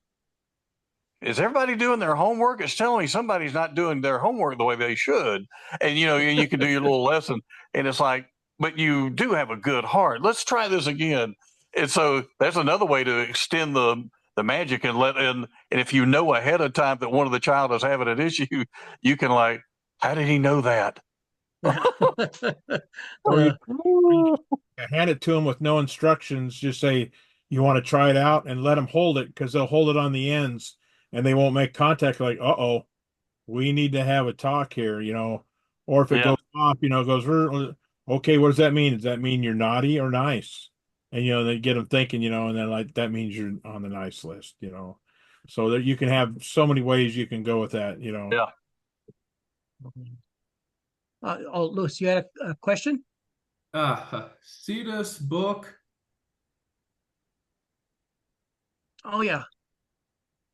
[SPEAKER 12] is everybody doing their homework? It's telling me somebody's not doing their homework the way they should. And you can do your little lesson, and it's like, but you do have a good heart. Let's try this again. And so that's another way to extend the magic and and if you know ahead of time that one of the child is having an issue, you can like, how did he know that?
[SPEAKER 8] or you hand it to them with no instructions. Just say you want to try it out and let them hold it, because they'll hold it on the ends and they won't make contact. Like, uh-oh, we need to have a talk here, or if it
[SPEAKER 12] Yeah.
[SPEAKER 8] goes off, goes, okay, what does that mean? Does that mean you're naughty or nice? And, they get them thinking, and then like, that means you're on the nice list, so that you can have so many ways you can go with that,
[SPEAKER 12] Yeah.
[SPEAKER 6] Louis, you had a question?
[SPEAKER 5] See this book?
[SPEAKER 6] Oh yeah.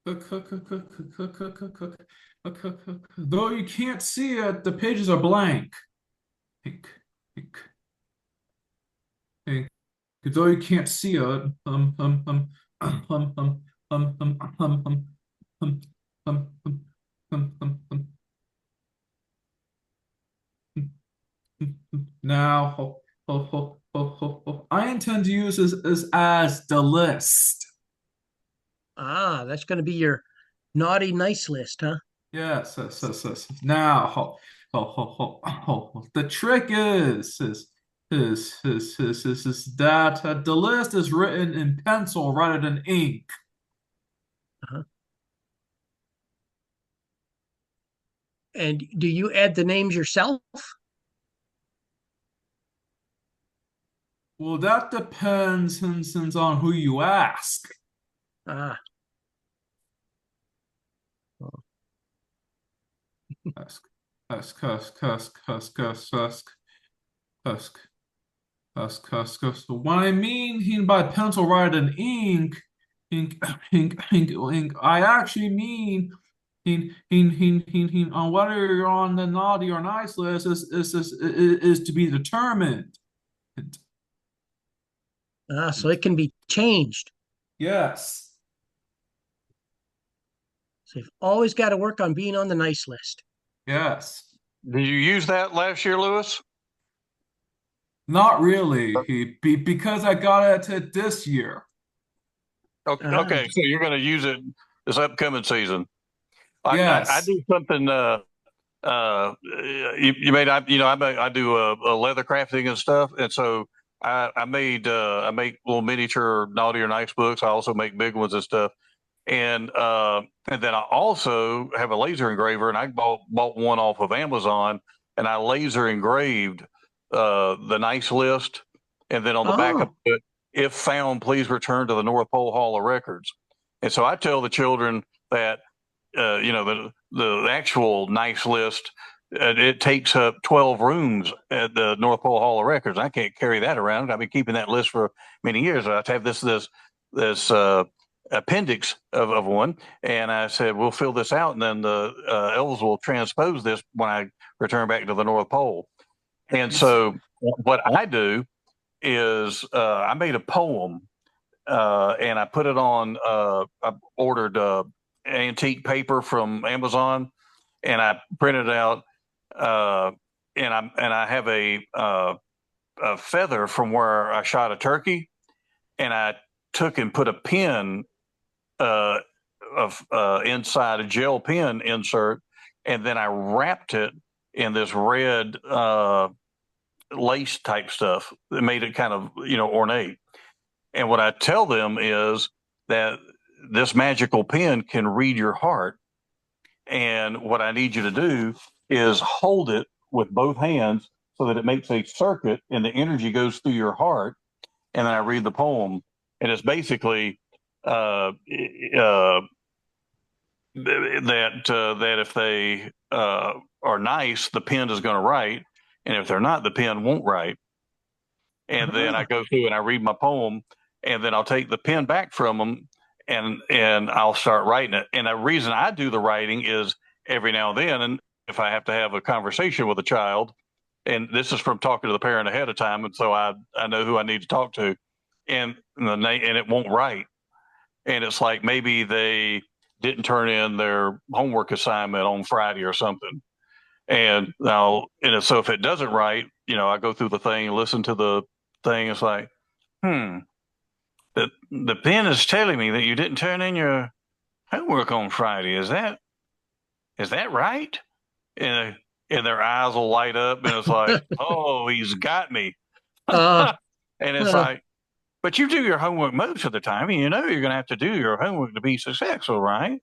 [SPEAKER 5] Though you can't see it, the pages are blank. Pink, pink, pink. Though you can't see it, now, I intend to use this as the list.
[SPEAKER 6] That's going to be your naughty nice list, huh?
[SPEAKER 5] Yes. Now, the trick is that the list is written in pencil rather than ink.
[SPEAKER 6] Uh-huh. And do you add the names yourself?
[SPEAKER 5] Well, that depends on who you ask.
[SPEAKER 6] Ah.
[SPEAKER 5] Ask, ask, ask, ask, ask, ask, ask, ask, ask, ask, ask. What I mean by pencil rather than ink, I actually mean on whether you're on the naughty or nice list is to be determined.
[SPEAKER 6] So it can be changed.
[SPEAKER 5] Yes.
[SPEAKER 6] So you've always got to work on being on the nice list.
[SPEAKER 5] Yes.
[SPEAKER 12] Did you use that last year, Lewis?
[SPEAKER 5] Not really, because I got it this year.
[SPEAKER 12] Okay, so you're going to use it this upcoming season.
[SPEAKER 5] Yes.
[SPEAKER 12] I do something. You may not. I do a leather crafting and stuff, and so I make little miniature naughty or nice books. I also make big ones and stuff, and then I also have a laser engraver, and I bought one off of Amazon, and I laser engraved the nice list, and then on the back of it, if found, please return to the North Pole Hall of Records. And so I tell the children that the actual nice list, it takes up 12 rooms at the North Pole Hall of Records. I can't carry that around. I've been keeping that list for many years. I have this appendix of one, and I said we'll fill this out, and then the elves will transpose this when I return back to the North Pole. And so what I do is I made a poem, and I put it on. I ordered antique paper from Amazon, and I printed it out. And I have a feather from where I shot a turkey, and I took and put a pin inside a gel pen insert, and then I wrapped it in this red lace type stuff that made it kind of ornate. And what I tell them is that this magical pen can read your heart, and what I need you to do is hold it with both hands so that it makes a circuit and the energy goes through your heart. And then I read the poem, and it's basically that if they are nice, the pen is going to write, and if they're not, the pen won't write. And then I go through and I read my poem, and then I'll take the pen back from them, and I'll start writing it. And the reason I do the writing is every now and then, and if I have to have a conversation with a child, and this is from talking to the parent ahead of time, and so I know who I need to talk to, and it won't write, and it's like maybe they didn't turn in their homework assignment on Friday or something, and so if it doesn't write, I go through the thing, listen to the thing. It's like, the pen is telling me that you didn't turn in your homework on Friday. Is that right? And their eyes will light up, and it's like, oh, he's got me. And it's like, but you do your homework most of the time, and you're going to have to do your homework to be successful, right?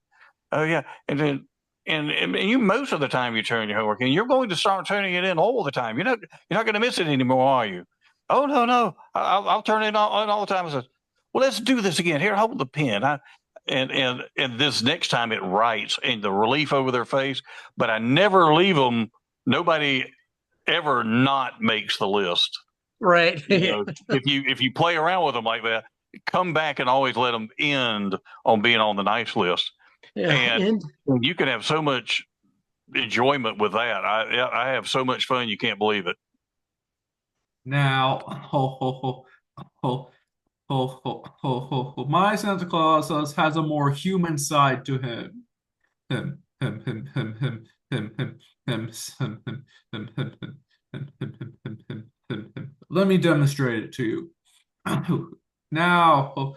[SPEAKER 12] Oh yeah, and then and you most of the time you turn your homework in. You're going to start turning it in all the time. You're not going to miss it anymore, are you? Oh no, I'll turn it on all the time. I said, well, let's do this again. Here, hold the pen. And this next time it writes, and the relief over their face. But I never leave them. Nobody ever not makes the list.
[SPEAKER 6] Right.
[SPEAKER 12] If you play around with them like that, come back and always let them end on being on the nice list.
[SPEAKER 6] Yeah,
[SPEAKER 12] and you can have so much enjoyment with that. I have so much fun, you can't believe it.
[SPEAKER 5] Now, my Santa Claus has a more human side to him. Him. Let me demonstrate it to you. Now,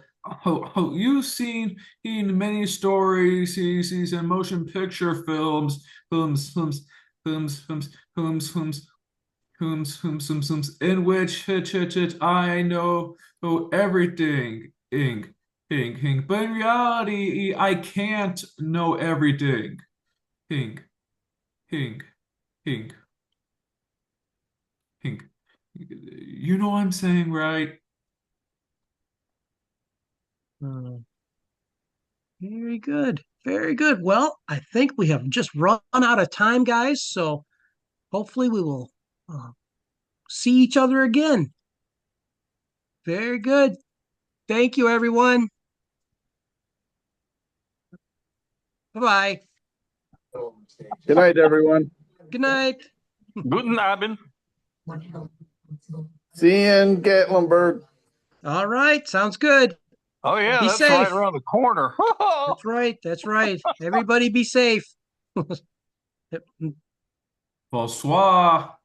[SPEAKER 5] you've seen in many stories, and motion picture films, in which I know everything, but in reality, I can't know everything. You know what I'm saying, right?
[SPEAKER 6] Very good. Very good. Well, I think we have just run out of time, guys. So hopefully we will see each other again. Very good. Thank you, everyone. Bye-bye.
[SPEAKER 15] Good night, everyone.
[SPEAKER 6] Good night.
[SPEAKER 12] Guten Abend.
[SPEAKER 15] See you in Gatlinburg.
[SPEAKER 6] All right. Sounds good.
[SPEAKER 12] Oh, yeah.
[SPEAKER 6] Be
[SPEAKER 12] That's
[SPEAKER 6] safe.
[SPEAKER 12] right around the corner.
[SPEAKER 6] That's right. That's right. Everybody be safe.
[SPEAKER 5] Bonsoir.